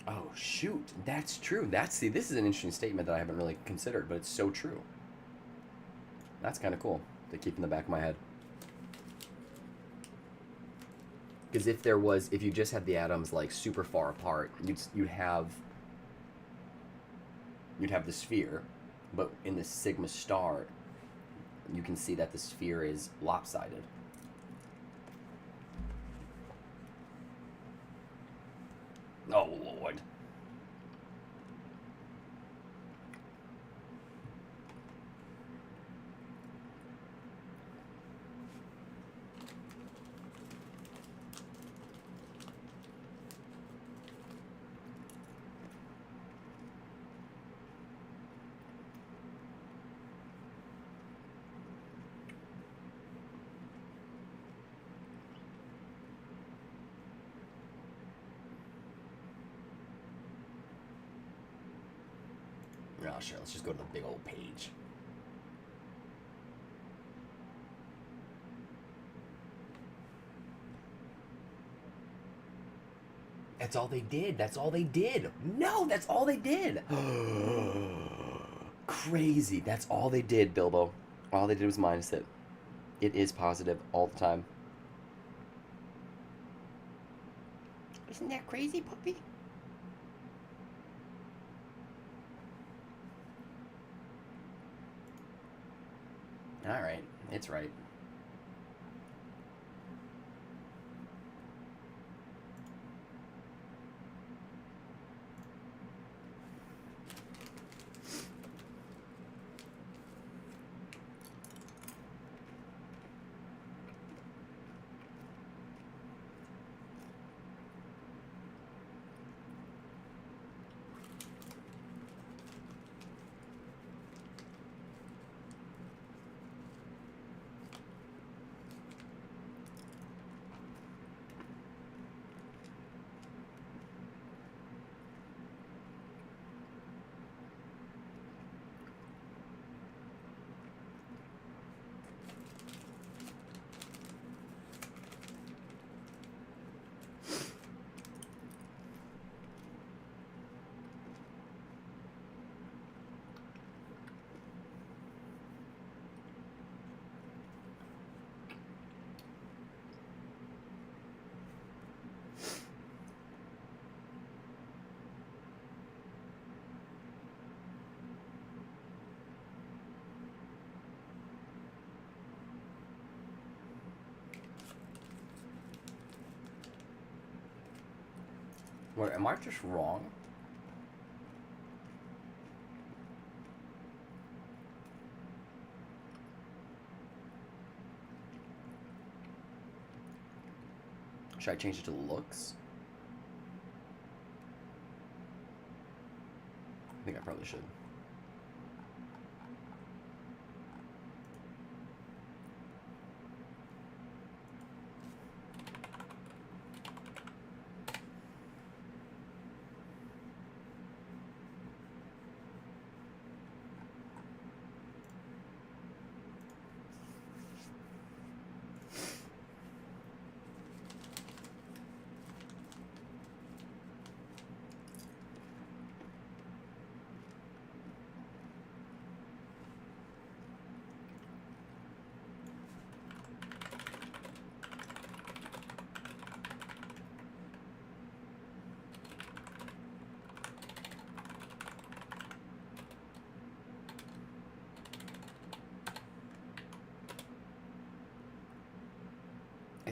Oh, shoot. That's true. See, this is an interesting statement that I haven't really considered, but it's so true. That's kind of cool to keep in the back of my head. Because if you just had the atoms like super far apart, you'd have the sphere, but in the sigma star, you can see that the sphere is lopsided. Oh, Lord. Oh, sure. Let's just go to the big old page. That's all they did. That's all they did. No, that's all they did. Crazy. That's all they did, Bilbo. All they did was minus it. It is positive all the time. Isn't that crazy, puppy? All right. It's right. What, am I just wrong? Should I change it to looks? I think I probably should.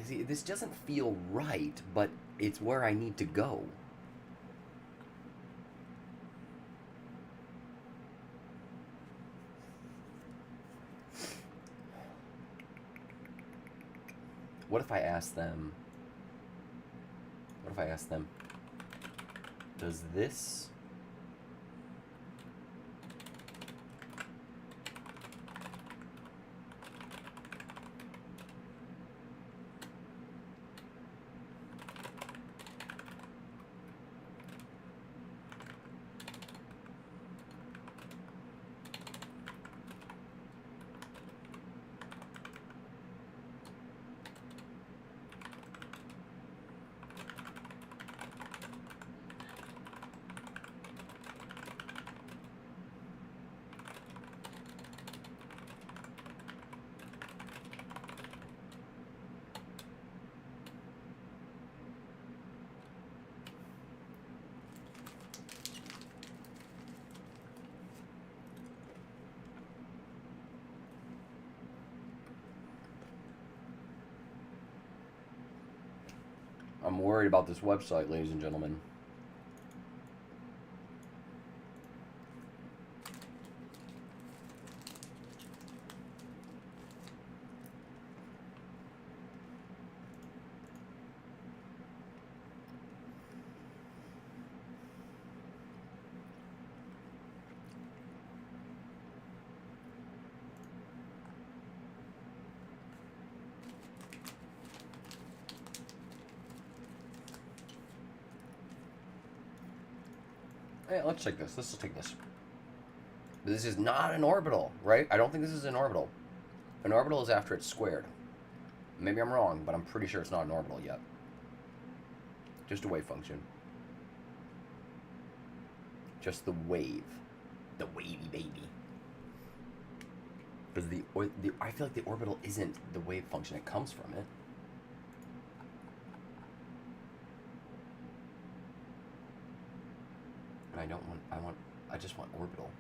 See, this doesn't feel right, but it's where I need to go. What if I ask them... What if I ask them... Does this... I'm worried about this website, ladies and gentlemen. Hey, let's take this. Let's just take this. This is not an orbital, right? I don't think this is an orbital. An orbital is after it's squared. Maybe I'm wrong, but I'm pretty sure it's not an orbital yet. Just a wave function. Just the wave. The wavy baby. Because I feel like the orbital isn't the wave function. It comes from it. I don't want, I just want orbital.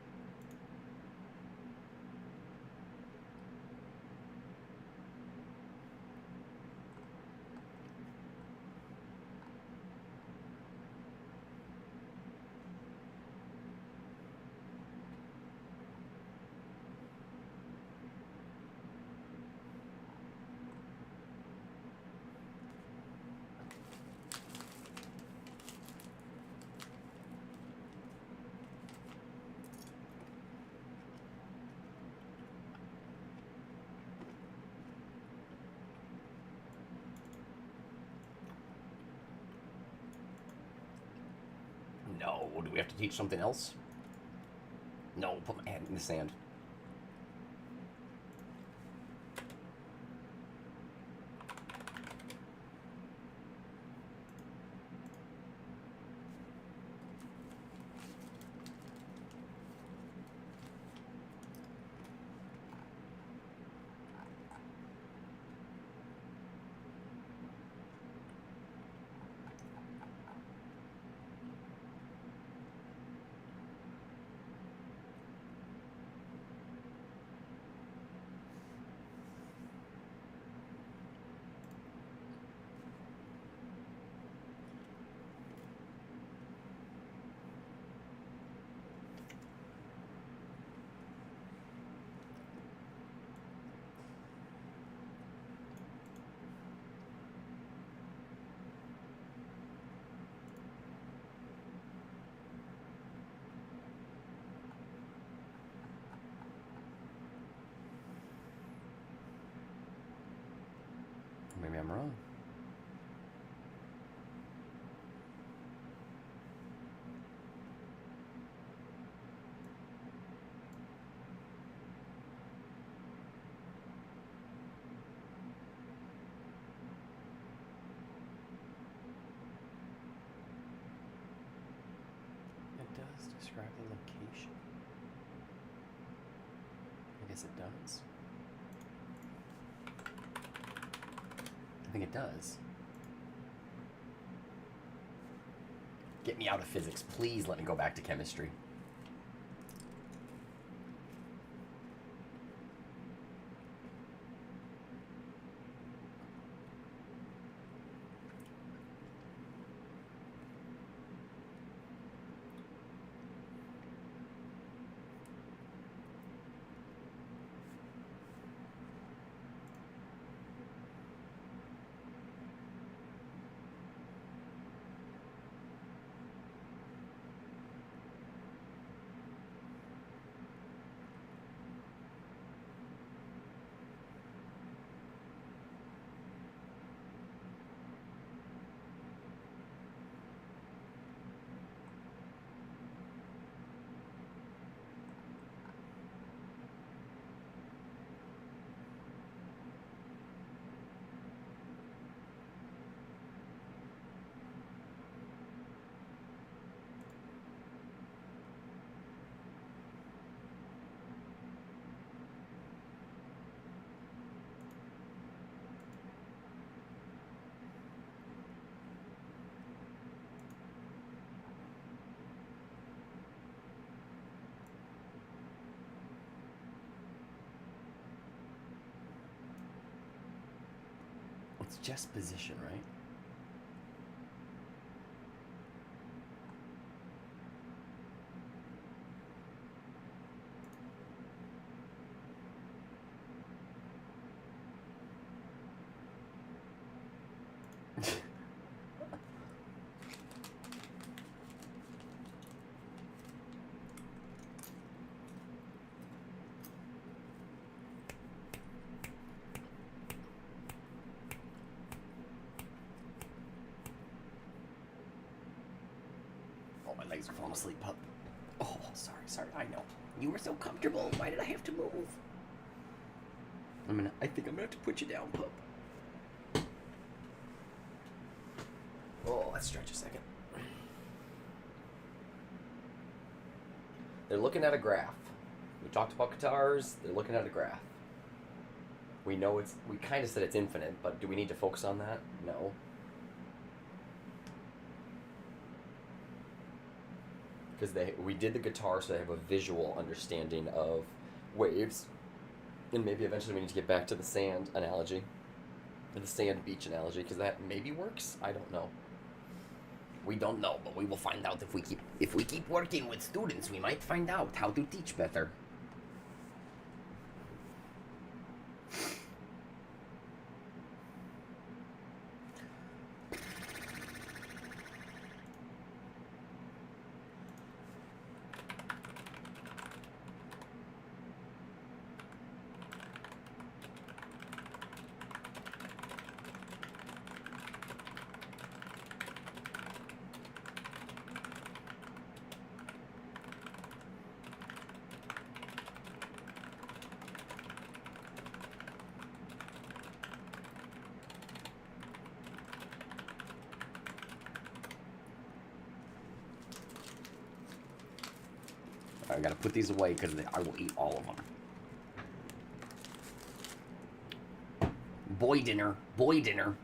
No, do we have to teach something else? No, put my hand in the sand. Maybe I'm wrong. It does describe the location. I guess it does. I think it does. Get me out of physics. Please let me go back to chemistry. it's just position, right? Oh, my legs are falling asleep, pup. Oh, sorry, I know. You were so comfortable. Why did I have to move? I think I'm gonna have to put you down, pup. Oh, let's stretch a second. They're looking at a graph. We talked about guitars. They're looking at a graph. We know we kind of said it's infinite, but do we need to focus on that? No. Because we did the guitar, so they have a visual understanding of waves. And maybe eventually we need to get back to the sand analogy. Or the sand beach analogy, because that maybe works? I don't know. We don't know, but we will find out if we keep working with students. We might find out how to teach better. I gotta put these away because I will eat all of them. Boy dinner. Boy dinner.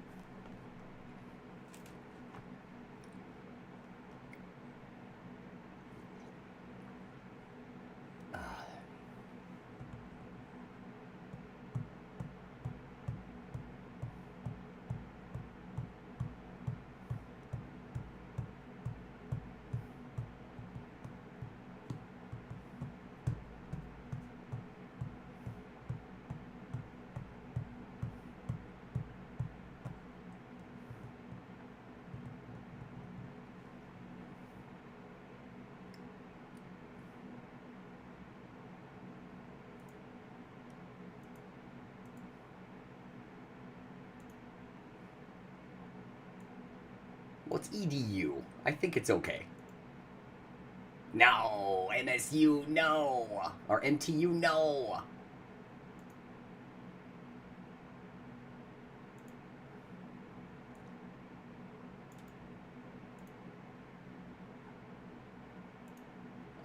What's EDU? I think it's okay. No! MSU, no! Or NTU, no!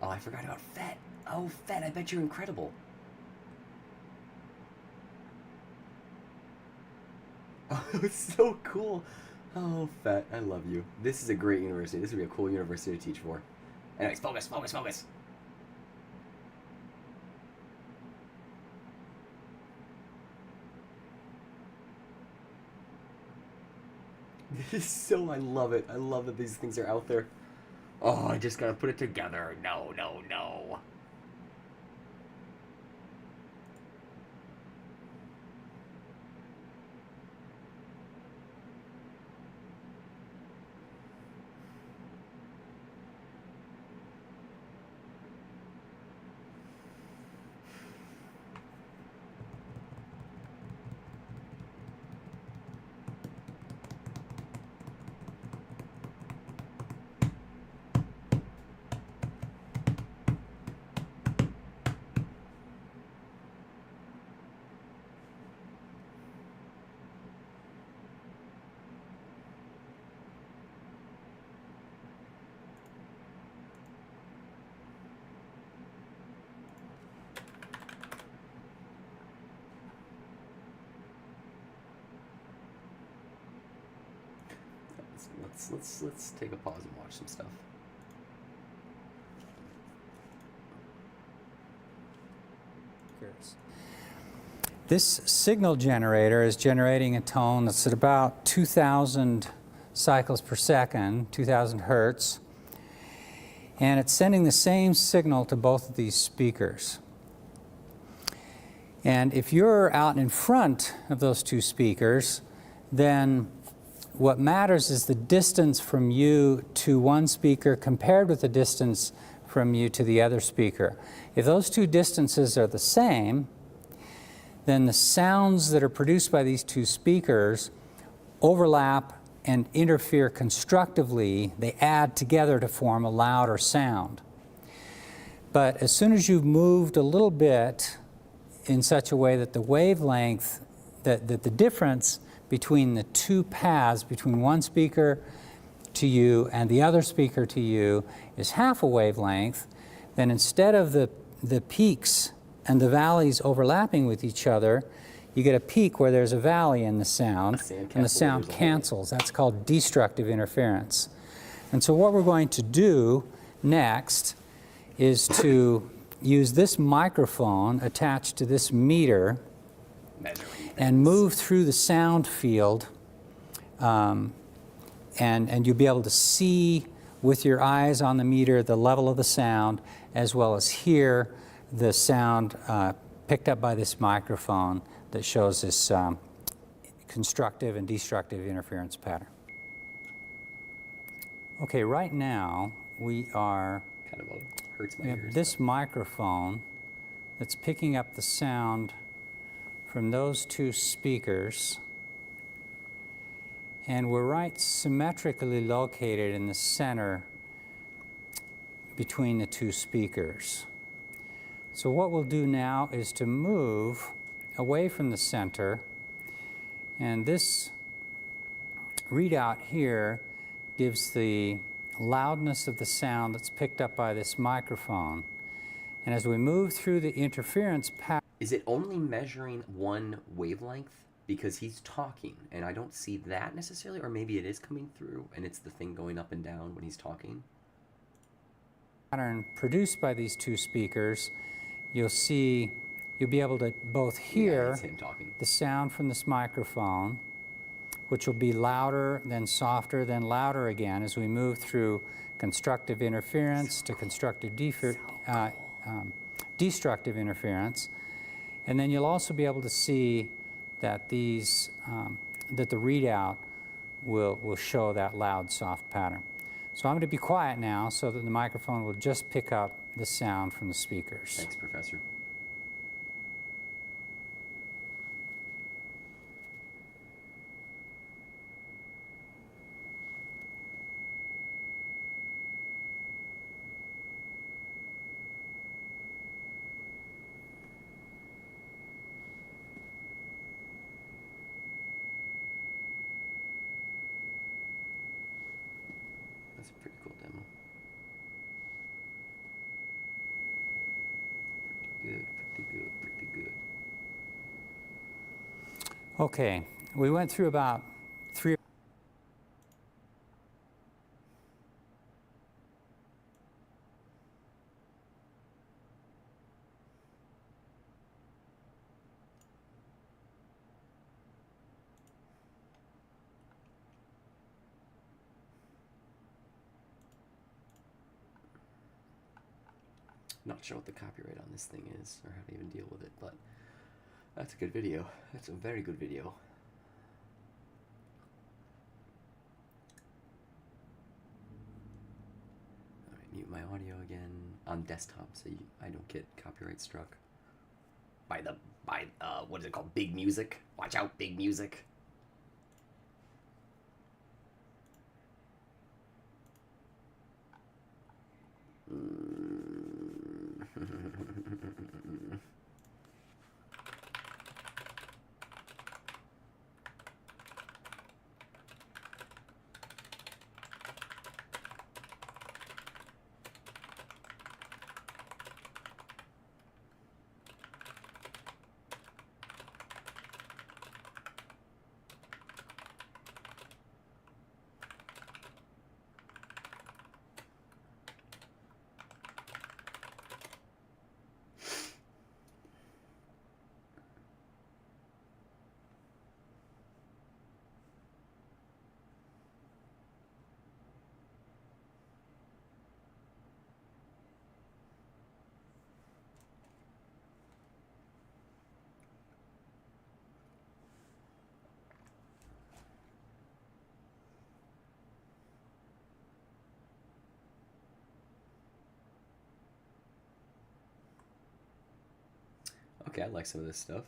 Oh, I forgot about Fett. Oh, Fett, I bet you're incredible. Oh, it's so cool. Oh, Fett, I love you. This is a great university. This would be a cool university to teach for. Anyways, focus, focus, focus. This is so, I love it. I love that these things are out there. Oh, I just gotta put it together. No, no, no. Let's take a pause and watch some stuff. Curious. This signal generator is generating a tone that's at about 2,000 cycles per second, 2,000 hertz, and it's sending the same signal to both of these speakers. And if you're out in front of those two speakers, then what matters is the distance from you to one speaker compared with the distance from you to the other speaker. If those two distances are the same, then the sounds that are produced by these two speakers overlap and interfere constructively. They add together to form a louder sound. But as soon as you've moved a little bit in such a way that the wavelength, that the difference between the two paths, between one speaker to you and the other speaker to you, is half a wavelength, then instead of the peaks and the valleys overlapping with each other, you get a peak where there's a valley in the sound, and the sound cancels. That's called destructive interference. And so what we're going to do next is to use this microphone attached to this meter and move through the sound field, and you'll be able to see with your eyes on the meter the level of the sound, as well as hear the sound picked up by this microphone that shows this constructive and destructive interference pattern. Okay, right now we are kind of hurts my ears. This microphone that's picking up the sound from those two speakers, and we're right symmetrically located in the center between the two speakers. So what we'll do now is to move away from the center, and this readout here gives the loudness of the sound that's picked up by this microphone. And as we move through the interference pattern... Is it only measuring one wavelength? Because he's talking, and I don't see that necessarily, or maybe it is coming through, and it's the thing going up and down when he's talking. Pattern produced by these two speakers, you'll be able to both hear the sound from this microphone, which will be louder, then softer, then louder again as we move through constructive interference to constructive destructive interference. And then you'll also be able to see that that the readout will show that loud, soft pattern. So I'm going to be quiet now so that the microphone will just pick up the sound from the speakers. Thanks, Professor. That's a pretty cool demo. Pretty good. Okay, we went through about 3. Not sure what the copyright on this thing is, or how to even deal with it, but that's a good video. That's a very good video. Alright, mute my audio again on desktop so I don't get copyright struck by what is it called? Big Music. Watch out, Big Music. okay. I like some of this stuff.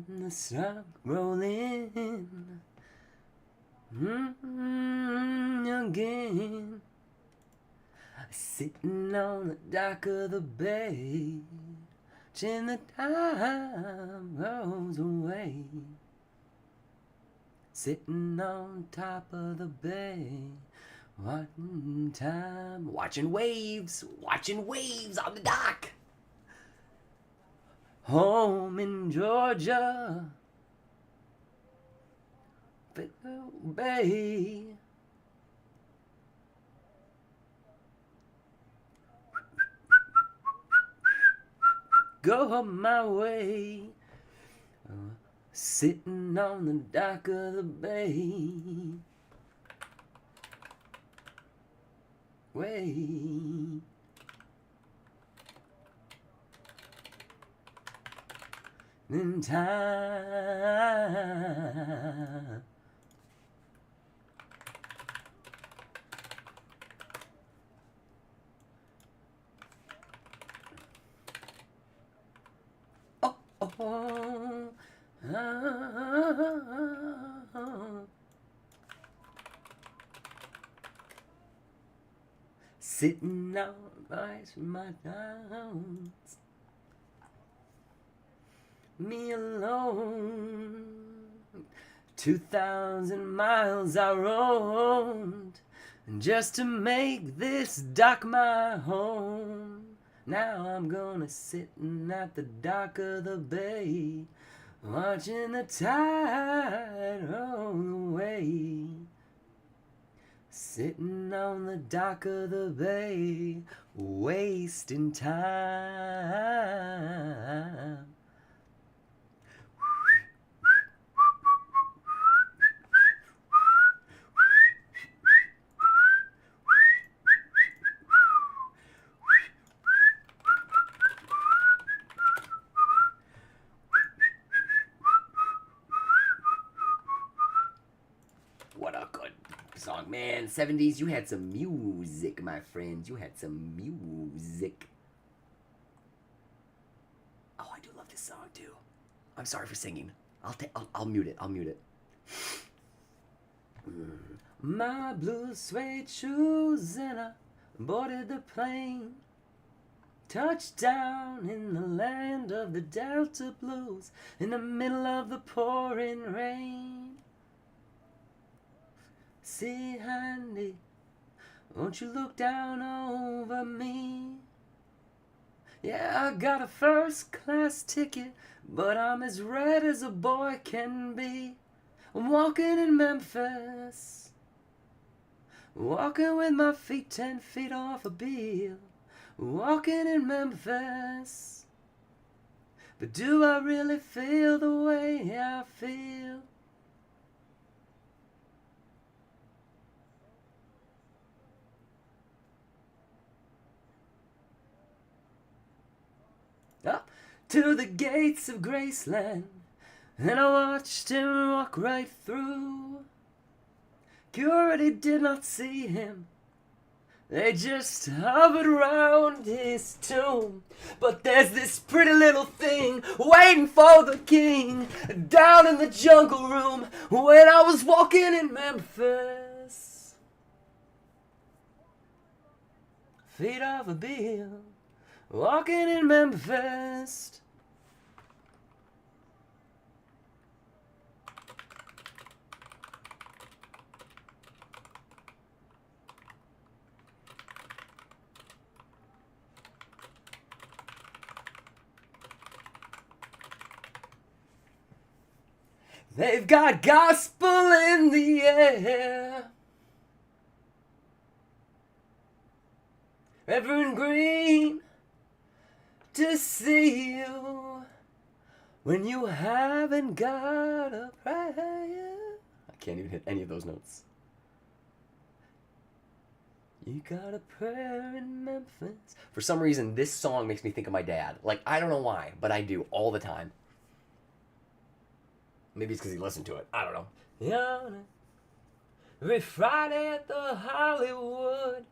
The sun rolling again, sitting on the dock of the bay, watching the time rolls away, sitting on top of the bay, watching waves on the dock. Home in Georgia, Bay. Go my way, sitting on the dock of the bay. Way. In time. Oh, oh, sitting on my downs. Me alone. 2,000 miles I roamed just to make this dock my home. Now I'm gonna sitting at the dock of the bay, watching the tide roll away. Sitting on the dock of the bay, wasting time. What a good song, man. 70s, you had some music, my friends. You had some music. Oh, I do love this song, too. I'm sorry for singing. I'll mute it. I'll mute it. My blue suede shoes and I boarded the plane. Touched down in the land of the Delta Blues in the middle of the pouring rain. See, honey, won't you look down over me? Yeah, I got a first-class ticket, but I'm as red as a boy can be. I'm walking in Memphis, walking with my feet 10 feet off a bill. Walking in Memphis, but do I really feel the way I feel? Up to the gates of Graceland, and I watched him walk right through. Security did not see him, they just hovered around his tomb. But there's this pretty little thing waiting for the king down in the jungle room when I was walking in Memphis. Feet off a bill, walking in Memphis. They've got gospel in the air. Reverend Green, to see you when you haven't got a prayer. I can't even hit any of those notes. You got a prayer in Memphis. For some reason, this song makes me think of my dad. Like, I don't know why, but I do all the time. Maybe it's because he listened to it. I don't know. Yeah. Every Friday at the Hollywood,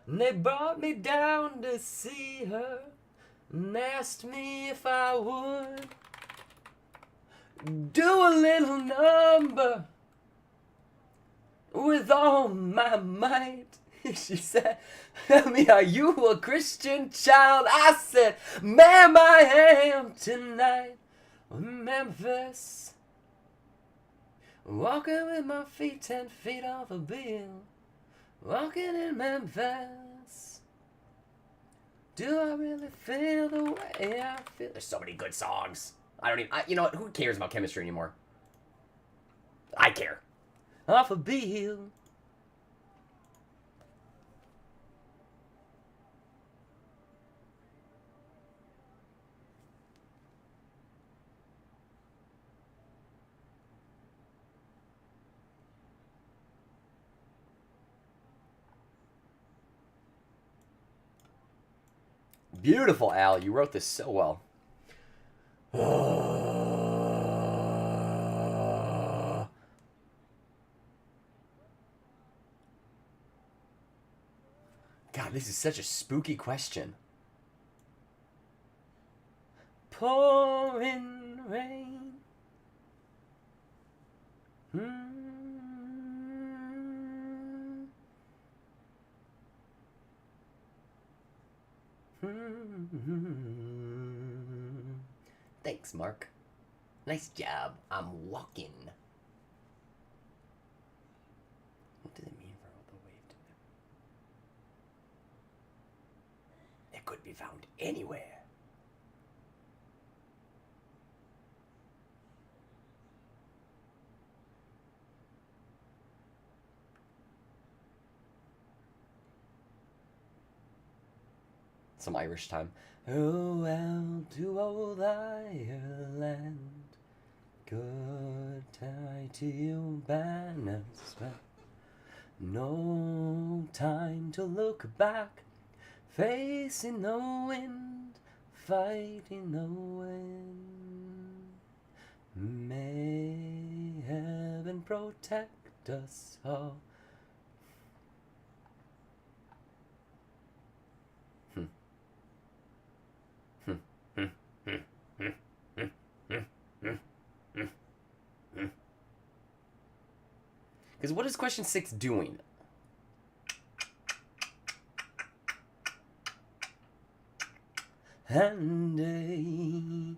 and they brought me down to see her and asked me if I would do a little number with all my might. She said, "Tell me, are you a Christian child?" I said, "Ma'am, I am tonight. Memphis, walking with my feet 10 feet off a bill, walking in Memphis. Do I really feel the way I feel?" There's so many good songs. You know what? Who cares about chemistry anymore? I care. Off a bill. Beautiful, Al. You wrote this so well. God, this is such a spooky question. Pouring rain. Thanks, Mark. Nice job. I'm walking. What does it mean for all the wave to them? It could be found anywhere. Some Irish time. Oh, well, to old Ireland, good tie to you, banners, no time to look back, facing the wind, fighting the wind. May heaven protect us all. Because what is question 6 doing? And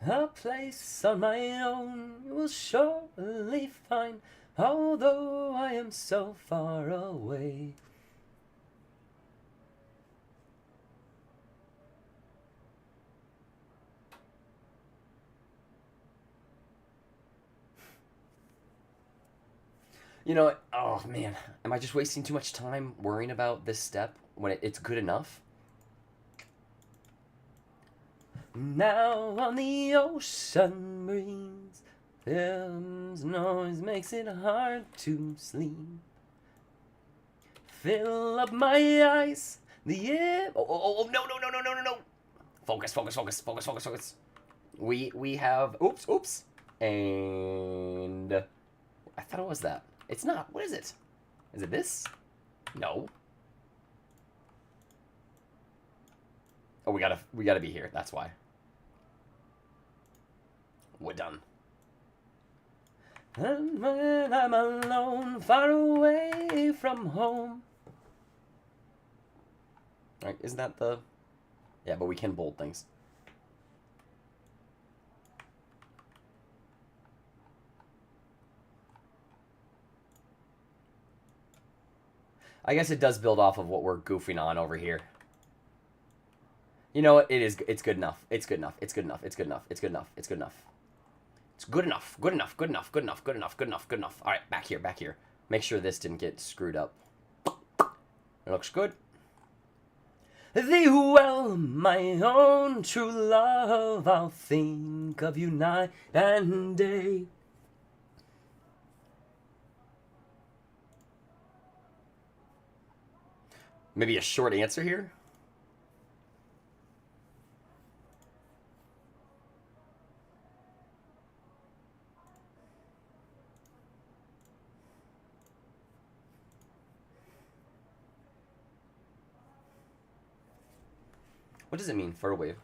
a place on my own you will surely find, although I am so far away. You know, oh man, am I just wasting too much time worrying about this step when it's good enough? Now on the ocean breeze, film's noise makes it hard to sleep. Fill up my eyes, the air. Oh, no. Focus. We have, oops. And I thought it was that. It's not. What is it? Is it this? No. Oh, we gotta be here. That's why. We're done. And when I'm alone, far away from home. Alright, isn't that the... Yeah, but we can bold things. I guess it does build off of what we're goofing on over here. You know what? It's good enough. It's good enough. It's good enough. Good enough. Good enough. Good enough. Good enough. Good enough. Good enough. All right, back here. Back here. Make sure this didn't get screwed up. It looks good. Thee well, my own true love, I'll think of you night and day. Maybe a short answer here? What does it mean, fertile wave?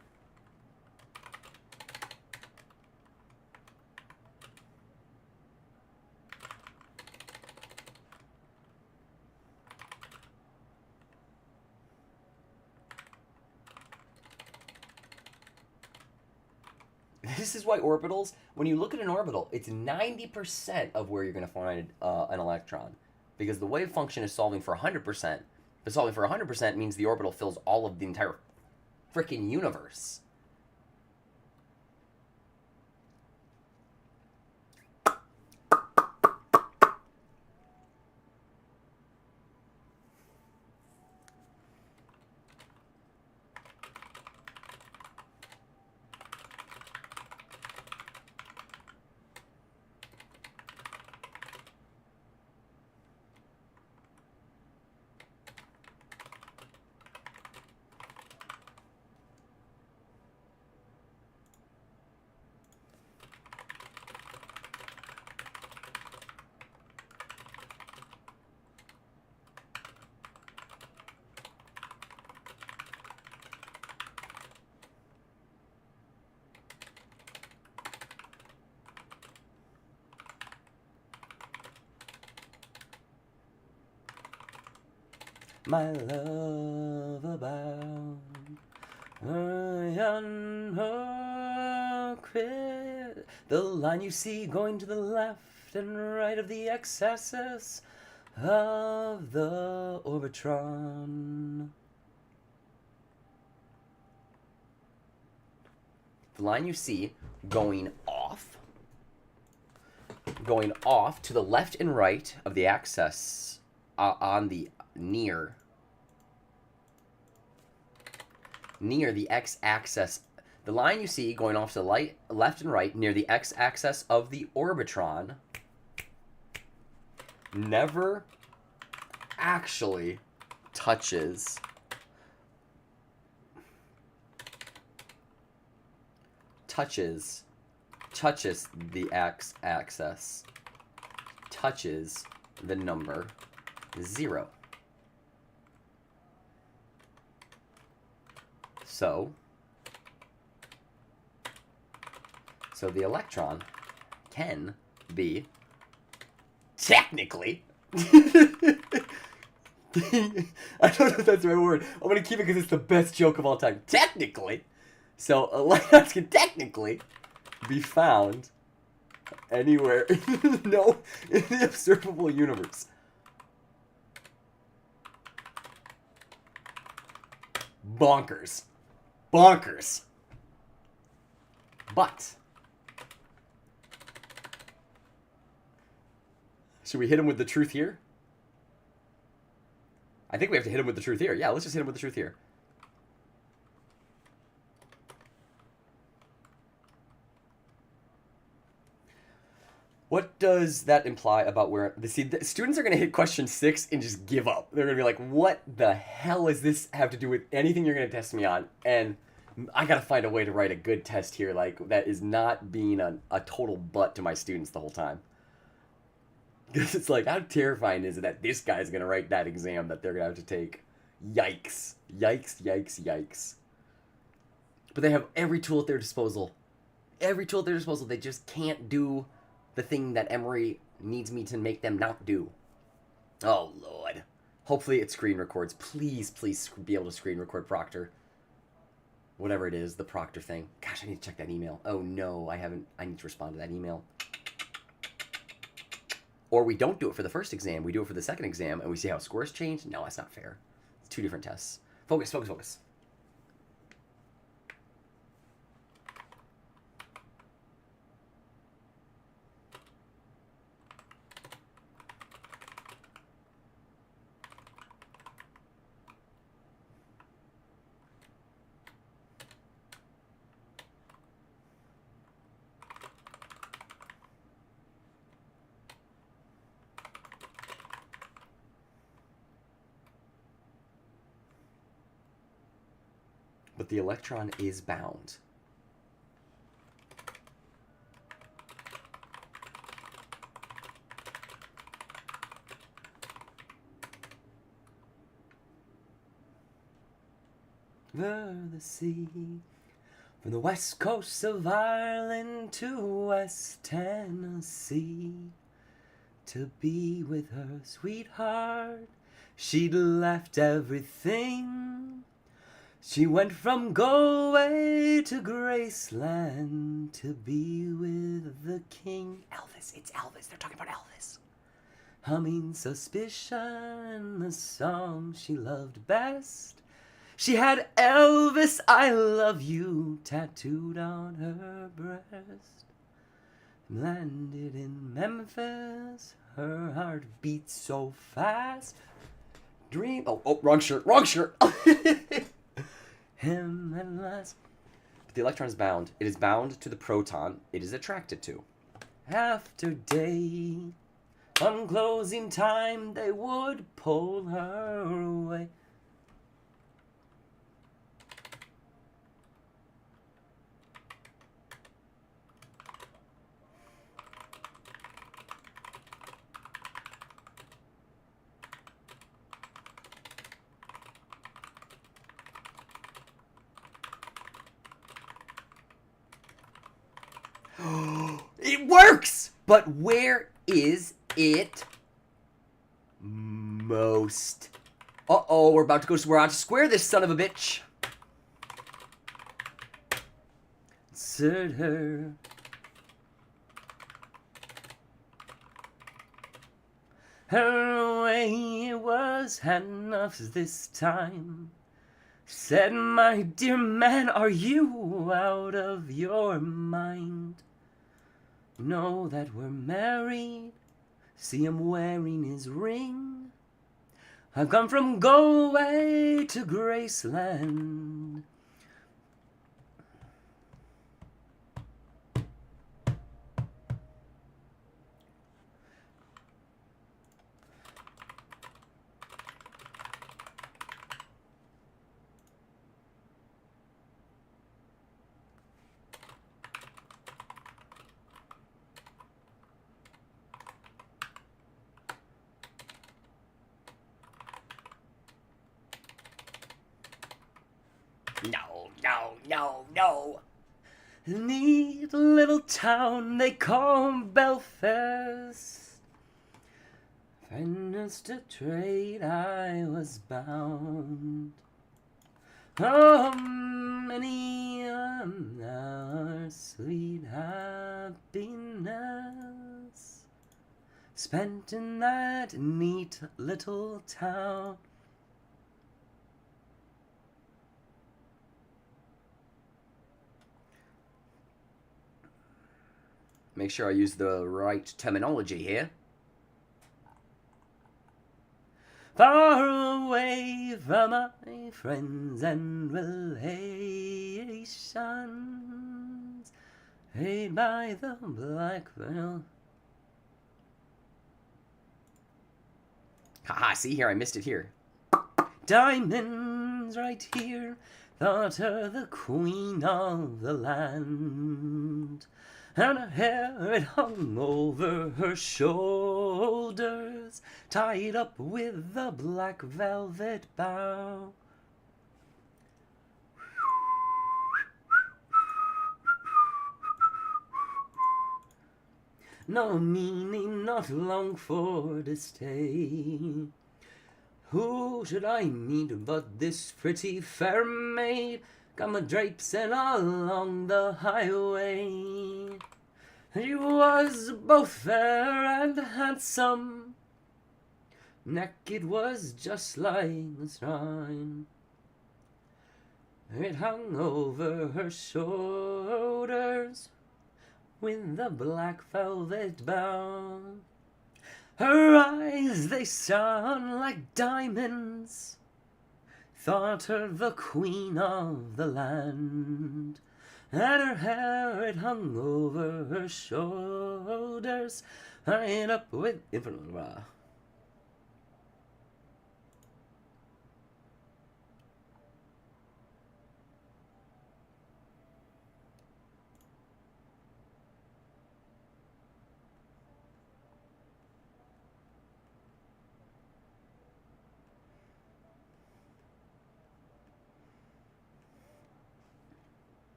This is why orbitals, when you look at an orbital, it's 90% of where you're going to find an electron. Because the wave function is solving for 100%. But solving for 100% means the orbital fills all of the entire freaking universe. My love about the line you see going to the left and right of the x-axis of the orbitron. The line you see going off to the left and right of the axis on the near the x-axis. The line you see going off to the left and right near the x-axis of the orbitron never actually touches the x-axis, touches the number 0. So the electron can be technically I don't know if that's the right word. I'm going to keep it because it's the best joke of all time. Technically. So electrons can technically be found anywhere in the observable universe. Bonkers. Bonkers. But should we hit him with the truth here? I think we have to hit him with the truth here. Yeah, let's just hit him with the truth here. What does that imply about where... the students are going to hit question 6 and just give up. They're going to be like, what the hell does this have to do with anything you're going to test me on? And I got to find a way to write a good test here, like, that is not being a total butt to my students the whole time. Because it's like, how terrifying is it that this guy's going to write that exam that they're going to have to take? Yikes. Yikes, yikes, yikes. But they have every tool at their disposal. Every tool at their disposal. They just can't do the thing that Emory needs me to make them not do. Oh, Lord. Hopefully it screen records. Please, please be able to screen record Proctor. Whatever it is, the Proctor thing. Gosh, I need to check that email. Oh, no, I haven't. I need to respond to that email. Or we don't do it for the first exam. We do it for the second exam, and we see how scores change. No, that's not fair. It's 2 different tests. Focus, focus, focus. But the electron is bound. Over the sea, from the west coast of Ireland to West Tennessee, to be with her sweetheart, she'd left everything. She went from Galway to Graceland to be with the king. Elvis, it's Elvis. They're talking about Elvis. Humming Suspicion, the song she loved best. She had Elvis, I love you, tattooed on her breast. Landed in Memphis, her heart beat so fast. Dream, oh, wrong shirt. Him at last. But the electron is bound. It is bound to the proton it is attracted to. After day, on closing time, they would pull her away. It works! But where is it most? Uh-oh, we're about to square this son of a bitch. Insert her. Her way was had enough this time. Said, my dear man, are you out of your mind? Know that we're married. See him wearing his ring. I've come from Galway to Graceland. No. Neat little town they call Belfast. Finest to trade I was bound. Oh, many our sweet happiness spent in that neat little town. Make sure I use the right terminology here. Far away from my friends and relations, paid by the black veil. Haha, see here, I missed it here. Diamonds right here, thought her the queen of the land. And her hair, it hung over her shoulders, tied up with the black velvet bow. No meaning, not long for to stay. Who should I meet but this pretty fair maid? Come a drapesing along the highway. She was both fair and handsome. Neck it was just like the shrine. It hung over her shoulders with the black velvet bow. Her eyes, they shone like diamonds. Thought her the queen of the land. And her hair, it hung over her shoulders, tied up with infinite bra.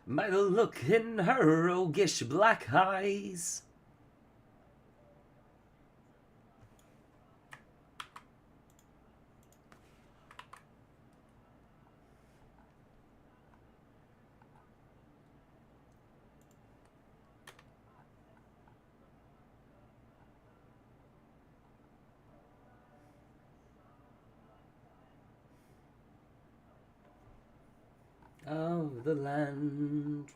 by the look in her roguish black eyes. Of the land.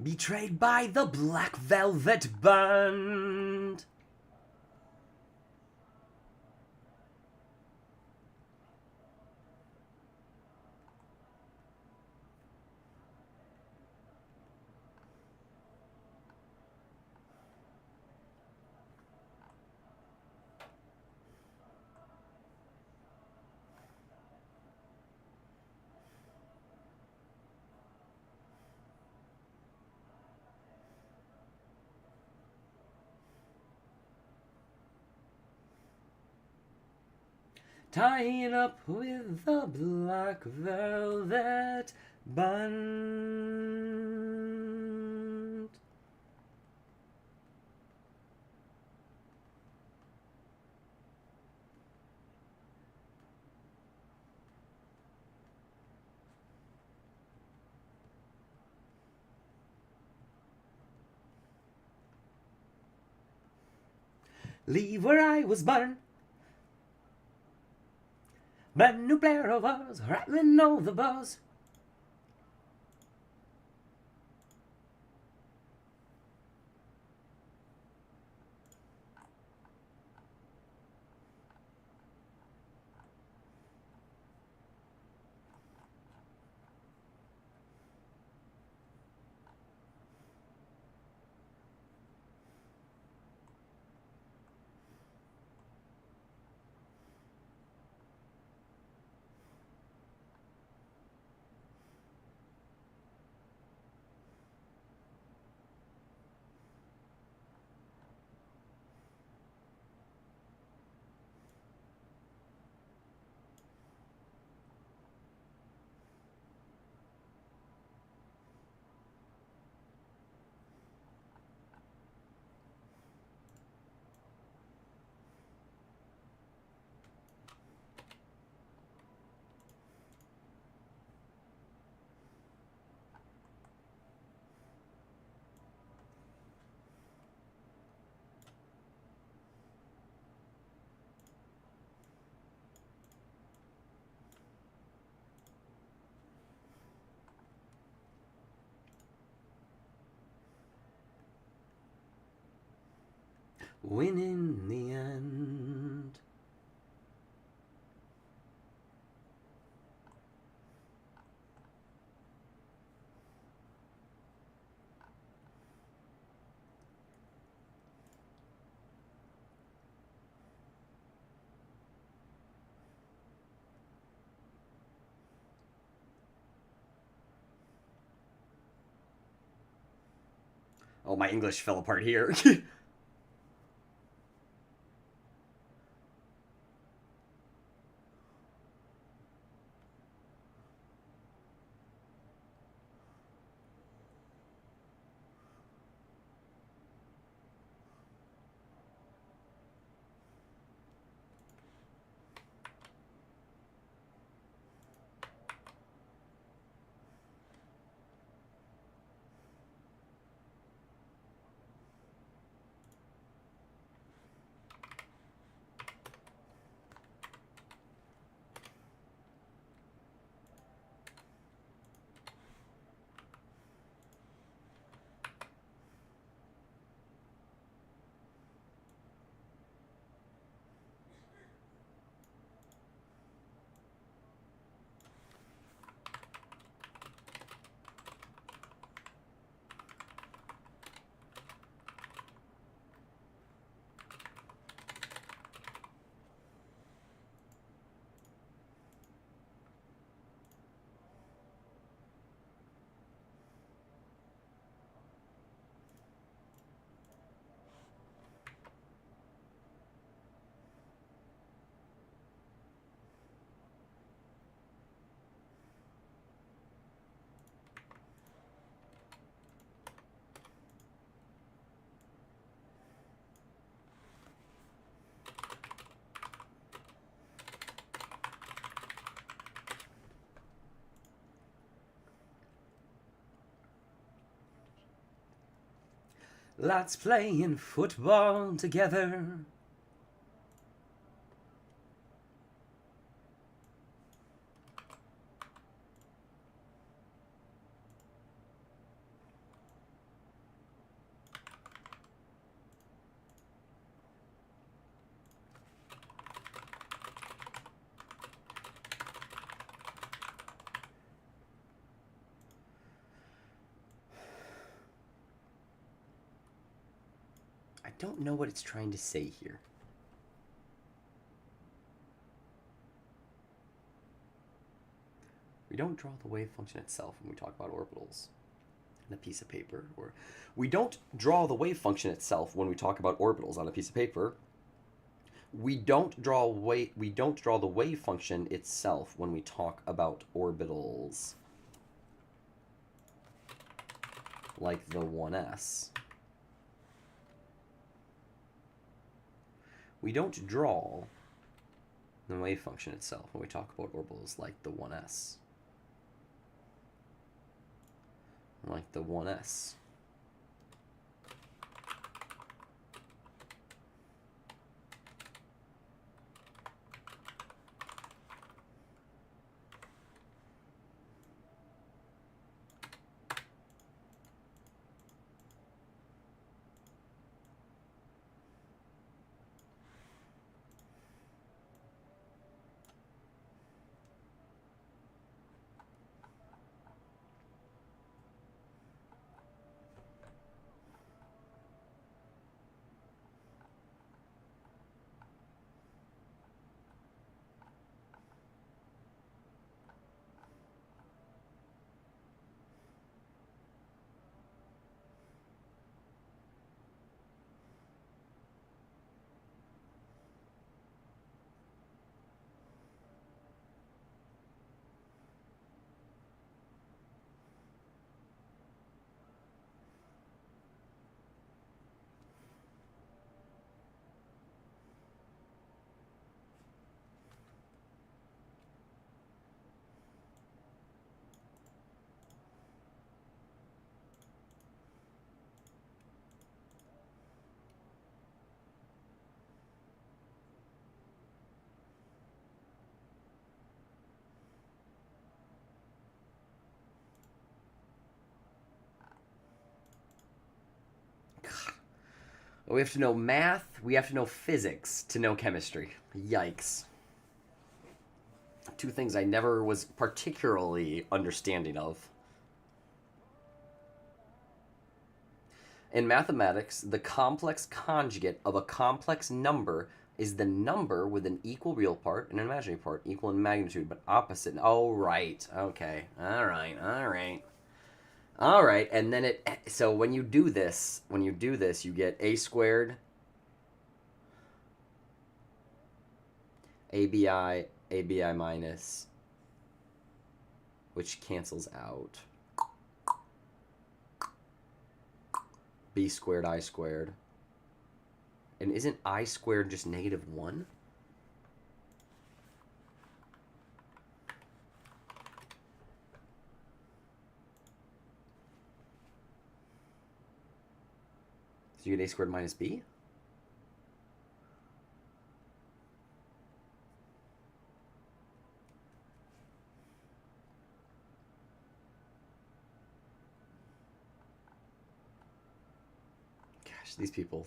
Betrayed by the Black Velvet Band. Tying up with the black velvet band. Leave where I was born. Brand new pair of oars, rattling all the bars. Win in the end. Oh, my English fell apart here. Let's play in football together. I don't know what it's trying to say here. We don't draw the wave function itself when we talk about orbitals on a piece of paper. Or we don't draw the wave function itself when we talk about orbitals on a piece of paper. We don't draw the wave function itself when we talk about orbitals, like the 1s. We don't draw the wave function itself when we talk about orbitals like the 1s. Like the 1s. We have to know math, we have to know physics to know chemistry. Yikes. Two things I never was particularly understanding of. In mathematics, the complex conjugate of a complex number is the number with an equal real part and an imaginary part, equal in magnitude, but opposite. Oh, right. Okay. All right. All right, and then so when you do this, you get a squared, ABI minus, which cancels out, B squared, I squared. And isn't I squared just -1? So you get a squared minus b? Gosh, these people.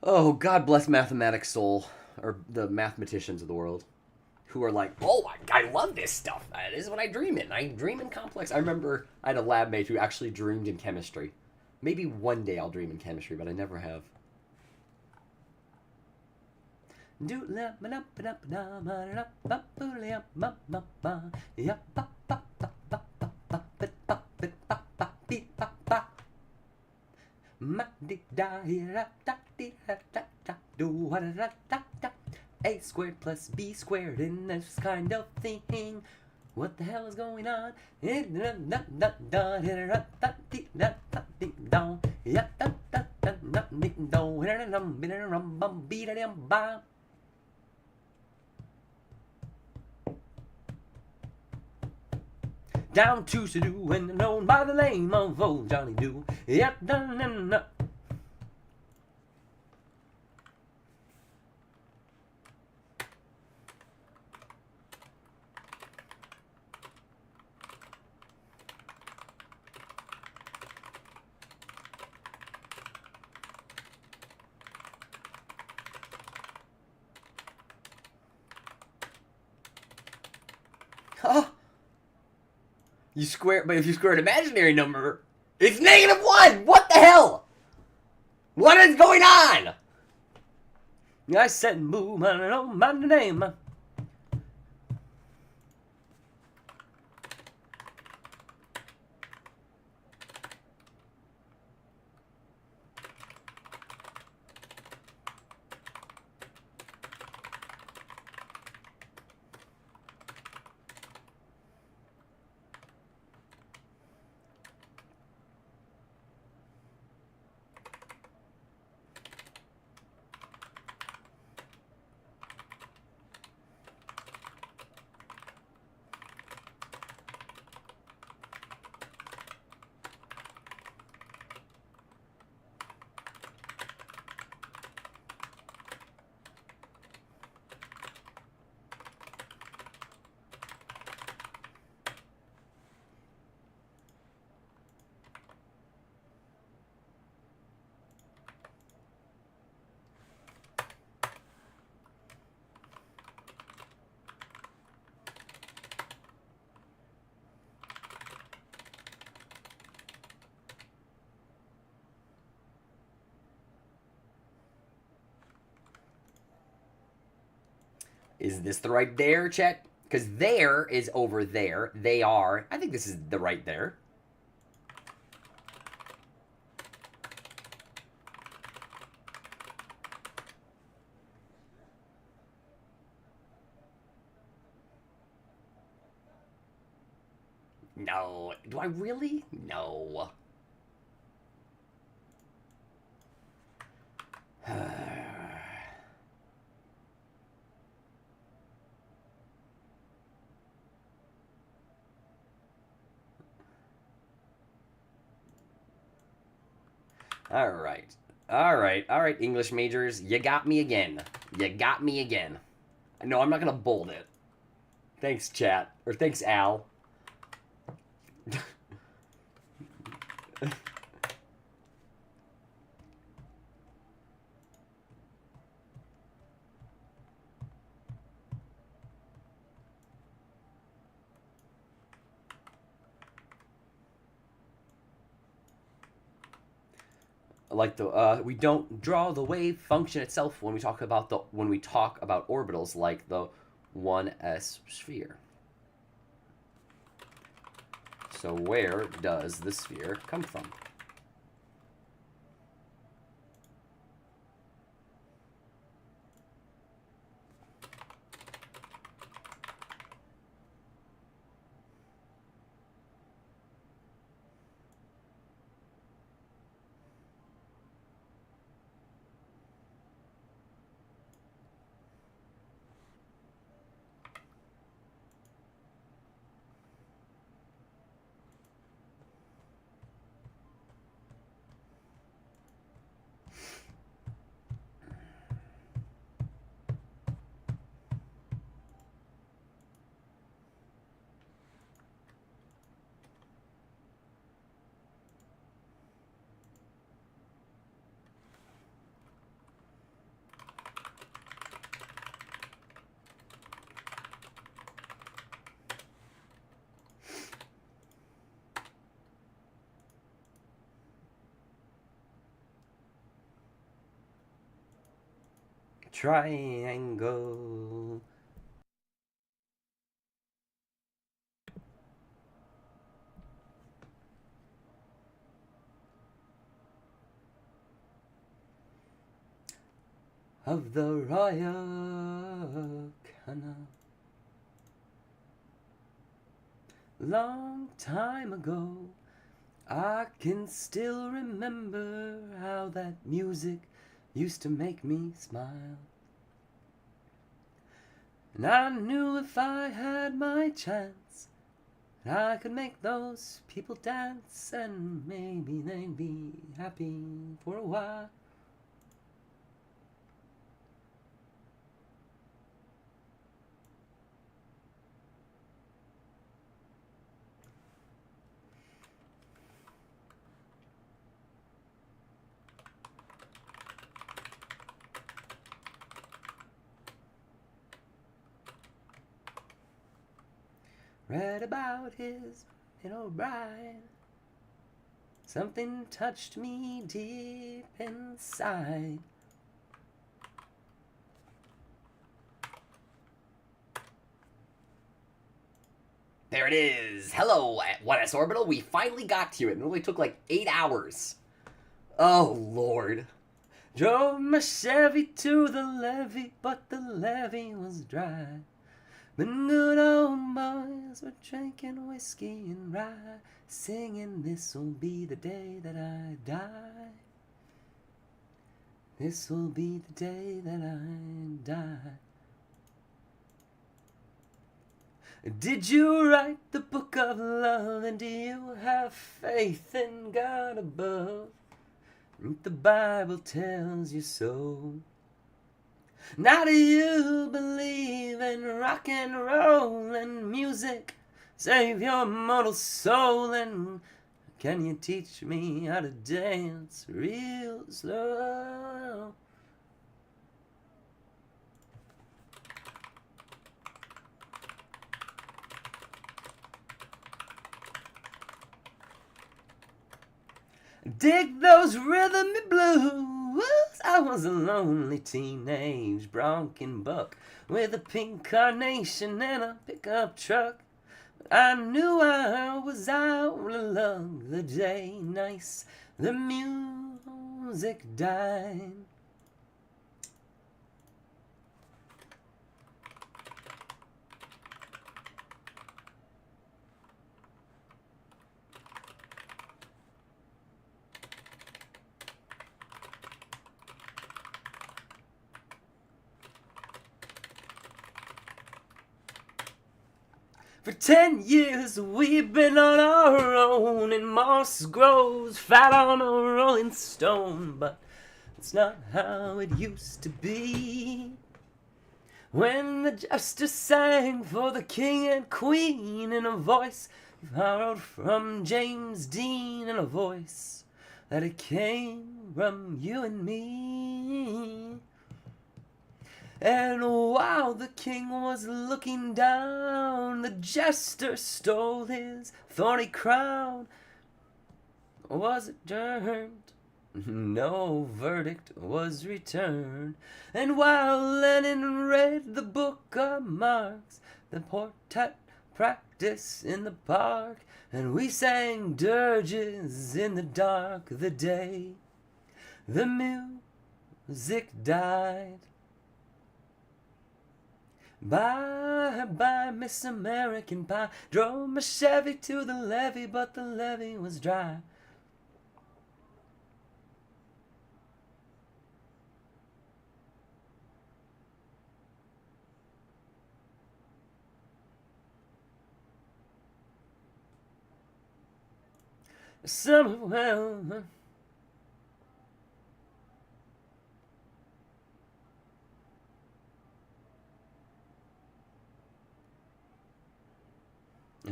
Oh, God bless mathematics soul, or the mathematicians of the world, who are like, oh, I love this stuff. This is what I dream in. I dream in complex. I remember I had a lab mate who actually dreamed in chemistry. Maybe one day I'll dream in chemistry, but I never have. A squared plus B squared and this kind of thing. What the hell is going on? Down to do and known by the name of old Johnny Doo. Huh? You square, but if you square an imaginary number, it's -1! What the hell? What is going on? I said, move, I don't know my name. Is this the right there, chat? Because there is over there. They are. I think this is the right there. No. Do I really? No. Alright. Alright, English majors. You got me again. You got me again. No, I'm not gonna bold it. Thanks, chat. Or thanks, Al. Like the we don't draw the wave function itself when we talk about orbitals like the 1s sphere. So where does the sphere come from? Triangle. Of the Royal Canal. Long time ago, I can still remember how that music used to make me smile. And I knew if I had my chance, I could make those people dance, and maybe they'd be happy for a while. read about his bride. Something touched me deep inside. There it is. Hello at 1S Orbital. We finally got to it. It only took like 8 hours. Oh, Lord. Drove my Chevy to the levee, but the levee was dry. The good old boys were drinking whiskey and rye, singing, "This'll be the day that I die. This'll be the day that I die." Did you write the book of love, and do you have faith in God above? The Bible tells you so. Now do you believe in rock and roll and music? Save your mortal soul, and can you teach me how to dance real slow? Dig those rhythmy blues. I was a lonely teenage bronking buck with a pink carnation and a pickup truck. I knew I was out of luck the day nice the music died. For 10 years we've been on our own in moss grows fat on a rolling stone, but it's not how it used to be. When the jester sang for the king and queen in a voice borrowed from James Dean, in a voice that it came from you and me. And while the king was looking down, the jester stole his thorny crown. Was it turned? No verdict was returned. And while Lenin read the book of Marx, the quartet practiced in the park, and we sang dirges in the dark the day the music died. Bye, bye, Miss American Pie. Drove my Chevy to the levee, but the levee was dry. Somewhere.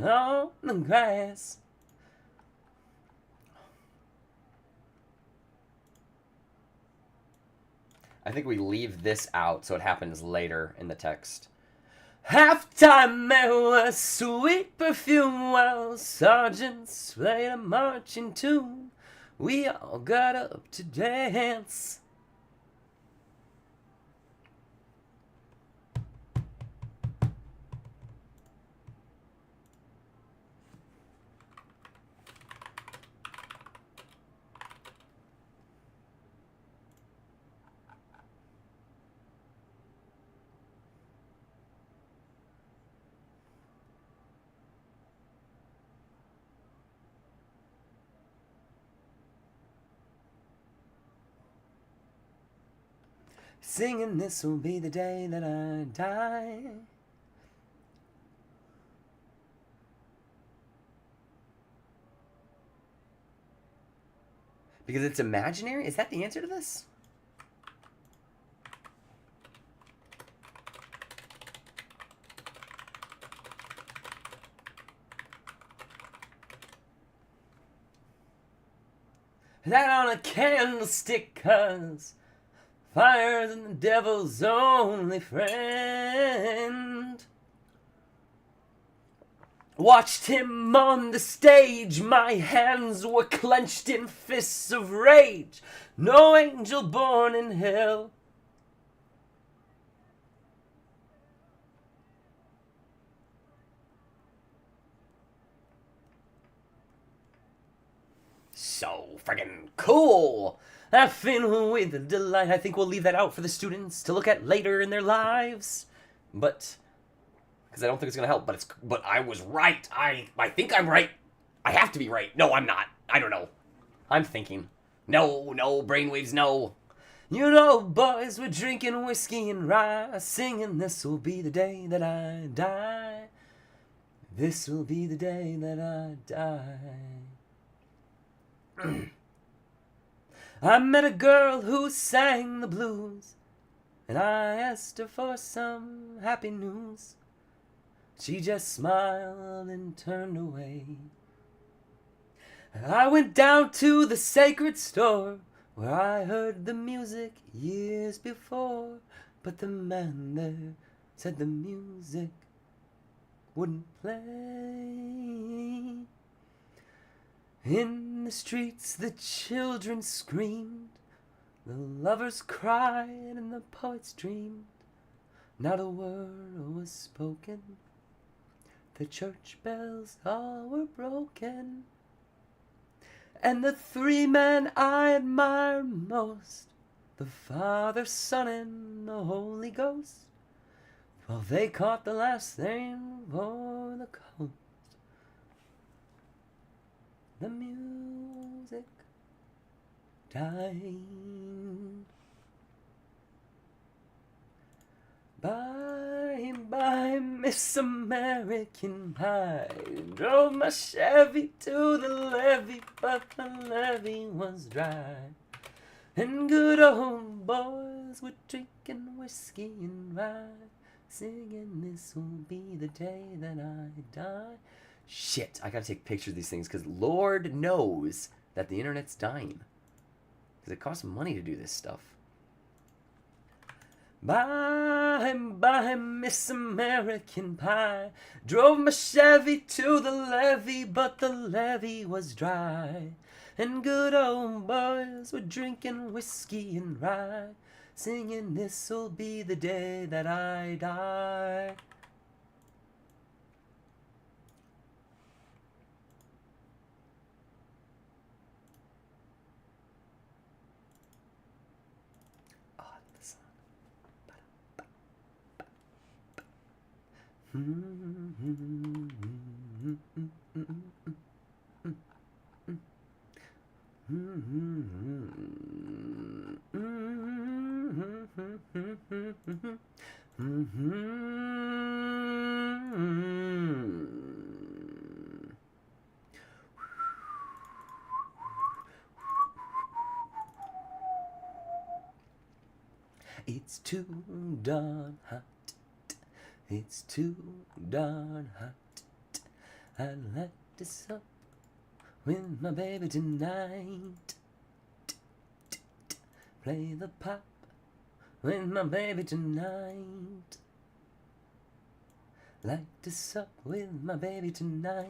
On the grass. I think we leave this out so it happens later in the text. Halftime there was sweet perfume while sergeants played a marching tune. We all got up to dance. Singing, "This will be the day that I die." Because it's imaginary? Is that the answer to this? That on a candlestick, 'cause fire's the devil's only friend. Watched him on the stage, my hands were clenched in fists of rage. No angel born in hell. So friggin' cool! Laughing with delight. I think we'll leave that out for the students to look at later in their lives. But, because I don't think it's gonna help, but I was right. I think I'm right. I have to be right. No, I'm not. I don't know. I'm thinking. No, brainwaves, no. You know, boys, we're drinking whiskey and rye, singing this will be the day that I die. This will be the day that I die. I met a girl who sang the blues, and I asked her for some happy news. She just smiled and turned away. I went down to the sacred store where I heard the music years before, but the man there said the music wouldn't play. In the streets the children screamed, the lovers cried and the poets dreamed. Not a word was spoken, the church bells all were broken. And the three men I admire most, the Father, Son, and the Holy Ghost, well, they caught the last thing for the coast. The music died. Bye, Miss American Pie. Drove my Chevy to the levee, but the levee was dry. And good old boys were drinking whiskey and rye, singing this will be the day that I die. Shit, I gotta take pictures of these things, because Lord knows that the internet's dying. Because it costs money to do this stuff. Bye, Miss American Pie. Drove my Chevy to the levee, but the levee was dry. And good old boys were drinking whiskey and rye, singing this'll be the day that I die. It's too darn hot. It's too darn hot. I'd like to sup with my baby tonight. Play the pop with my baby tonight. Like to sup with my baby tonight.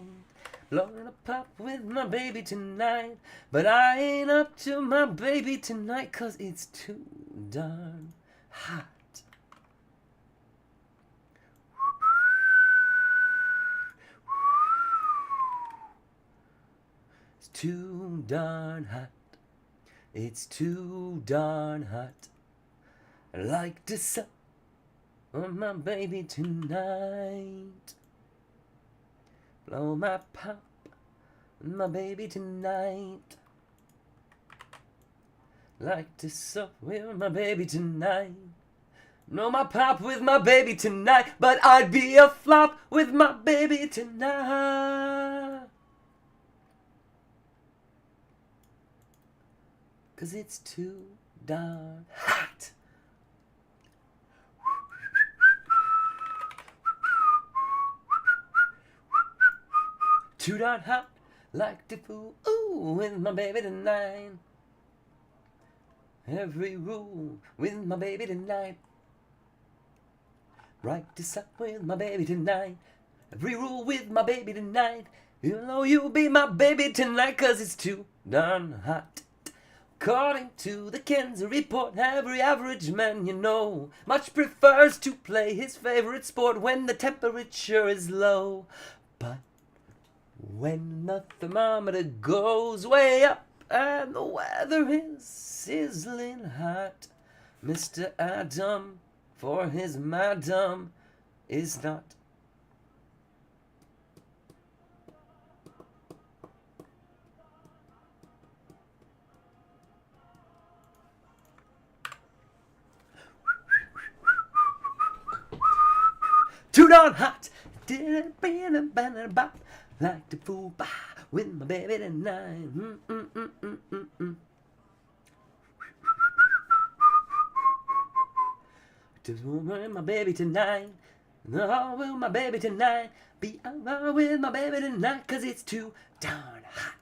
Blowing a pop with my baby tonight. But I ain't up to my baby tonight, 'cause it's too darn hot. It's too darn hot. It's too darn hot. I like to sup on my baby tonight. Blow my pop on my baby tonight. Like to sup with my baby tonight. Blow my pop with my baby tonight. But I'd be a flop with my baby tonight. 'Cause it's too darn hot. Too darn hot, like to fool with my baby tonight. Every rule with my baby tonight. Right to sup with my baby tonight. every rule with my baby tonight. You know you'll be my baby tonight, 'cause it's too darn hot. According to the Kansas report, every average man you know much prefers to play his favorite sport when the temperature is low. But when the thermometer goes way up and the weather is sizzling hot, Mr. Adam, for his madam, is not. Too darn hot. Didn't be in a band and a bop. Like to fool by with my baby tonight. Just with my baby tonight. Oh, with my baby tonight. Be alone with my baby tonight, 'cause it's too darn hot.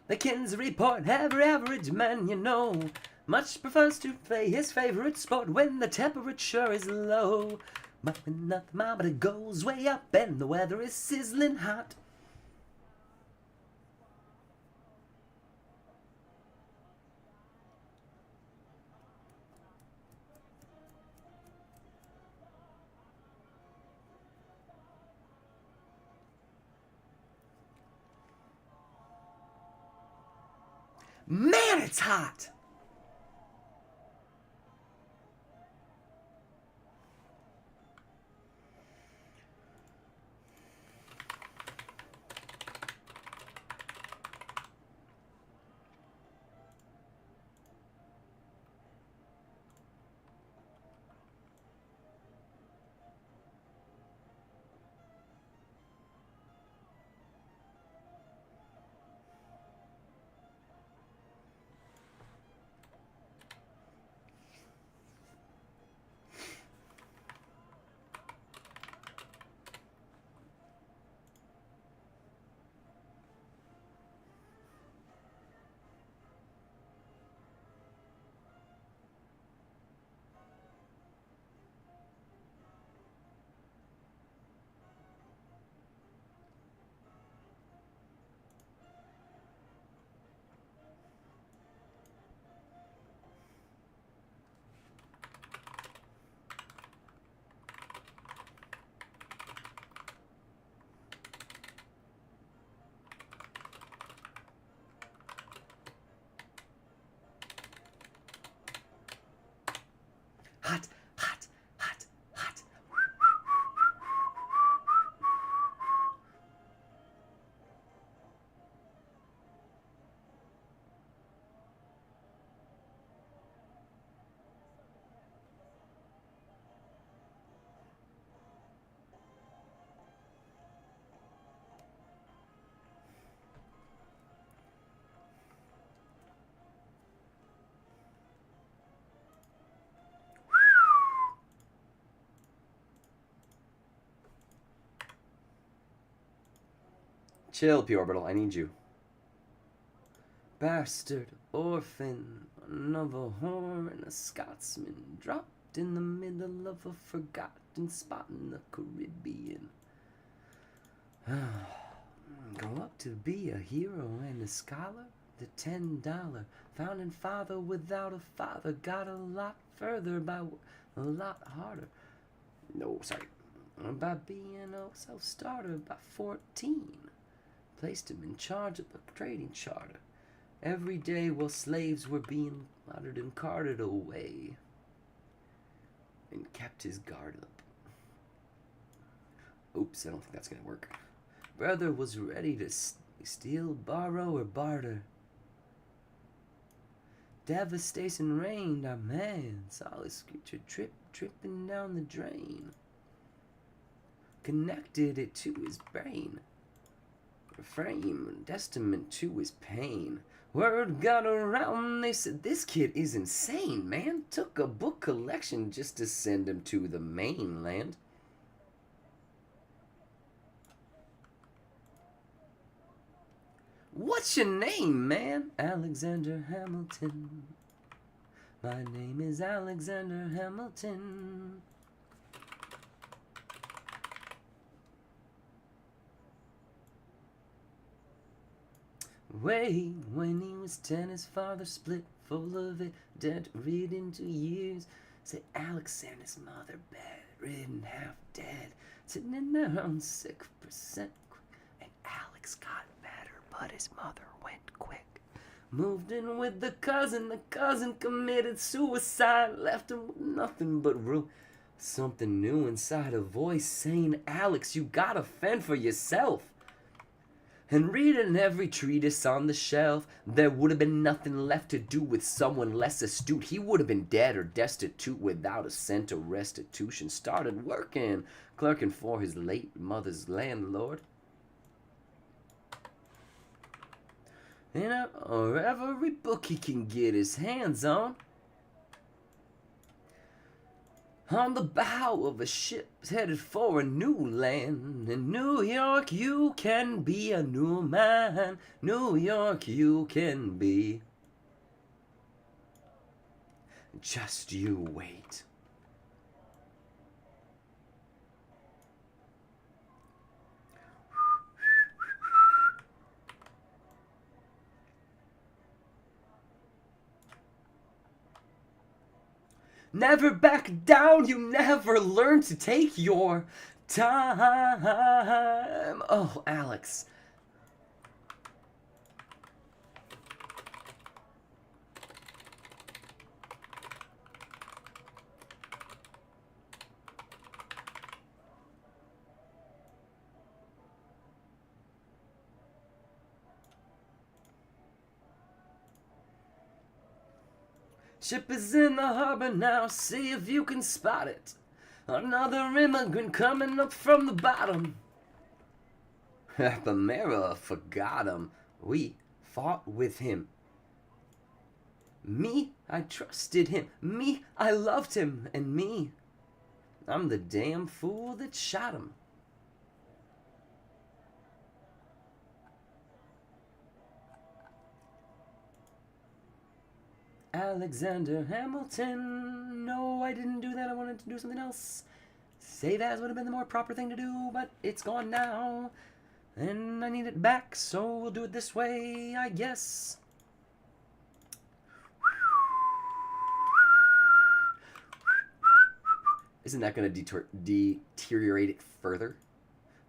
The Kansas report, every average man you know much prefers to play his favorite sport when the temperature is low. But when the thermometer goes way up and the weather is sizzling hot. Man, it's hot! Hot, hot, hot, hot. Chill, P-Orbital, I need you. Bastard, orphan, another whore and a Scotsman dropped in the middle of a forgotten spot in the Caribbean. Grow up to be a hero and a scholar. The $10 founding father without a father got a lot further by a lot harder. No, sorry. By being a self-starter by 14. Placed him in charge of the trading charter. Every day while slaves were being slaughtered and carted away. And kept his guard up. Oops, I don't think that's gonna work. Brother was ready to steal, borrow, or barter. Devastation reigned, our man saw his creature tripping down the drain. Connected it to his brain. A frame, testament to his pain. Word got around, they said, this kid is insane, man. Took a book collection just to send him to the mainland. What's your name, man? Alexander Hamilton. My name is Alexander Hamilton. Way when he was 10, his father split, full of it, dead, reading 2 years. Said Alexander's mother, bedridden, half dead, sitting in there on 6%. And Alex got better, but his mother went quick. Moved in with the cousin committed suicide, left him with nothing but room. Something new inside, a voice saying, Alex, you gotta fend for yourself. And reading every treatise on the shelf, there would have been nothing left to do with someone less astute. He would have been dead or destitute without a cent of restitution. Started working, clerking for his late mother's landlord. Or every book he can get his hands on. On the bow of a ship headed for a new land. In New York you can be a new man. New York you can be. Just you wait. Never back down, you never learn to take your time. Oh, Alex. Ship is in the harbor now, see if you can spot it. Another immigrant coming up from the bottom. Alabpratt forgot him. We fought with him. Me, I trusted him. Me, I loved him. And me, I'm the damn fool that shot him. Alexander Hamilton. No, I didn't do that. I wanted to do something else. Save as would have been the more proper thing to do, but it's gone now. And I need it back, so we'll do it this way, I guess. Isn't that going to deteriorate it further?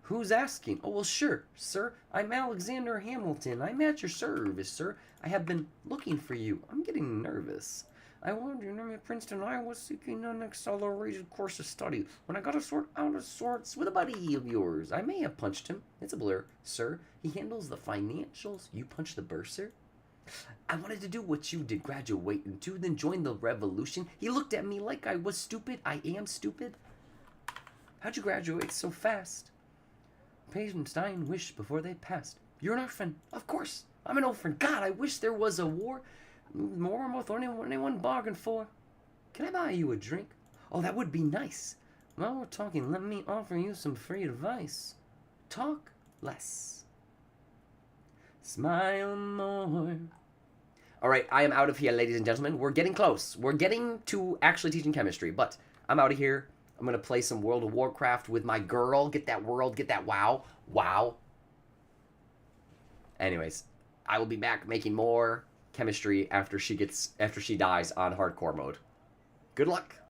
Who's asking? Oh, well, sure, sir. I'm Alexander Hamilton. I'm at your service, sir. I have been looking for you. I'm getting nervous. I wanted you to know at Princeton, I was seeking an accelerated course of study. When I got a sort out of sorts with a buddy of yours, I may have punched him. It's a blur, sir. He handles the financials. You punch the bursar? I wanted to do what you did, graduate into, then join the revolution. He looked at me like I was stupid. I am stupid. How'd you graduate so fast? Patients die and wish before they passed. You're an orphan. Of course. I'm an orphan. God, I wish there was a war. More than anyone bargained for. Can I buy you a drink? Oh, that would be nice. While we're talking, let me offer you some free advice. Talk less. Smile more. All right, I am out of here, ladies and gentlemen. We're getting close. We're getting to actually teaching chemistry, but I'm out of here. I'm going to play some World of Warcraft with my girl. Get that world, get that wow. Wow. Anyways, I will be back making more chemistry after she dies on hardcore mode. Good luck.